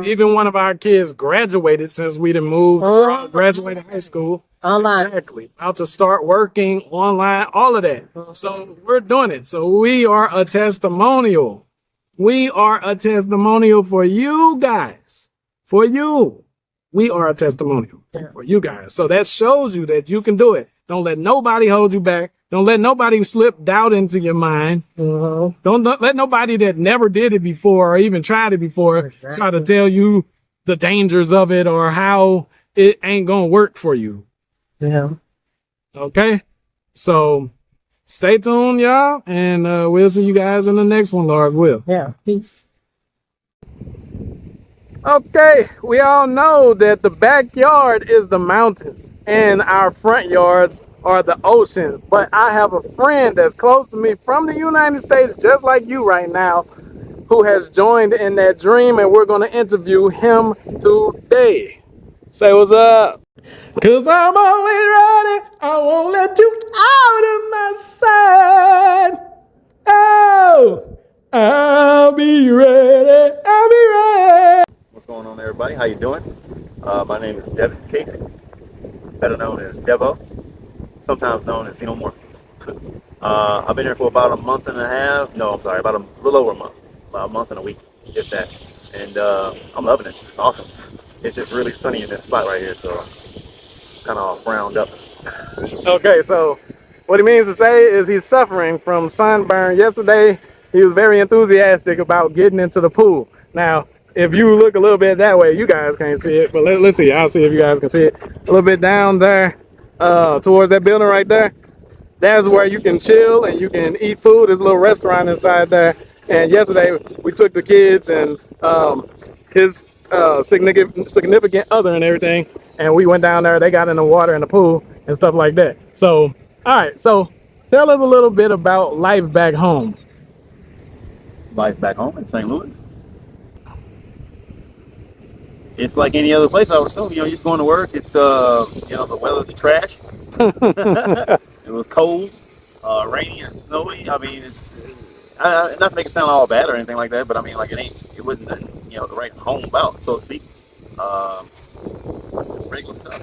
Even one of our kids graduated since we done moved, graduated high school. Online. Exactly. About to start working online, all of that. So we're doing it. So we are a testimonial. We are a testimonial for you guys. For you. We are a testimonial for you guys. So that shows you that you can do it. Don't let nobody hold you back. Don't let nobody slip doubt into your mind. Don't let nobody that never did it before or even tried it before try to tell you the dangers of it or how it ain't gonna work for you. Yeah. Okay? So stay tuned, y'all, and we'll see you guys in the next one, Lord's will. Yeah. Peace. Okay, we all know that the backyard is the mountains and our front yards are the oceans. But I have a friend that's close to me from the United States, just like you right now, who has joined in that dream, and we're going to interview him today. Say what's up. Cause I'm always ready. I won't let you out of my sight. Oh, I'll be ready. I'll be ready. What's going on, everybody? How you doing? My name is Devin Casey, better known as Devo, sometimes known as Xenomorpheus. I've been here for about a month and a half. No, I'm sorry, about a little over a month. About a month and a week, if that. And I'm loving it. It's awesome. It's just really sunny in this spot right here, so I'm kind of all frowned up. Okay, so what he means to say is he's suffering from sunburn. Yesterday, he was very enthusiastic about getting into the pool. Now, if you look a little bit that way, you guys can't see it, but let's see. I'll see if you guys can see it. A little bit down there, towards that building right there. That's where you can chill and you can eat food. There's a little restaurant inside there. And yesterday, we took the kids and his significant other and everything, and we went down there. They got in the water in the pool and stuff like that. So, all right. So, tell us a little bit about life back home. Life back home in St. Louis. It's like any other place, I would assume. You know, you're just going to work. It's the weather's trash. It was cold, rainy and snowy. I mean, not to make it sound all bad or anything like that, but I mean, like it wasn't the right home about, so to speak. Um, Regular stuff.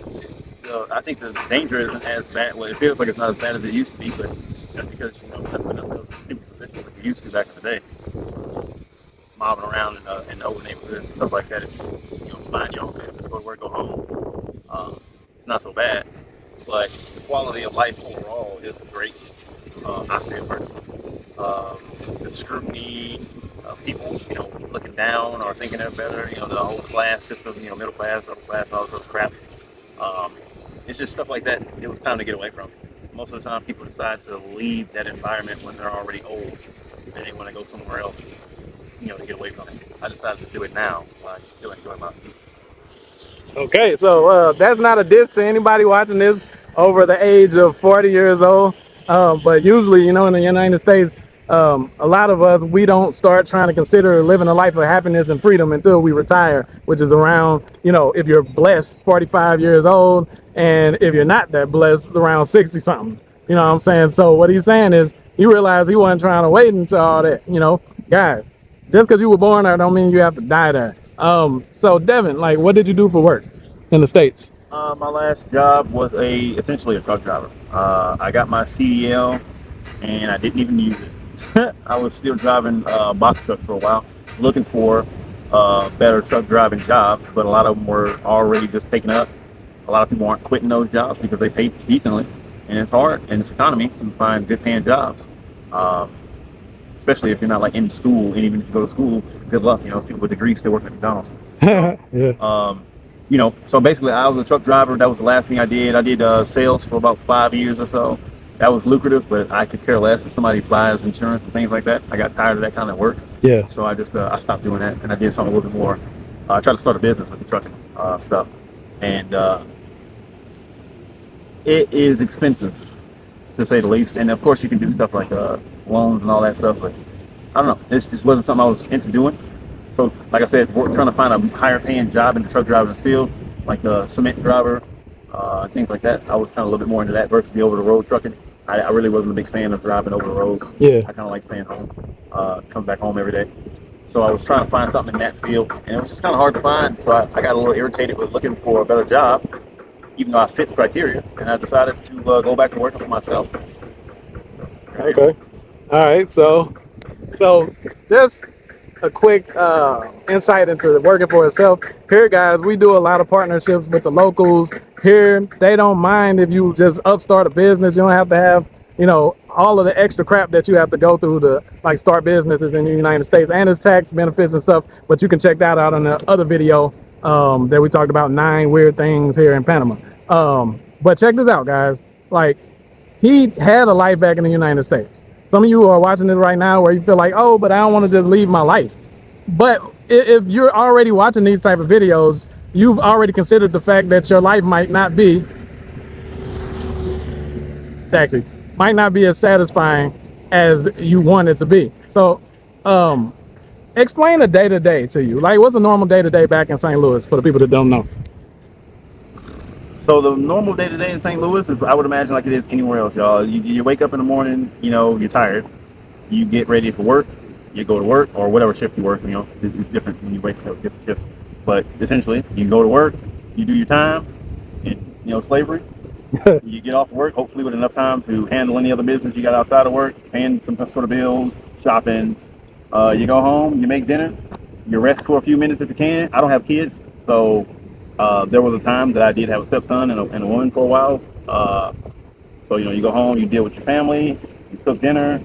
I think the danger isn't as bad. Well, it feels like it's not as bad as it used to be, but that's because we have put ourselves in stupid positions like we used to back in the day, mobbing around in the old neighborhoods and stuff like that. If you mind your own business, go to work, go home. It's not so bad, but the quality of life overall is great. I feel personally. The scrutiny of people, looking down or thinking they're better, the whole class system, middle class, upper class, all this other crap. Um, it's just stuff like that. It was time to get away from. Most of the time, people decide to leave that environment when they're already old, and they want to go somewhere else, to get away from it. I decided to do it now while I still enjoy my youth. Okay, so that's not a diss to anybody watching this over the age of 40 years old. But usually, in the United States, a lot of us, we don't start trying to consider living a life of happiness and freedom until we retire, which is around, if you're blessed, 45 years old, and if you're not that blessed, around 60 something. You know what I'm saying? So what he's saying is he realized he wasn't trying to wait until all that, guys, just because you were born there don't mean you have to die there. So Devin, like, what did you do for work in the States? My last job was essentially a truck driver. I got my CDL and I didn't even use it. I was still driving box trucks for a while, looking for better truck driving jobs, but a lot of them were already just taken up. A lot of people aren't quitting those jobs because they pay decently, and it's hard in this economy to find good paying jobs. Especially if you're not like in school, and even if you go to school, good luck. Those people with degrees still working at McDonald's. Yeah. So basically I was a truck driver. That was the last thing I did. I did sales for about 5 years or so. That was lucrative, but I could care less if somebody buys insurance and things like that. I got tired of that kind of work. Yeah. So I just I stopped doing that, and I did something a little bit more. I tried to start a business with the trucking stuff, and it is expensive to say the least. And of course, you can do stuff like loans and all that stuff, but I don't know. This just wasn't something I was into doing. So, like I said, we're trying to find a higher paying job in the truck driving field, like a cement driver, things like that. I was kind of a little bit more into that versus the over the road trucking. I really wasn't a big fan of driving over the road. Yeah. I kind of like staying home, coming back home every day. So I was trying to find something in that field, and it was just kind of hard to find. So I got a little irritated with looking for a better job, even though I fit the criteria, and I decided to go back to working for myself. Okay. All right. So just a quick insight into working for itself. Here, guys, we do a lot of partnerships with the locals. Here, they don't mind if you just upstart a business. You don't have to have, all of the extra crap that you have to go through to like start businesses in the United States, and its tax benefits and stuff. But you can check that out on the other video that we talked about 9 weird things here in Panama. But check this out, guys. Like, he had a life back in the United States. Some of you are watching this right now where you feel like, oh, but I don't want to just leave my life. But if you're already watching these type of videos, you've already considered the fact that your life might not be as satisfying as you want it to be. So explain a day-to-day to you. Like, what's a normal day-to-day back in St. Louis for the people that don't know? So the normal day-to-day in St. Louis is, I would imagine, like it is anywhere else, y'all. You wake up in the morning, you're tired. You get ready for work. You go to work, or whatever shift you work. It's different when you wake up, different shifts. But essentially, you go to work, you do your time, and slavery. You get off work, hopefully with enough time to handle any other business you got outside of work, paying some sort of bills, shopping. You go home, you make dinner, you rest for a few minutes if you can. I don't have kids, so there was a time that I did have a stepson and a woman for a while. So you go home, you deal with your family, you cook dinner,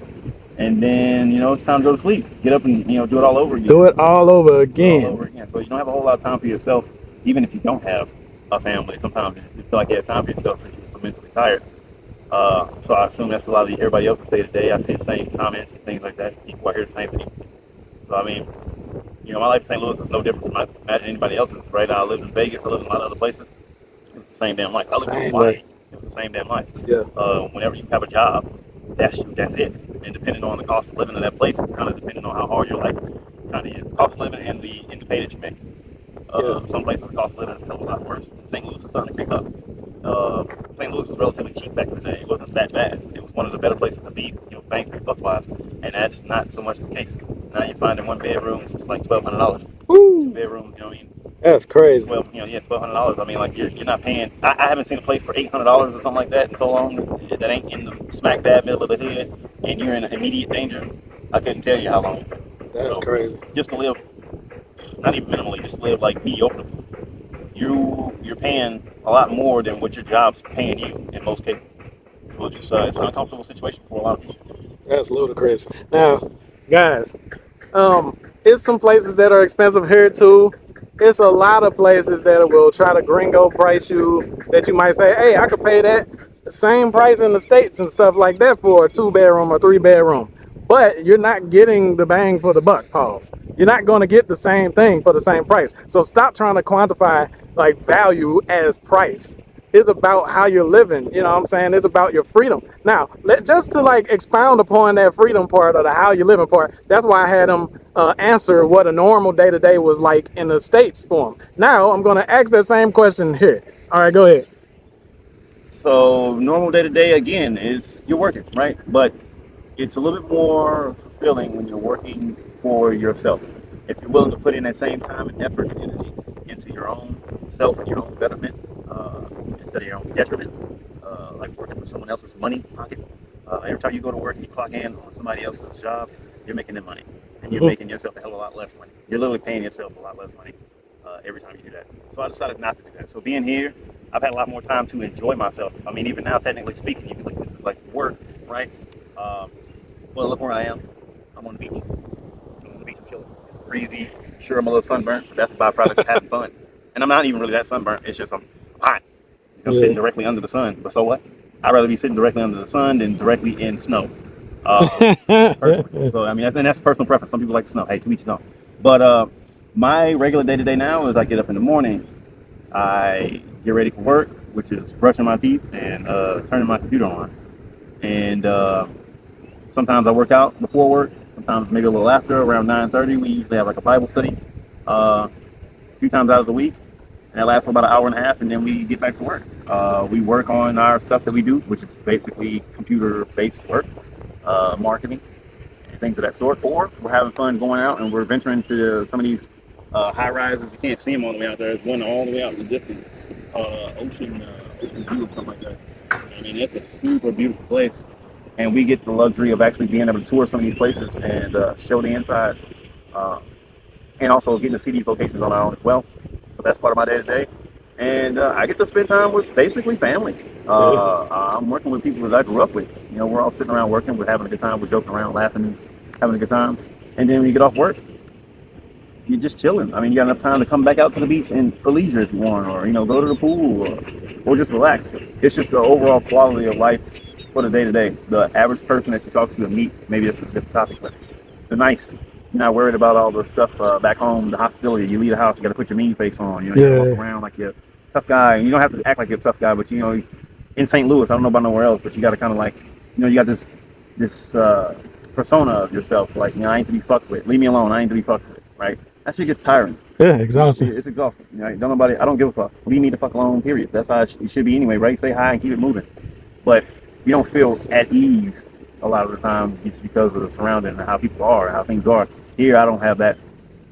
and then it's time to go to sleep. Get up and do it all over again. Do it all over again. So you don't have a whole lot of time for yourself, even if you don't have a family. Sometimes you feel like you have time for yourself because you're so mentally tired. So I assume that's a lot of everybody else's day to day. I see the same comments and things like that. People are here the same thing. So I mean, my life in St. Louis is no different from I imagine anybody else's. Right? I lived in Vegas. I lived in a lot of other places. It's the same damn life. I lived in Hawaii. It was the same damn life. Yeah. Whenever you have a job, that's you. That's it. And depending on the cost of living in that place, it's kind of depending on how hard your life kind of is. Cost of living and the pay that you make. Some places the cost of living is a lot worse. St. Louis is starting to pick up. St. Louis was relatively cheap back in the day. It wasn't that bad. It was one of the better places to be, bang for your buck wise. And that's not so much the case. Now you're finding one bedroom, it's like $1,200. Two bedrooms, you know what I mean? That's crazy. $1,200. I mean, like you're not paying. I haven't seen a place for $800 or something like that in so long. That ain't in the smack dab middle of the hood, and you're in immediate danger. I couldn't tell you how long. That's crazy. Just to live, not even minimally, just live like mediocre. You're paying a lot more than what your job's paying you in most cases. So it's an uncomfortable situation for a lot of people. That's ludicrous. Now, guys, it's some places that are expensive here too. It's a lot of places that will try to gringo price you, that you might say, hey, I could pay that same price in the States and stuff like that for a 2-bedroom or 3-bedroom. But you're not getting the bang for the buck, pause. You're not going to get the same thing for the same price. So stop trying to quantify like value as price. It's about how you're living, you know what I'm saying? It's about your freedom. Now, just to like expound upon that freedom part or the how you living part, that's why I had them answer what a normal day-to-day was like in the States for them. Now, I'm going to ask that same question here. All right, go ahead. So normal day to day again is you're working, right? But it's a little bit more fulfilling when you're working for yourself. If you're willing to put in that same time and effort and energy into your own self and your own betterment instead of your own detriment, like working for someone else's money pocket. Every time you go to work and you clock in on somebody else's job, you're making them money, and you're making yourself a hell of a lot less money. You're literally paying yourself a lot less money every time you do that. So I decided not to do that. So being here, I've had a lot more time to enjoy myself. I mean, even now, technically speaking, you can look at this as like work, right? Well, look where I am. I'm on the beach. I'm on the beach. I'm chilling. It's breezy. Sure, I'm a little sunburnt, but that's a byproduct of having fun. And I'm not even really that sunburnt. It's just I'm hot. I'm sitting directly under the sun. But so what? I'd rather be sitting directly under the sun than directly in snow. Personally. So I mean, that's personal preference. Some people like snow. Hey, to each his own. But my regular day-to-day now is I get up in the morning, I get ready for work, which is brushing my teeth and turning my computer on. And sometimes I work out before work. Sometimes maybe a little after, around 9:30. We usually have like a Bible study a few times out of the week. And that lasts for about an hour and a half, and then we get back to work. We work on our stuff that we do, which is basically computer-based work, marketing, and things of that sort. Or we're having fun going out and we're venturing to some of these high-rises. You can't see them all the way out there. There's one all the way out in the distance, Ocean View or something like that. I mean, it's a super beautiful place. And we get the luxury of actually being able to tour some of these places and show the insides. And also getting to see these locations on our own as well. So that's part of my day-to-day. And I get to spend time with basically family. I'm working with people that I grew up with. You know, we're all sitting around working, we're having a good time, we're joking around, laughing, having a good time. And then when you get off work, you're just chilling. I mean, you got enough time to come back out to the beach and for leisure if you want, or, you know, go to the pool or just relax. It's just the overall quality of life for the day-to-day. The average person that you talk to and meet, maybe this is a different topic, but they're nice. You're not worried about all the stuff back home, the hostility. You leave the house, you got to put your mean face on. You know, you gotta walk around like you're a tough guy. And you don't have to act like you're a tough guy, but you know, in St. Louis, I don't know about nowhere else, but you got to kind of like, you know, you got this persona of yourself, like, you know, I ain't to be fucked with. Leave me alone. I ain't to be fucked with, right? That shit gets tiring. Yeah, exhausting. It's exhausting. You know, I don't give a fuck. Leave me the fuck alone, period. That's how it should be anyway, right? Say hi and keep it moving. But you don't feel at ease a lot of the time just because of the surrounding and how people are, how things are. Here, I don't have that.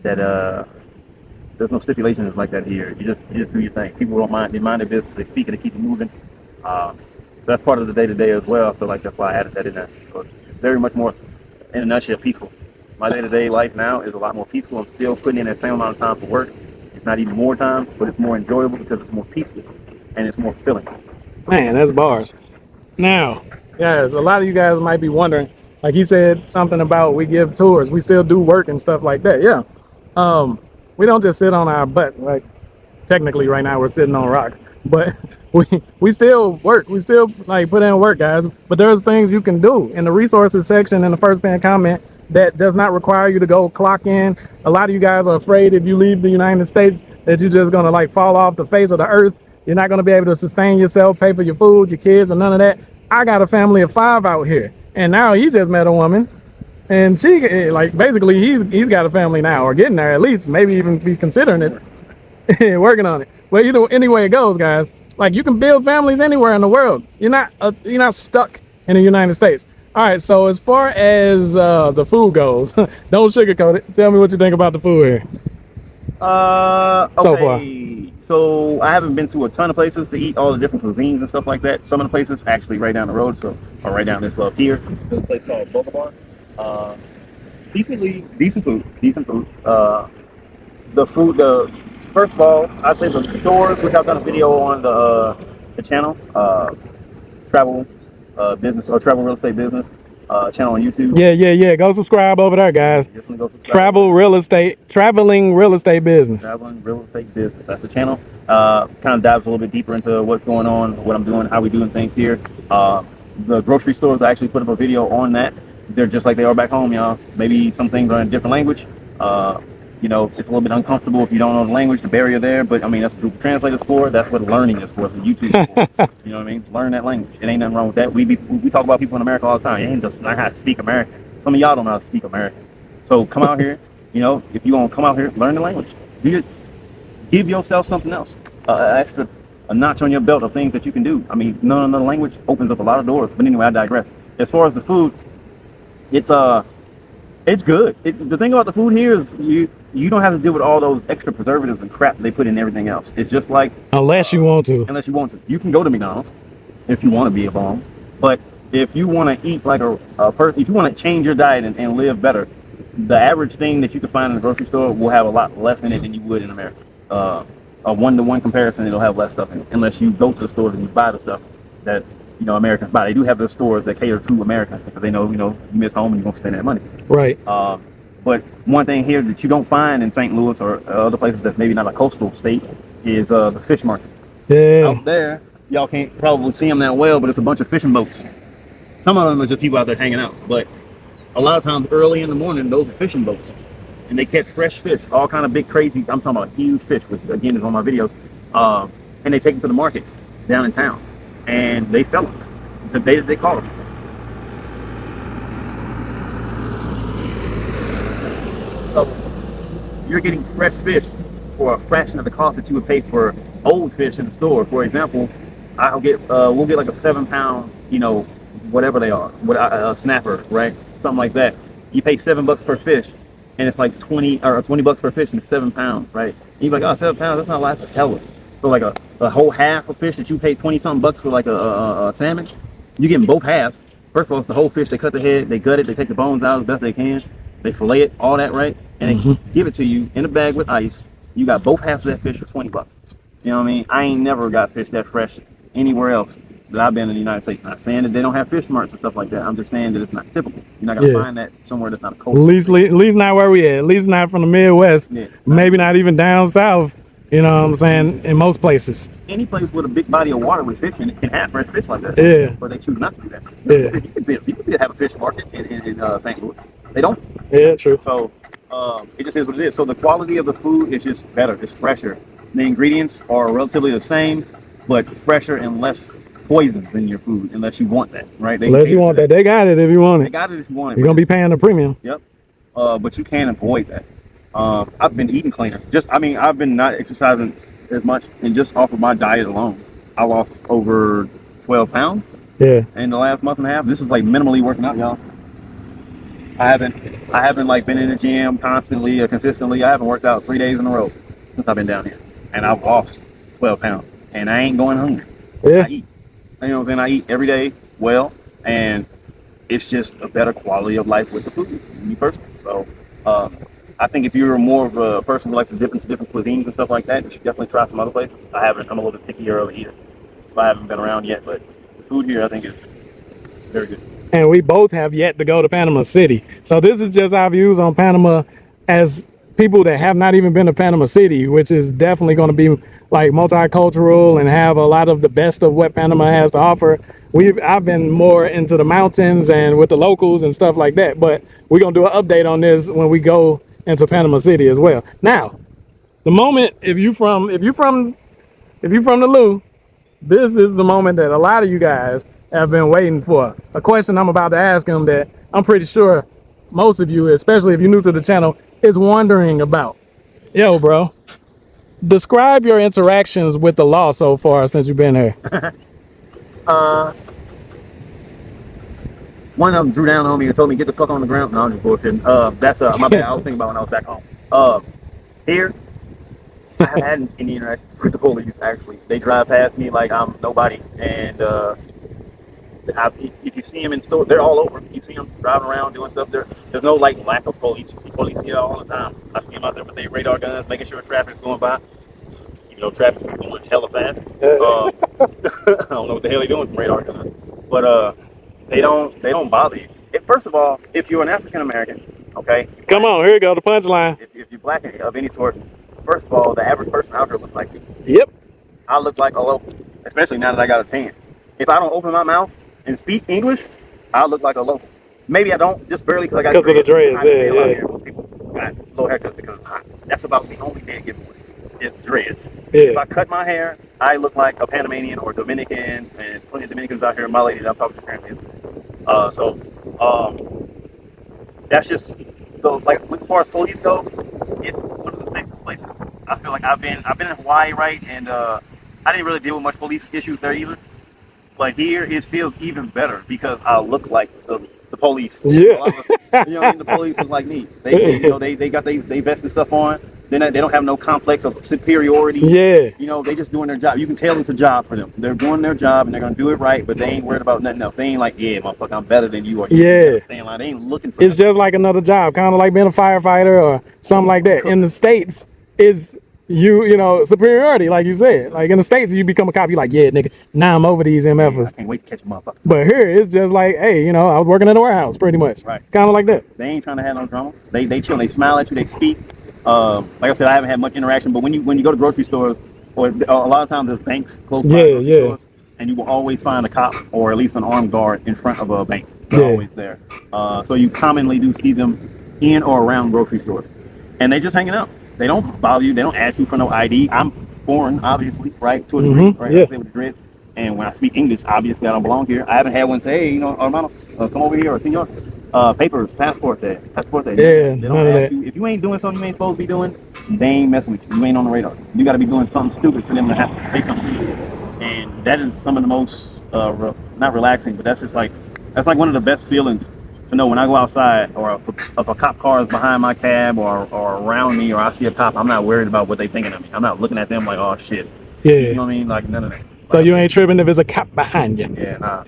There's no stipulations like that here. You just do your thing. People don't mind. They mind their business. They speak and they keep it moving. So that's part of the day-to-day as well. I feel like that's why I added that in there. So it's very much more, in a nutshell, peaceful. My day-to-day life now is a lot more peaceful. I'm still putting in that same amount of time for work. It's not even more time, but it's more enjoyable because it's more peaceful and it's more fulfilling. Man, that's bars. Now, guys, a lot of you guys might be wondering, like he said something about we give tours. We still do work and stuff like that. Yeah. We don't just sit on our butt. Like, technically right now we're sitting on rocks. But we still work. We still like put in work, guys. But there's things you can do in the resources section in the first pinned comment that does not require you to go clock in. A lot of you guys are afraid if you leave the United States that you're just gonna like fall off the face of the earth. You're not gonna be able to sustain yourself, pay for your food, your kids, and none of that. I got a family of 5 out here, and now he just met a woman, and she like basically he's got a family now, or getting there at least, maybe even be considering it, working on it. Well, you know, anyway it goes, guys. Like you can build families anywhere in the world. You're not stuck in the United States. All right, so as far as the food goes, don't sugarcoat it. Tell me what you think about the food here. So far. Okay. So I haven't been to a ton of places to eat all the different cuisines and stuff like that. Some of the places actually right down the road, or right down this road here. There's a place called Boca Bar. Decent food. First of all, I'd say the stores, which I've done a video on the channel, travel business or travel real estate business channel on YouTube. Yeah. Go subscribe over there, guys. Definitely go subscribe. Traveling real estate business. Traveling real estate business. That's the channel. Kind of dives a little bit deeper into what's going on, what I'm doing, how we doing things here. The grocery stores, I actually put up a video on that. They're just like they are back home, y'all. Maybe some things are in a different language. You know, it's a little bit uncomfortable if you don't know the language, the barrier there. But I mean, that's what Google Translate is for. That's what learning is for. That's what YouTube is for. You know what I mean? Learn that language. It ain't nothing wrong with that. We talk about people in America all the time. You ain't just learn how to speak American. Some of y'all don't know how to speak American. So come out here. You know, if you want to come out here, learn the language. Give yourself something else. A notch on your belt of things that you can do. I mean, knowing another language opens up a lot of doors. But anyway, I digress. As far as the food, it's good. The thing about the food here is you don't have to deal with all those extra preservatives and crap they put in everything else. It's just like Unless you want to. You can go to McDonald's if you want to be a bum. But if you want to eat like a person, if you want to change your diet and live better, the average thing that you can find in the grocery store will have a lot less in it than you would in America. A one-to-one comparison, it'll have less stuff in it, unless you go to the stores and you buy the stuff that Americans buy. They do have the stores that cater to Americans because they know you miss home and you're gonna spend that money. Right. But one thing here that you don't find in St. Louis or other places that's maybe not a coastal state is the fish market. Yeah. Out there, y'all can't probably see them that well, but it's a bunch of fishing boats. Some of them are just people out there hanging out, but a lot of times early in the morning, those are fishing boats, and they catch fresh fish, all kind of big, crazy. I'm talking about huge fish, which again is on my videos, and they take them to the market down in town, and they sell them the day that they call them. So you're getting fresh fish for a fraction of the cost that you would pay for old fish in the store. For example, we'll get like a 7-pound, whatever they are, a snapper, right? Something like that. You pay $7 per fish, and it's like 20 bucks per fish, and it's 7 pounds, right? And you're like, oh, 7 pounds, that's not a lot of hell. So like a whole half of fish that you pay 20-something bucks for, like a salmon, you're getting both halves. First of all, it's the whole fish. They cut the head, they gut it, they take the bones out as best they can, they fillet it, all that, right? And they give it to you in a bag with ice. You got both halves of that fish for 20 bucks. You know what I mean? I ain't never got fish that fresh anywhere else that I've been in the United States. Not saying that they don't have fish marts and stuff like that. I'm just saying that it's not typical. You're not gonna find that somewhere that's not a coastal. At least not where we at. At least not from the Midwest. Yeah, maybe not even down south. You know what I'm saying? In most places. Any place with a big body of water with fish in it can have fresh fish like that. Yeah. But they choose not to do that. Yeah. You could have a fish market in St. Louis. They don't. Yeah, true. So it just is what it is. So the quality of the food is just better. It's fresher. The ingredients are relatively the same, but fresher and less poisons in your food, unless you want that, right? Unless you want that. They got it if you want it. They got it if you want it. You're going to be paying the premium. Yep. But you can avoid that. I've been eating cleaner. I've been not exercising as much, and just off of my diet alone, I lost over 12 pounds. Yeah. In the last month and a half. This is like minimally working out, y'all. I haven't like been in the gym constantly or consistently. I haven't worked out 3 days in a row since I've been down here, and I've lost 12 pounds, and I ain't going hungry. Yeah. I eat. You know what I'm saying? I eat every day well, and it's just a better quality of life with the food, me personally. So I think if you're more of a person who likes to dip into different cuisines and stuff like that, you should definitely try some other places. I'm a little bit pickier over here, so I haven't been around yet, but the food here I think is very good. And we both have yet to go to Panama City. So this is just our views on Panama as people that have not even been to Panama City, which is definitely going to be like multicultural and have a lot of the best of what Panama has to offer. I've been more into the mountains and with the locals and stuff like that, but we're going to do an update on this when we go into Panama City as well. Now, the moment, if you from the Lou, this is the moment that a lot of you guys have been waiting for. A question I'm about to ask him that I'm pretty sure most of you, especially if you're new to the channel, is wondering about. Yo, bro, Describe your interactions with the law so far since you've been here. One of them drew down on me and told me get the fuck on the ground. No, I'm just bullshitting. That's my bad. I was thinking about when I was back home. Here I haven't had any interaction with the police. Actually, they drive past me like I'm nobody, and if you see them in stores, they're all over. You see them driving around doing stuff. There's no like lack of police. You see police here all the time. I see them out there with their radar guns, making sure traffic's going by. Even though traffic is going hella fast. I don't know what the hell they're doing with radar guns, but they don't bother you. First of all, if you're an African American, okay. Come on, here you go, the punchline. If you're black of any sort, first of all, the average person out here looks like me. Yep. I look like a local, especially now that I got a tan. If I don't open my mouth and speak English, I look like a local. Maybe I don't, just barely because I got because of the dreads. Yeah. Most people got low haircuts because it's hot. That's about the only thing giveaway. It's dreads. Yeah. If I cut my hair, I look like a Panamanian or Dominican, and there's plenty of Dominicans out here. My lady that I'm talking to currently. That's just like as far as police go, it's one of the safest places. I feel like I've been in Hawaii, right, and I didn't really deal with much police issues there either. But here it feels even better because I look like the police. Yeah. You know what I mean? The police look like me. They got they vested stuff on. They don't have no complex of superiority. Yeah. You know, they just doing their job. You can tell it's a job for them. They're doing their job and they're gonna do it right, but they ain't worried about nothing else. They ain't like, yeah, motherfucker, I'm better than you, or you gotta stay in line. They ain't looking for It's nothing. just like another job, kind of like being a firefighter or something like that. In the States, is you know, superiority, like you said. Like in the States, you become a cop, you like, yeah, nigga, now I'm over these MFers. I can't wait to catch a motherfucker. But here, it's just like, hey, you know, I was working in a warehouse, pretty much. Right. Kind of like that. They ain't trying to have no drama. They chill. They smile at you. They speak. Like I said, I haven't had much interaction, but when you go to grocery stores, or a lot of times there's banks close by grocery stores, and you will always find a cop or at least an armed guard in front of a bank. They're always there. So you commonly do see them in or around grocery stores, and they just hanging out. They don't bother you. They don't ask you for no ID. I'm foreign, obviously, right, to a degree, right? I say with the dreads. And when I speak English, obviously I don't belong here. I haven't had one say, hey, you know, hermano, come over here, or senor. Papers, passport there. Yeah, they don't ask you. If you ain't doing something you ain't supposed to be doing, they ain't messing with you. You ain't on the radar. You got to be doing something stupid for them to have to say something to you. And that is some of the most, not relaxing, but that's like one of the best feelings to know when I go outside, or if a cop car is behind my cab or around me, or I see a cop, I'm not worried about what they thinking of me. I'm not looking at them like, oh shit. Yeah. You know what I mean? Like none of that. So you ain't tripping if there's a cop behind you. Yeah, nah.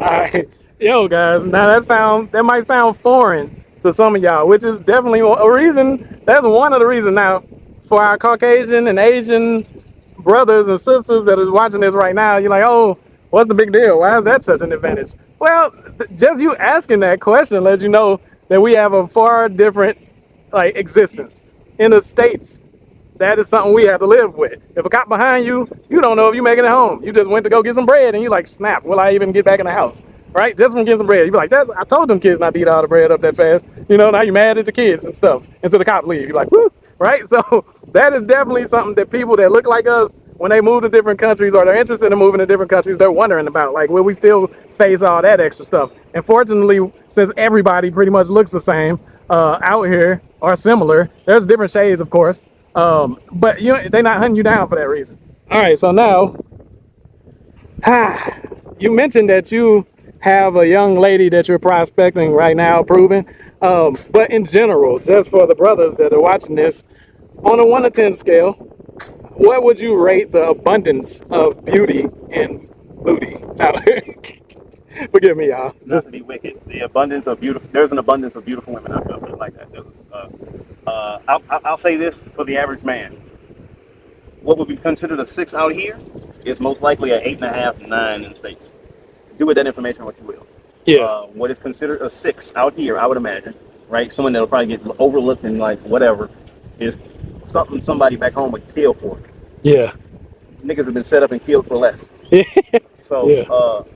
All right. Yo, guys, now that might sound foreign to some of y'all, which is definitely a reason. That's one of the reasons now for our Caucasian and Asian brothers and sisters that is watching this right now. You're like, oh, what's the big deal? Why is that such an advantage? Well, just you asking that question lets you know that we have a far different like existence. In the States, that is something we have to live with. If a cop behind you, you don't know if you're making it home. You just went to go get some bread and you like, snap, will I even get back in the house? Right? Just from getting some bread. You be like, I told them kids not to eat all the bread up that fast. You know, now you're mad at the kids and stuff until the cop leave. You're like, whoo, right? So that is definitely something that people that look like us, when they move to different countries or they're interested in moving to different countries, they're wondering about, like, will we still face all that extra stuff? And fortunately, since everybody pretty much looks the same out here or similar, there's different shades, of course. But they're not hunting you down for that reason. All right, so now, you mentioned that you have a young lady that you're prospecting right now, proving. But in general, just for the brothers that are watching this, on a 1 to 10 scale, what would you rate the abundance of beauty in booty? Forgive me, y'all. Not to be wicked, there's an abundance of beautiful women out there like that. I'll say this for the average man. What would be considered a 6 out here is most likely an 8.5, 9 in the States. Do with that information what you will. Yeah. What is considered a 6 out here, I would imagine, right? Someone that'll probably get overlooked and like whatever, is something somebody back home would kill for. Yeah. Niggas have been set up and killed for less. So,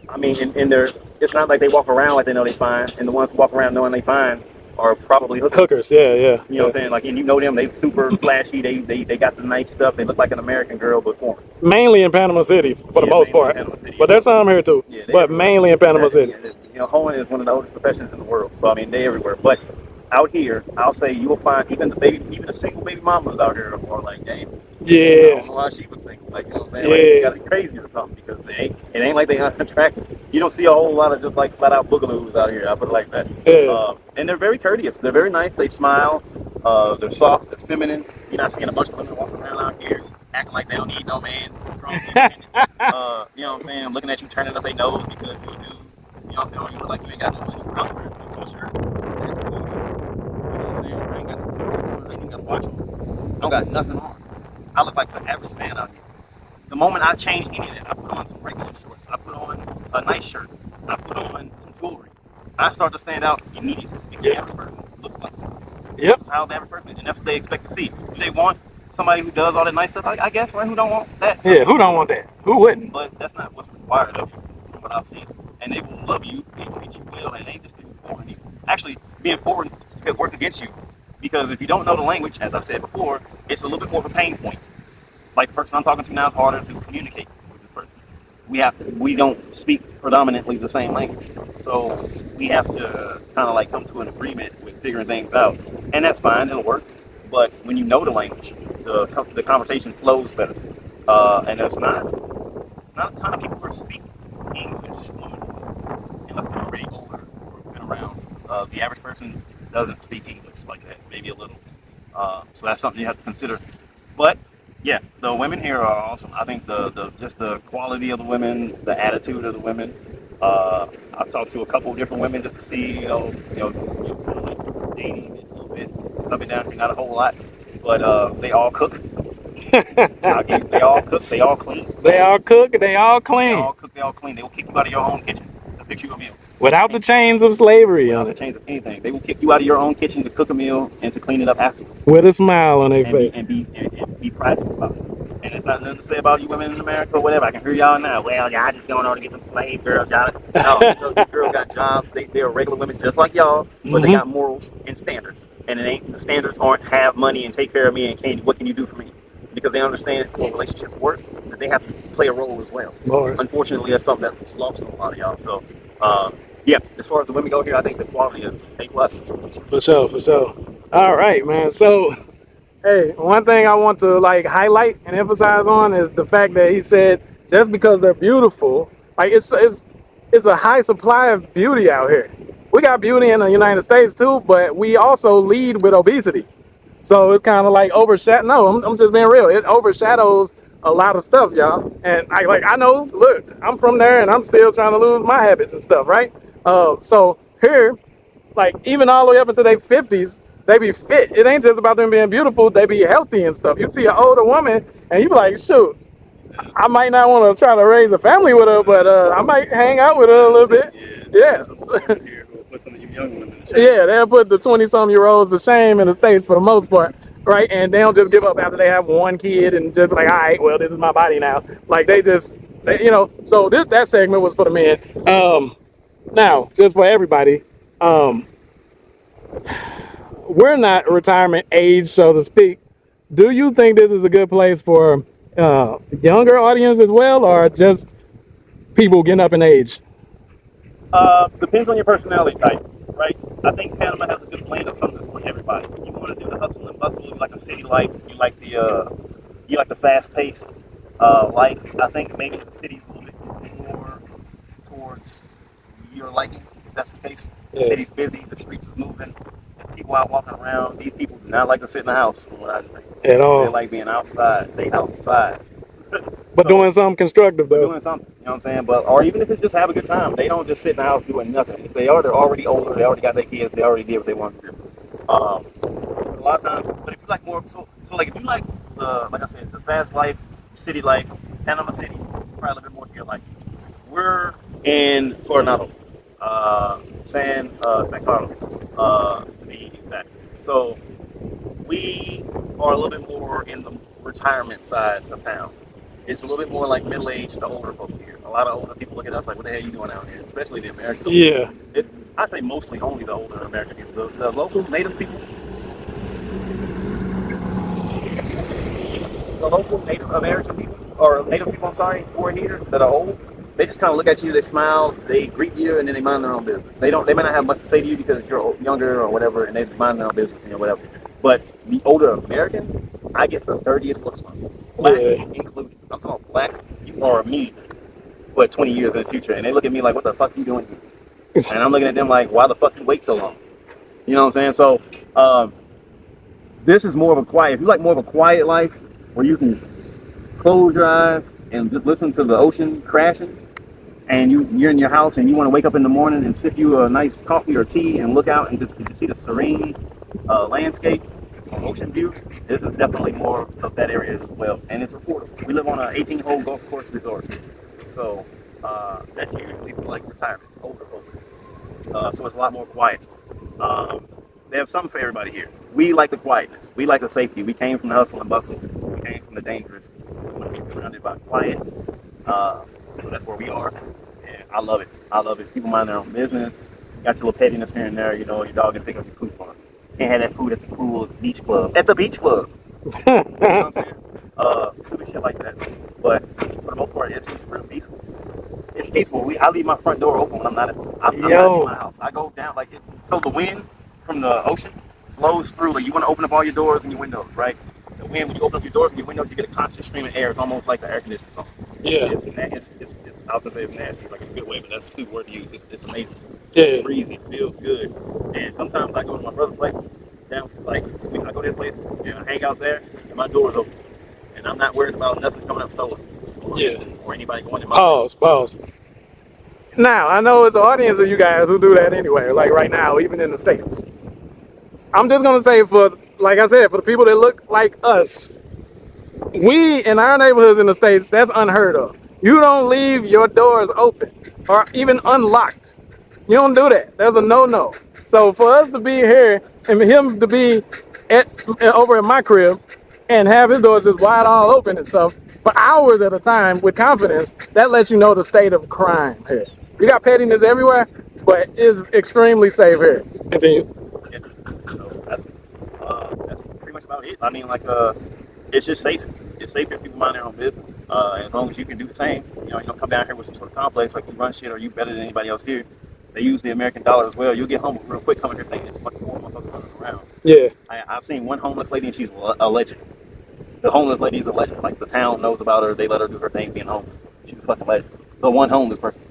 I mean, it's not like they walk around like they know they fine, and the ones who walk around knowing they fine are probably hookers. Yeah. You know what I'm saying? Like, and you know them, they super flashy, they got the nice stuff, they look like an American girl, but foreign. Mainly in Panama City for the most part. But there's some here too. But mainly in Panama City. You know, hoeing is one of the oldest professions in the world, so I mean, they everywhere. But out here, I'll say you will find even the single baby mamas out here are like, damn. I Yeah. don't know why she was single. Like, you know what I'm saying? Like, she Yeah. got to be crazy or something because it ain't like they unattractive. You don't see a whole lot of just like flat out boogaloos out here. I put it like that. Yeah. And they're very courteous. They're very nice. They smile. They're soft. They're feminine. You're not seeing a bunch of women walking around out here acting like they don't need no man. Strong, independent. You know what I'm saying? Looking at you, turning up their nose because you a dude. You know what I'm saying? Or you look like you ain't got no money. Underwear, no t-shirt. That's all shirts. You know what I'm saying? I ain't got no jewelry on. I ain't even got a watch on. I don't got nothing on. I look like the average man out here. The moment I change any of that, I put on some regular shorts. I put on a nice shirt. I put on some jewelry. I start to stand out immediately. If the average person looks like that. Yep. This is how the average person is, and that's what they expect to see. Do they want somebody who does all that nice stuff? I guess, right? Who don't want that? Yeah. Who don't want that? Who wouldn't? But that's not what's required of you, from what I've seen. And they will love you and treat you well, and they just think you're foreign. Actually, being foreign could work against you because if you don't know the language, as I've said before, it's a little bit more of a pain point. Like the person I'm talking to now is harder to communicate with this person. We don't speak predominantly the same language, so we have to kind of like come to an agreement with figuring things out, and that's fine. It'll work. But when you know the language, the conversation flows better, and there's not a ton of people who speak English fluently unless they're already older or been around. The average person doesn't speak English like that, maybe a little. So that's something you have to consider. But yeah, the women here are awesome. I think the just the quality of the women, the attitude of the women. I've talked to a couple of different women just to see, kind of like dating a little bit. 'Cause I've been down here not a whole lot, but they all cook. They all cook. They all clean. They all cook. They all They clean. all cook. They all clean. They will kick you out of your own kitchen to fix you a meal. Without the chains of slavery Without on the it. chains of anything, they will kick you out of your own kitchen to cook a meal and to clean it up afterwards. With a smile on their face. And be prideful about it. And it's not nothing to say about you women in America or whatever. I can hear y'all now. Well, y'all just going on to get them slave girls. Y'all. No, these girls got jobs. They're regular women just like y'all, but they got morals and standards. And the standards aren't have money and take care of me and what can you do for me? Because they understand for a relationship to work that they have to play a role as well. Bars. Unfortunately, that's something that's lost on a lot of y'all. So, yeah, as far as the women go here, I think the quality is A+. For sure, for sure. All right, man. So, hey, one thing I want to like highlight and emphasize on is the fact that he said just because they're beautiful, like it's a high supply of beauty out here. We got beauty in the United States too, but we also lead with obesity. So it's kind of like overshadow. No, I'm just being real. It overshadows a lot of stuff, y'all. And I know. Look, I'm from there, and I'm still trying to lose my habits and stuff, right? So here, like even all the way up into their 50s, they be fit. It ain't just about them being beautiful. They be healthy and stuff. You see an older woman, and you be like, shoot, I might not want to try to raise a family with her, but I might hang out with her a little bit. Yeah. Yeah, they'll put the 20-some-year-olds to shame in the States for the most part, right? And they don't just give up after they have one kid and just be like, all right, well, this is my body now. Like so that segment was for the men. Now, just for everybody, we're not retirement age, so to speak. Do you think this is a good place for younger audience as well, or just people getting up in age? Depends on your personality type, right? I think Panama has a good blend of something for everybody. You want to do the hustle and bustle, you like a city life, you like the fast paced life. I think maybe the city's a little bit more towards your liking, if that's the case. The city's busy, the streets is moving, there's people out walking around. These people do not like to sit in the house, from what I think. At all. They like being outside. They outside. But doing something constructive, though. Doing something, you know what I'm saying? Or even if it's just have a good time, they don't just sit in the house doing nothing. If they're already older, they already got their kids, they already did what they wanted to do. A lot of times, but if you like more, so like if you like like I said, the fast life, city life, Panama City, it's probably a little bit more to your life. We're in Coronado, San Carlos, to be exact. So we are a little bit more in the retirement side of town. It's a little bit more like middle-aged to older folks here. A lot of older people look at us like, what the hell are you doing out here? Especially the Americans. Yeah. I say mostly only the older American people. The local native people. The local Native American people, or Native people, I'm sorry, who are here that are old, they just kind of look at you, they smile, they greet you, and then they mind their own business. They may not have much to say to you because you're younger or whatever, and they mind their own business, whatever. But the older Americans, I get the dirtiest looks from, black included. I'm talking about black. You are me, but 20 years in the future, and they look at me like, "What the fuck are you doing here?" And I'm looking at them like, "Why the fuck you wait so long?" You know what I'm saying? So this is more of a quiet. If you like more of a quiet life where you can close your eyes and just listen to the ocean crashing, and you're in your house and you want to wake up in the morning and sip you a nice coffee or tea and look out and just see the serene landscape, ocean view, this is definitely more of that area as well. And it's affordable. We live on an 18-hole golf course resort. So that's usually for like retirement, older folks. So it's a lot more quiet. They have something for everybody here. We like the quietness. We like the safety. We came from the hustle and bustle. We came from the dangerous. We want to be surrounded by quiet. So that's where we are. And I love it. I love it. People mind their own business. Got your little pettiness here and there. You know, your dog can pick up your poop on. Can't have that food at the pool, at the beach club. At the beach club. You know what I'm saying? Stupid shit like that. But for the most part, it's just real peaceful. It's peaceful. I leave my front door open when I'm not in my house. I go down like it. So the wind from the ocean blows through. Like you want to open up all your doors and your windows, right? The wind, when you open up your doors and your windows, you get a constant stream of air. It's almost like the air conditioning zone. Yeah. It's I was gonna say it's nasty, like in a good way, but that's a stupid word to use. It's amazing. Yeah. It's breezy. It feels good. And sometimes I go to my brother's place, down like I go to his place and I hang out there, and my door is open, and I'm not worried about nothing coming up stolen, or anybody going in my Pause. Now I know it's an audience of you guys who do that anyway. Like right now, even in the States. I'm just gonna say like I said, for the people that look like us, we in our neighborhoods in the States, that's unheard of. You don't leave your doors open or even unlocked. You don't do that. That's a no-no. So for us to be here and him to be over at my crib and have his doors just wide all open and stuff for hours at a time with confidence, that lets you know the state of crime here. We got pettiness everywhere, but it's extremely safe here. Continue. That's pretty much about it. I mean, like, it's just safe. It's safe if people mind their own business. As long as you can do the same. You don't come down here with some sort of complex like you run shit or you better than anybody else here. They use the American dollar as well. You'll get humbled real quick coming here thinking it's much more motherfuckers running around. Yeah. I've seen one homeless lady and she's a legend. The homeless lady is a legend. Like the town knows about her. They let her do her thing being homeless. She's a fucking legend. The one homeless person.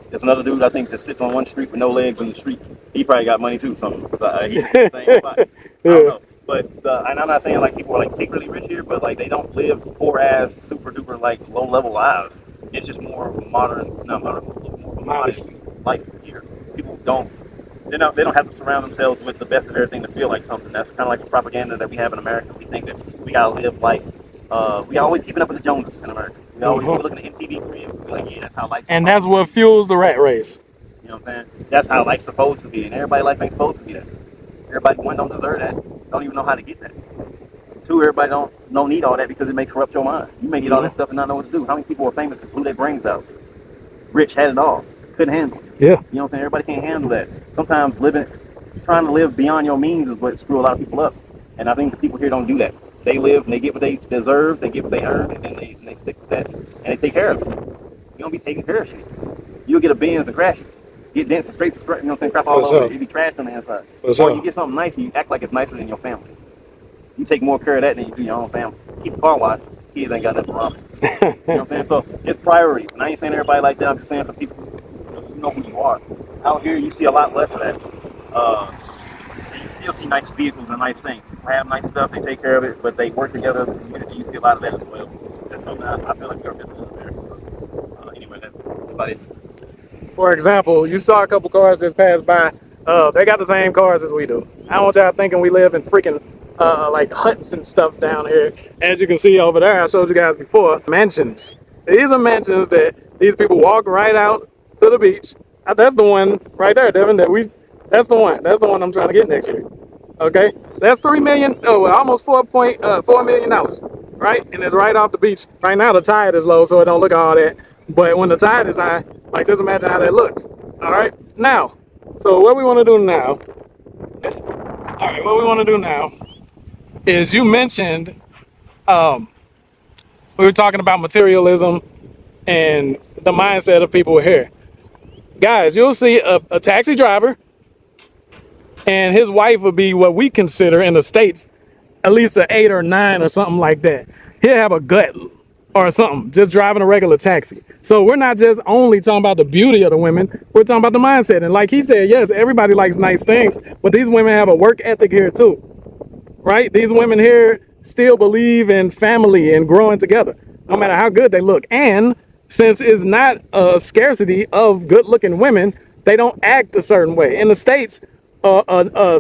There's another dude I think that sits on one street with no legs in the street. He probably got money too, something. Because he's the same spot. I don't know. But and I'm not saying like people are like secretly rich here, but like they don't live poor ass, super duper like low level lives. It's just more modest life here. People they don't have to surround themselves with the best of everything to feel like something. That's kind of like the propaganda that we have in America. We think that we gotta live like we always keeping up with the Joneses in America. We always looking at MTV cribs. We're like, yeah, that's how life's. And that's what fuels the rat race. You know what I'm saying? That's how life's supposed to be, and everybody's life ain't supposed to be that. Everybody, one, don't deserve that. Don't even know how to get that. Two, everybody don't need all that because it may corrupt your mind. You may get all that stuff and not know what to do. How many people are famous and blew their brains out? Rich, had it all, couldn't handle it. Yeah. You know what I'm saying? Everybody can't handle that. Sometimes trying to live beyond your means is what screw a lot of people up. And I think the people here don't do that. They live and they get what they deserve, they get what they earn, and they stick with that. And they take care of it. You don't be taking care of shit. You'll get a Benz and crash it. Get dents and scrapes, you know what I'm saying? Crap all over it. You be trashed on the inside. Or you get something nice and you act like it's nicer than your family. You take more care of that than you do your own family. Keep the car washed. Kids ain't got nothing wrong. You know what I'm saying? So it's priorities. And I ain't saying everybody like that. I'm just saying for people who know who you are. Out here, you see a lot less of that. You still see nice vehicles and nice things. People have nice stuff. They take care of it, but they work together as a community. You see a lot of that as well. That's something I feel like we're missing in America. So anyway, that's about it. For example, you saw a couple cars just pass by. They got the same cars as we do. I don't want y'all thinking we live in freaking like huts and stuff down here. As you can see over there, I showed you guys before, mansions. These are mansions that these people walk right out to the beach. That's the one right there, Devin. That's the one. That's the one I'm trying to get next year. Okay, that's $3 million. Oh, well, almost $4 million, right? And it's right off the beach. Right now the tide is low, so it don't look all that. But when the tide is high, like just imagine how that looks. All right, now, so what we want to do now. All right, what we want to do now is you mentioned we were talking about materialism and the mindset of people here. Guys, you'll see a taxi driver and his wife would be what we consider in the States at least an 8 or 9 or something like that. He'll have a gut or something, just driving a regular taxi. So we're not just only talking about the beauty of the women, we're talking about the mindset. And like he said, yes, everybody likes nice things, but these women have a work ethic here too, right? These women here still believe in family and growing together, no matter how good they look. And since it's not a scarcity of good looking women, they don't act a certain way. In the States, a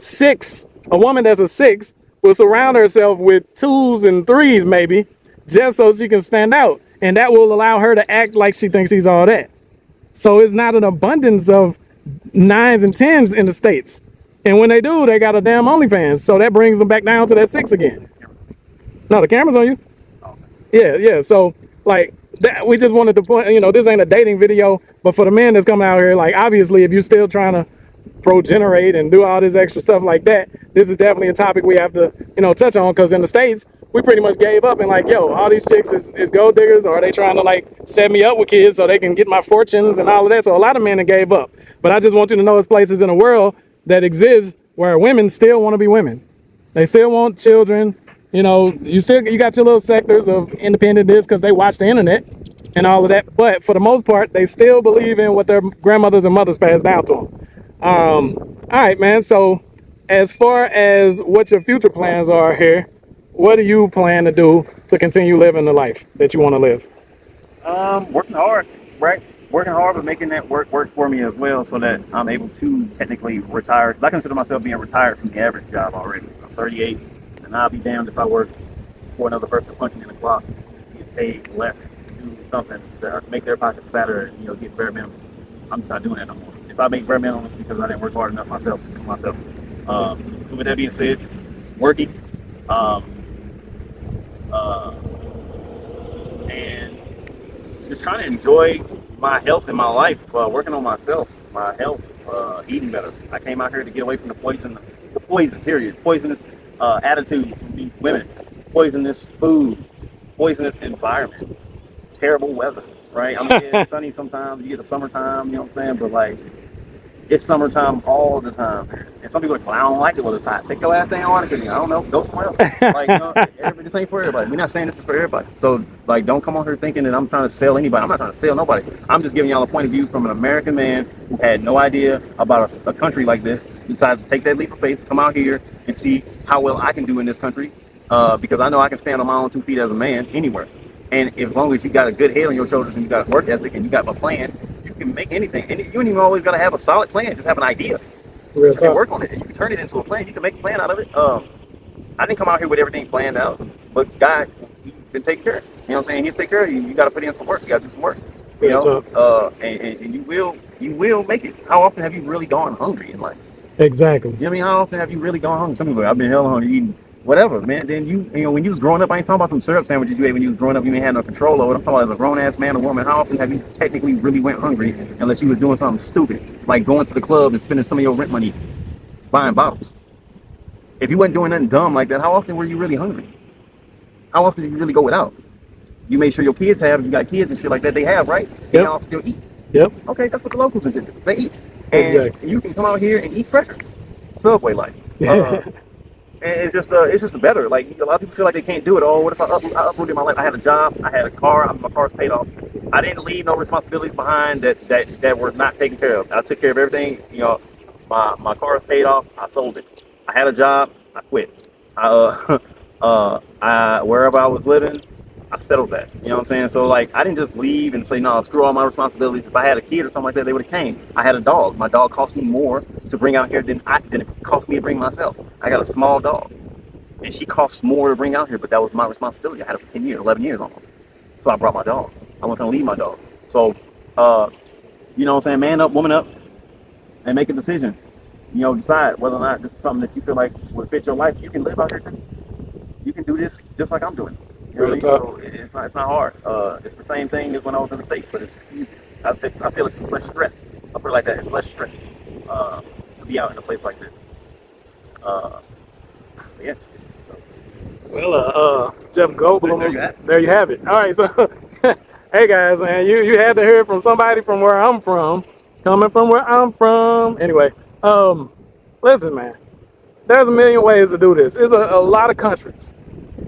woman that's a 6 will surround herself with 2s and 3s maybe, just so she can stand out. And that will allow her to act like she thinks she's all that. So it's not an abundance of 9s and 10s in the States. And when they do, they got a damn OnlyFans. So that brings them back down to that 6 again. No, the camera's on you. Yeah. So like that, we just wanted to point, this ain't a dating video, but for the men that's coming out here, like obviously if you're still trying to progenerate and do all this extra stuff like that, this is definitely a topic we have to, touch on, because in the States, we pretty much gave up and like, yo, all these chicks is gold diggers, or are they trying to like set me up with kids so they can get my fortunes and all of that. So a lot of men have gave up. But I just want you to know there's places in the world that exist where women still want to be women. They still want children. You got your little sectors of independent this because they watch the internet and all of that. But for the most part, they still believe in what their grandmothers and mothers passed down to them. All right, man. So as far as what your future plans are here, what do you plan to do to continue living the life that you want to live? Working hard, right? Working hard, but making that work for me as well, so that I'm able to technically retire. I consider myself being retired from the average job already. I'm 38, and I'll be damned if I work for another person punching in the clock, get paid less to do something to make their pockets fatter and get bare minimum. I'm just not doing that no more. If I make bare minimum, it's because I didn't work hard enough myself. So with that being said, working, and just trying to enjoy my health and my life, working on myself, my health, eating better. I came out here to get away from the poison, period. Poisonous attitude from these women, poisonous food, poisonous environment, terrible weather, right? I mean, it's sunny sometimes, you get the summertime, you know what I'm saying? But like, it's summertime all the time here. And some people are like, well, I don't like it when it's hot. Take your ass down on it, because I don't know, go somewhere else. Like, this ain't for everybody. We're not saying this is for everybody. So, like, don't come on here thinking that I'm trying to sell anybody. I'm not trying to sell nobody. I'm just giving y'all a point of view from an American man who had no idea about a country like this, decided to take that leap of faith, come out here and see how well I can do in this country, because I know I can stand on my own 2 feet as a man anywhere. And as long as you got a good head on your shoulders and you got a work ethic and you got a plan, you can make anything. And you don't even always got to have a solid plan. Just have an idea. You can work on it and you can turn it into a plan. You can make a plan out of it. I didn't come out here with everything planned out, but God, He can take care of it. You know what I'm saying? He'll take care of you. You got to put in some work. You got to do some work. And you will make it. How often have you really gone hungry in life? Exactly. You know what I mean? How often have you really gone hungry? Some people, I've been hell hungry eating whatever, man. Then when you was growing up, I ain't talking about them syrup sandwiches you ate when you was growing up. You ain't had no control over it. I'm talking about as a grown ass man or woman. How often have you technically really went hungry unless you was doing something stupid, like going to the club and spending some of your rent money buying bottles? If you wasn't doing nothing dumb like that, how often were you really hungry? How often did you really go without? You made sure your kids have, if you got kids and shit like that, they have, right? And y'all still eat. Yep. Okay, that's what the locals do. They eat. And exactly. You can come out here and eat fresher. Subway life. And it's just better. Like, a lot of people feel like they can't do it. Oh, what if I uprooted my life? I had a job, I had a car, my car's paid off. I didn't leave no responsibilities behind that were not taken care of. I took care of everything. My car's paid off. I sold it. I had a job. I quit. Wherever I was living, I settled that. You know what I'm saying? So like, I didn't just leave and say, no, screw all my responsibilities. If I had a kid or something like that, they would have came. I had a dog. My dog cost me more to bring out here than it cost me to bring myself. I got a small dog, and she costs more to bring out here, but that was my responsibility. I had her for 10 years, 11 years almost. So I brought my dog. I wasn't gonna leave my dog. So, you know what I'm saying? Man up, woman up, and make a decision. Decide whether or not this is something that you feel like would fit your life. You can live out here too. You can do this just like I'm doing. You know what I mean? So it's not hard. It's the same thing as when I was in the States, but I feel it's less stress. I put it like that. It's less stress to be out in a place like this. Yeah. Well, Jeff Goldblum, there you have it. All right, so Hey guys, man, you had to hear it from somebody from where I'm from, coming from where I'm from. Anyway, listen, man, there's a million ways to do this. There's a lot of countries.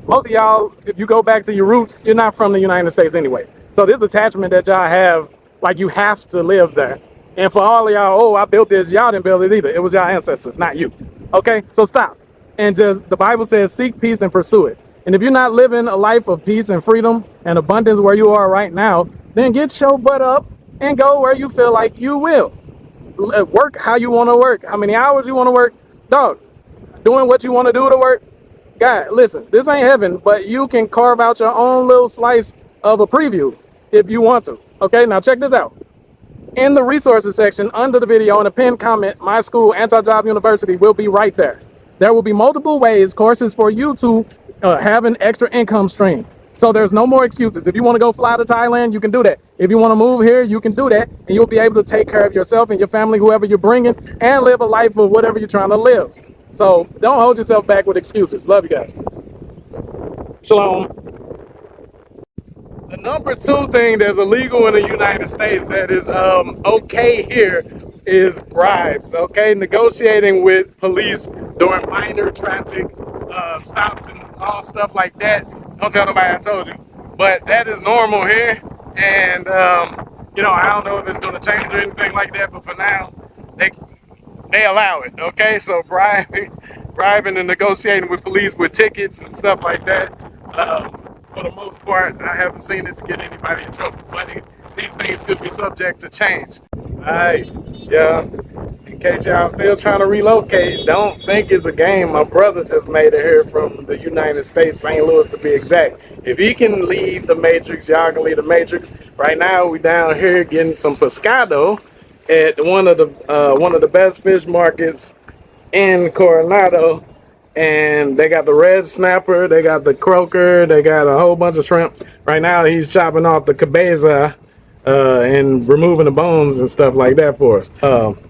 Most of y'all, if you go back to your roots, you're not from the United States anyway. So this attachment that y'all have, like you have to live there. And for all of y'all, oh, I built this, y'all didn't build it either. It was y'all ancestors, not you. Okay, so stop. And just, the Bible says, seek peace and pursue it. And if you're not living a life of peace and freedom and abundance where you are right now, then get your butt up and go where you feel like you will. Work how you want to work, how many hours you want to work. Dog, doing what you want to do to work. God, listen, this ain't heaven, but you can carve out your own little slice of a preview if you want to. Okay, now check this out. In the resources section under the video in a pinned comment, my school, Anti-Job University, will be right there. There will be multiple courses for you to have an extra income stream. So there's no more excuses. If you want to go fly to Thailand, you can do that. If you want to move here, you can do that. And you'll be able to take care of yourself and your family, whoever you're bringing, and live a life of whatever you're trying to live. So don't hold yourself back with excuses. Love you guys. Shalom. The number two thing that's illegal in the United States that is okay here is bribes. Okay, negotiating with police during minor traffic stops and all stuff like that. Don't tell nobody I told you, but that is normal here. And you know, I don't know if it's going to change or anything like that, but for now, they allow it. Okay, so bribing and negotiating with police with tickets and stuff like that. For the most part, I haven't seen it to get anybody in trouble, but these things could be subject to change. Alright, yeah, in case y'all still trying to relocate, don't think it's a game. My brother just made it here from the United States, St. Louis to be exact. If he can leave the Matrix, y'all can leave the Matrix. Right now, we down here getting some pescado at one of the best fish markets in Coronado. And they got the red snapper, they got the croaker, they got a whole bunch of shrimp. Right now he's chopping off the cabeza and removing the bones and stuff like that for us.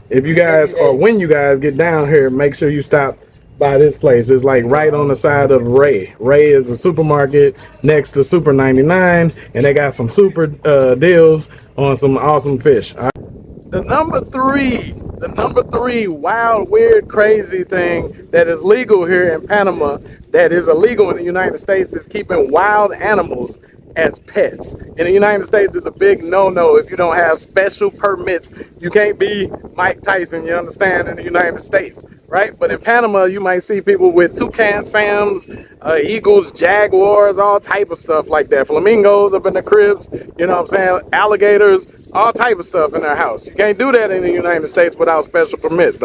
If you guys, or when you guys get down here, make sure you stop by this place. It's like right on the side of Ray. Ray is a supermarket next to Super 99, and they got some super deals on some awesome fish. The number three wild, weird, crazy thing that is legal here in Panama that is illegal in the United States is keeping wild animals as pets. In the United States, it's a big no-no if you don't have special permits. You can't be Mike Tyson, you understand, in the United States, right? But in Panama, you might see people with toucan Sams, eagles, jaguars, all type of stuff like that. Flamingos up in the cribs, you know what I'm saying? Alligators, all type of stuff in their house. You can't do that in the United States without special permits.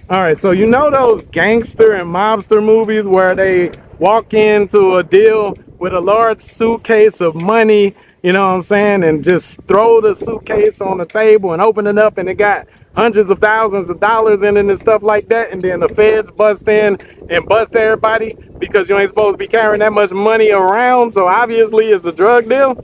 All right, so you know those gangster and mobster movies where they walk into a deal with a large suitcase of money, you know what I'm saying, and just throw the suitcase on the table and open it up and it got hundreds of thousands of dollars in it and stuff like that, and then the feds bust in and bust everybody because you ain't supposed to be carrying that much money around, so obviously it's a drug deal.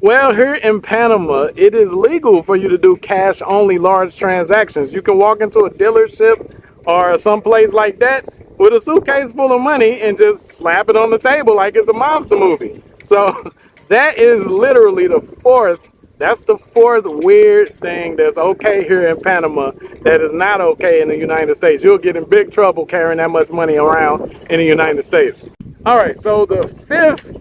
Well, here in Panama, it is legal for you to do cash-only large transactions. You can walk into a dealership or someplace like that with a suitcase full of money and just slap it on the table like it's a mobster movie. So that is literally that's the fourth weird thing that's okay here in Panama that is not okay in the United States. You'll get in big trouble carrying that much money around in the United States. All right, so the fifth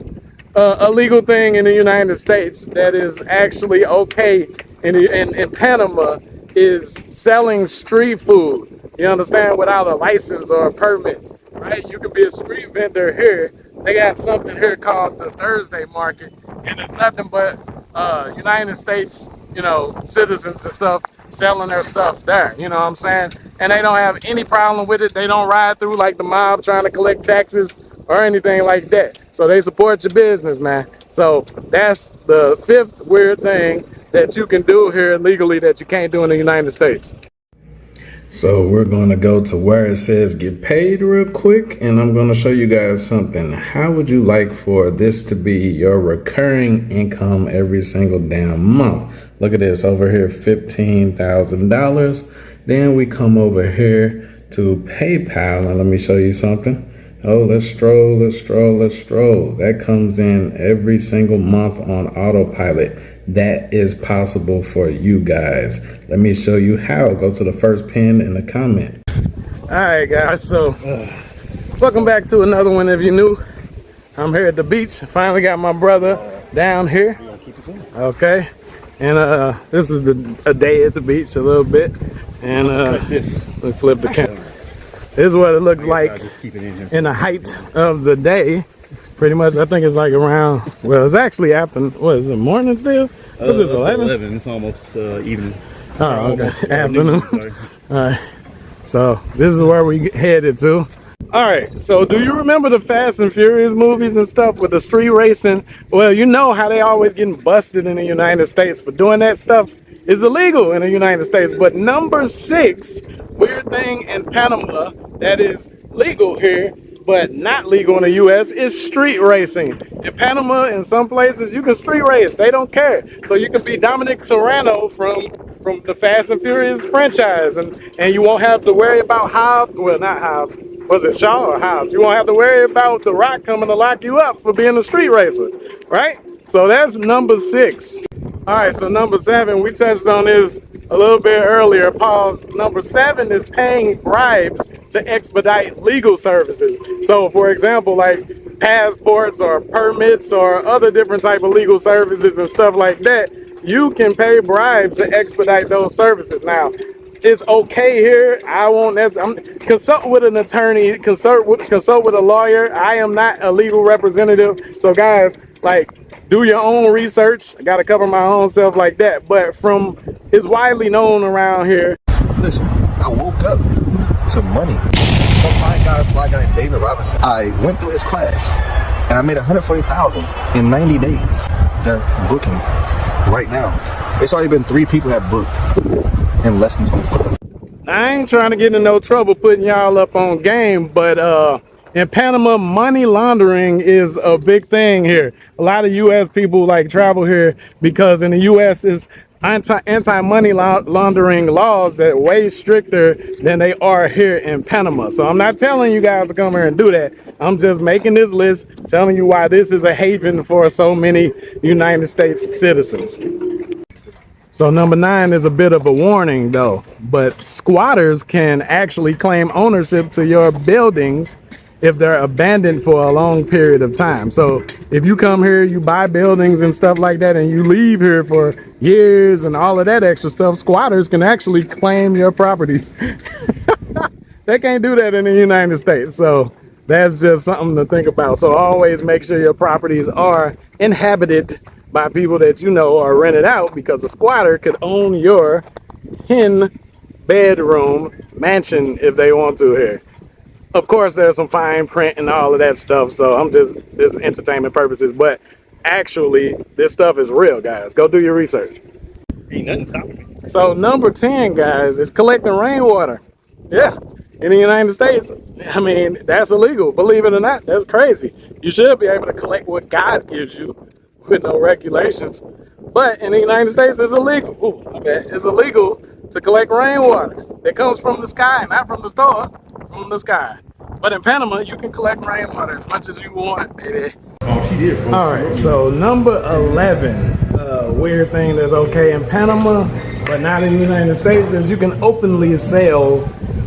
illegal thing in the United States that is actually okay in Panama is selling street food. You understand? Without a license or a permit, right? You can be a street vendor here. They got something here called the Thursday market, and it's nothing but United States, you know, citizens and stuff selling their stuff there. You know what I'm saying? And they don't have any problem with it. They don't ride through like the mob trying to collect taxes or anything like that. So they support your business, man. So that's the fifth weird thing that you can do here legally that you can't do in the United States. So we're going to go to where it says get paid real quick, and I'm going to show you guys something. How would you like for this to be your recurring income every single damn month? Look at this over here, $15,000. Then we come over here to PayPal, and let me show you something. Oh, let's stroll, let's stroll, let's stroll. That comes in every single month on autopilot. That is possible for you guys. Let me show you how. Go to the first pin in the comment. All right, guys. So, welcome back to another one. If you're new, I'm here at the beach. Finally got my brother down here. Okay. And this is a day at the beach a little bit. And we flip the camera. This is what it looks like in the height of the day. Pretty much, I think it's like around, well, it's actually after, what is it, morning still? What's this, 11? It's almost evening. Oh, okay, afternoon. All right, so this is where we headed to. All right, so do you remember the Fast and Furious movies and stuff with the street racing? Well, you know how they always getting busted in the United States for doing that stuff is illegal in the United States. But number 6, weird thing in Panama that is legal here, but not legal in the U.S. is street racing. In Panama, in some places, you can street race. They don't care. So you can be Dominic Toretto from the Fast and Furious franchise, and you won't have to worry about Hobbs. Well, not Hobbs. Was it Shaw or Hobbs? You won't have to worry about The Rock coming to lock you up for being a street racer, right? So that's number 6. All right, so number 7, we touched on this a little bit earlier. Pause. Number 7 is paying bribes to expedite legal services. So, for example, like passports or permits or other different type of legal services and stuff like that, you can pay bribes to expedite those services. Now, it's okay here. I won't necessarily consult with an attorney, consult with a lawyer. I am not a legal representative. So, guys, like, do your own research. I gotta cover my own self like that. But it's widely known around here. Listen, I woke up to money from fly guy David Robinson. I went through his class and I made $140,000 in 90 days. They're booking right now. It's already been 3 people that booked in less than 24 hours. I ain't trying to get in no trouble putting y'all up on game, but in Panama, money laundering is a big thing here. A lot of U.S. people like travel here because in the U.S. is anti-money laundering laws that are way stricter than they are here in Panama. So I'm not telling you guys to come here and do that. I'm just making this list, telling you why this is a haven for so many United States citizens. So number 9 is a bit of a warning though, but squatters can actually claim ownership to your buildings if they're abandoned for a long period of time. So if you come here, you buy buildings and stuff like that, and you leave here for years and all of that extra stuff, squatters can actually claim your properties. They can't do that in the United States. So that's just something to think about. So always make sure your properties are inhabited by people that you know are rented out, because a squatter could own your 10-bedroom mansion if they want to here. Of course, there's some fine print and all of that stuff, so I'm just entertainment purposes. But actually, this stuff is real, guys. Go do your research. Ain't nothing stopping me. So number 10, guys, is collecting rainwater. Yeah, in the United States, I mean, that's illegal. Believe it or not, that's crazy. You should be able to collect what God gives you with no regulations. But in the United States, it's illegal. Ooh, okay. It's illegal to collect rainwater that comes from the sky, not from the store, from the sky. But in Panama, you can collect rainwater as much as you want, baby. Oh, she did. All right, so number 11, weird thing that's okay in Panama, but not in the United States, is you can openly sell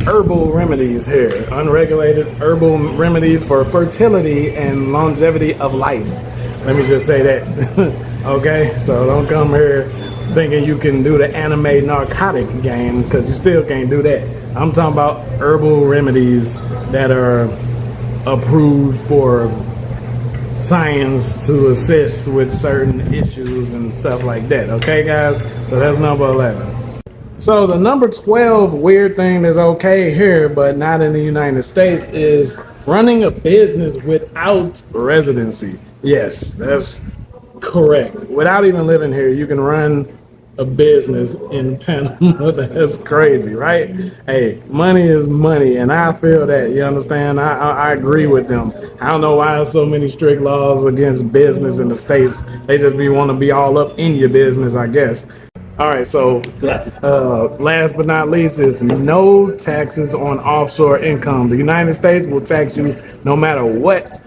herbal remedies here. Unregulated herbal remedies for fertility and longevity of life. Let me just say that. Okay, so don't come here thinking you can do the anime narcotic game, because you still can't do that. I'm talking about herbal remedies that are approved for science to assist with certain issues and stuff like that. Okay, guys? So that's number 11. So the number 12 weird thing that's okay here, but not in the United States, is running a business without residency. Yes, that's correct. Without even living here, you can run a business in Panama. That's crazy, right? Hey, money is money, and I feel that. You understand? I agree with them. I don't know why there's so many strict laws against business in the States. They just want to be all up in your business, I guess. All right, so last but not least is no taxes on offshore income. The United States will tax you no matter what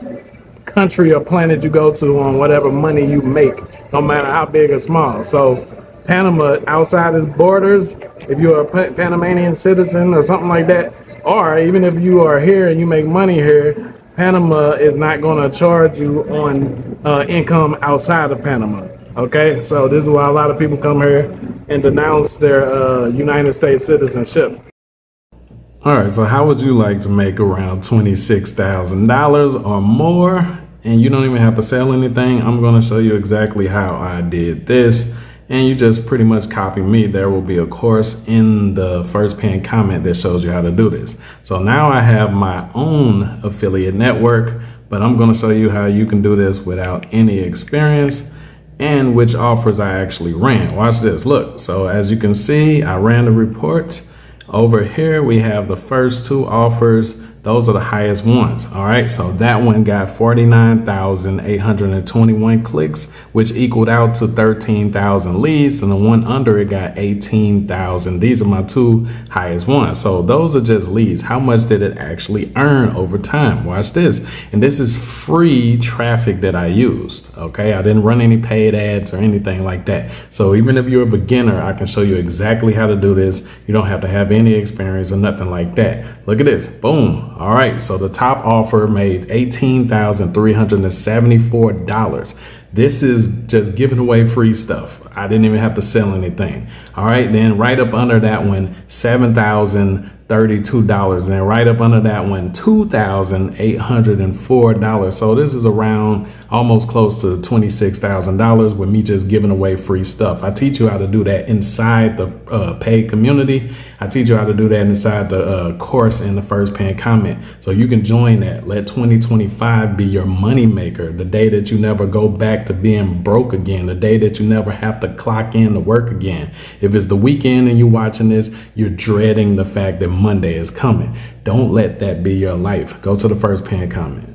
country or planet you go to on whatever money you make, no matter how big or small. So Panama, outside its borders, if you're a Panamanian citizen or something like that, or even if you are here and you make money here, Panama is not going to charge you on income outside of Panama. Okay, so this is why a lot of people come here and denounce their United States citizenship. All right, so how would you like to make around $26,000 or more and you don't even have to sell anything? I'm going to show you exactly how I did this, and you just pretty much copy me. There will be a course in the first pinned comment that shows you how to do this. So now I have my own affiliate network, but I'm going to show you how you can do this without any experience and which offers I actually ran. Watch this. Look, so as you can see, I ran the report. Over here we have the first two offers. Those are the highest ones. All right, so that one got 49,821 clicks, which equaled out to 13,000 leads, and the one under it got 18,000. These are my two highest ones. So those are just leads. How much did it actually earn over time? Watch this. And this is free traffic that I used. Okay, I didn't run any paid ads or anything like that. So even if you're a beginner, I can show you exactly how to do this. You don't have to have any experience or nothing like that. Look at this. Boom. All right, so the top offer made $18,374. This is just giving away free stuff. I didn't even have to sell anything. All right, then right up under that one, $7,032. And then right up under that one, $2,804. So this is around almost close to $26,000 with me just giving away free stuff. I teach you how to do that inside the paid community. I teach you how to do that inside the course in the first pinned comment. So you can join that. Let 2025 be your money maker. The day that you never go back to being broke again. The day that you never have to clock in to work again. If it's the weekend and you're watching this, you're dreading the fact that Monday is coming. Don't let that be your life. Go to the first pinned comment.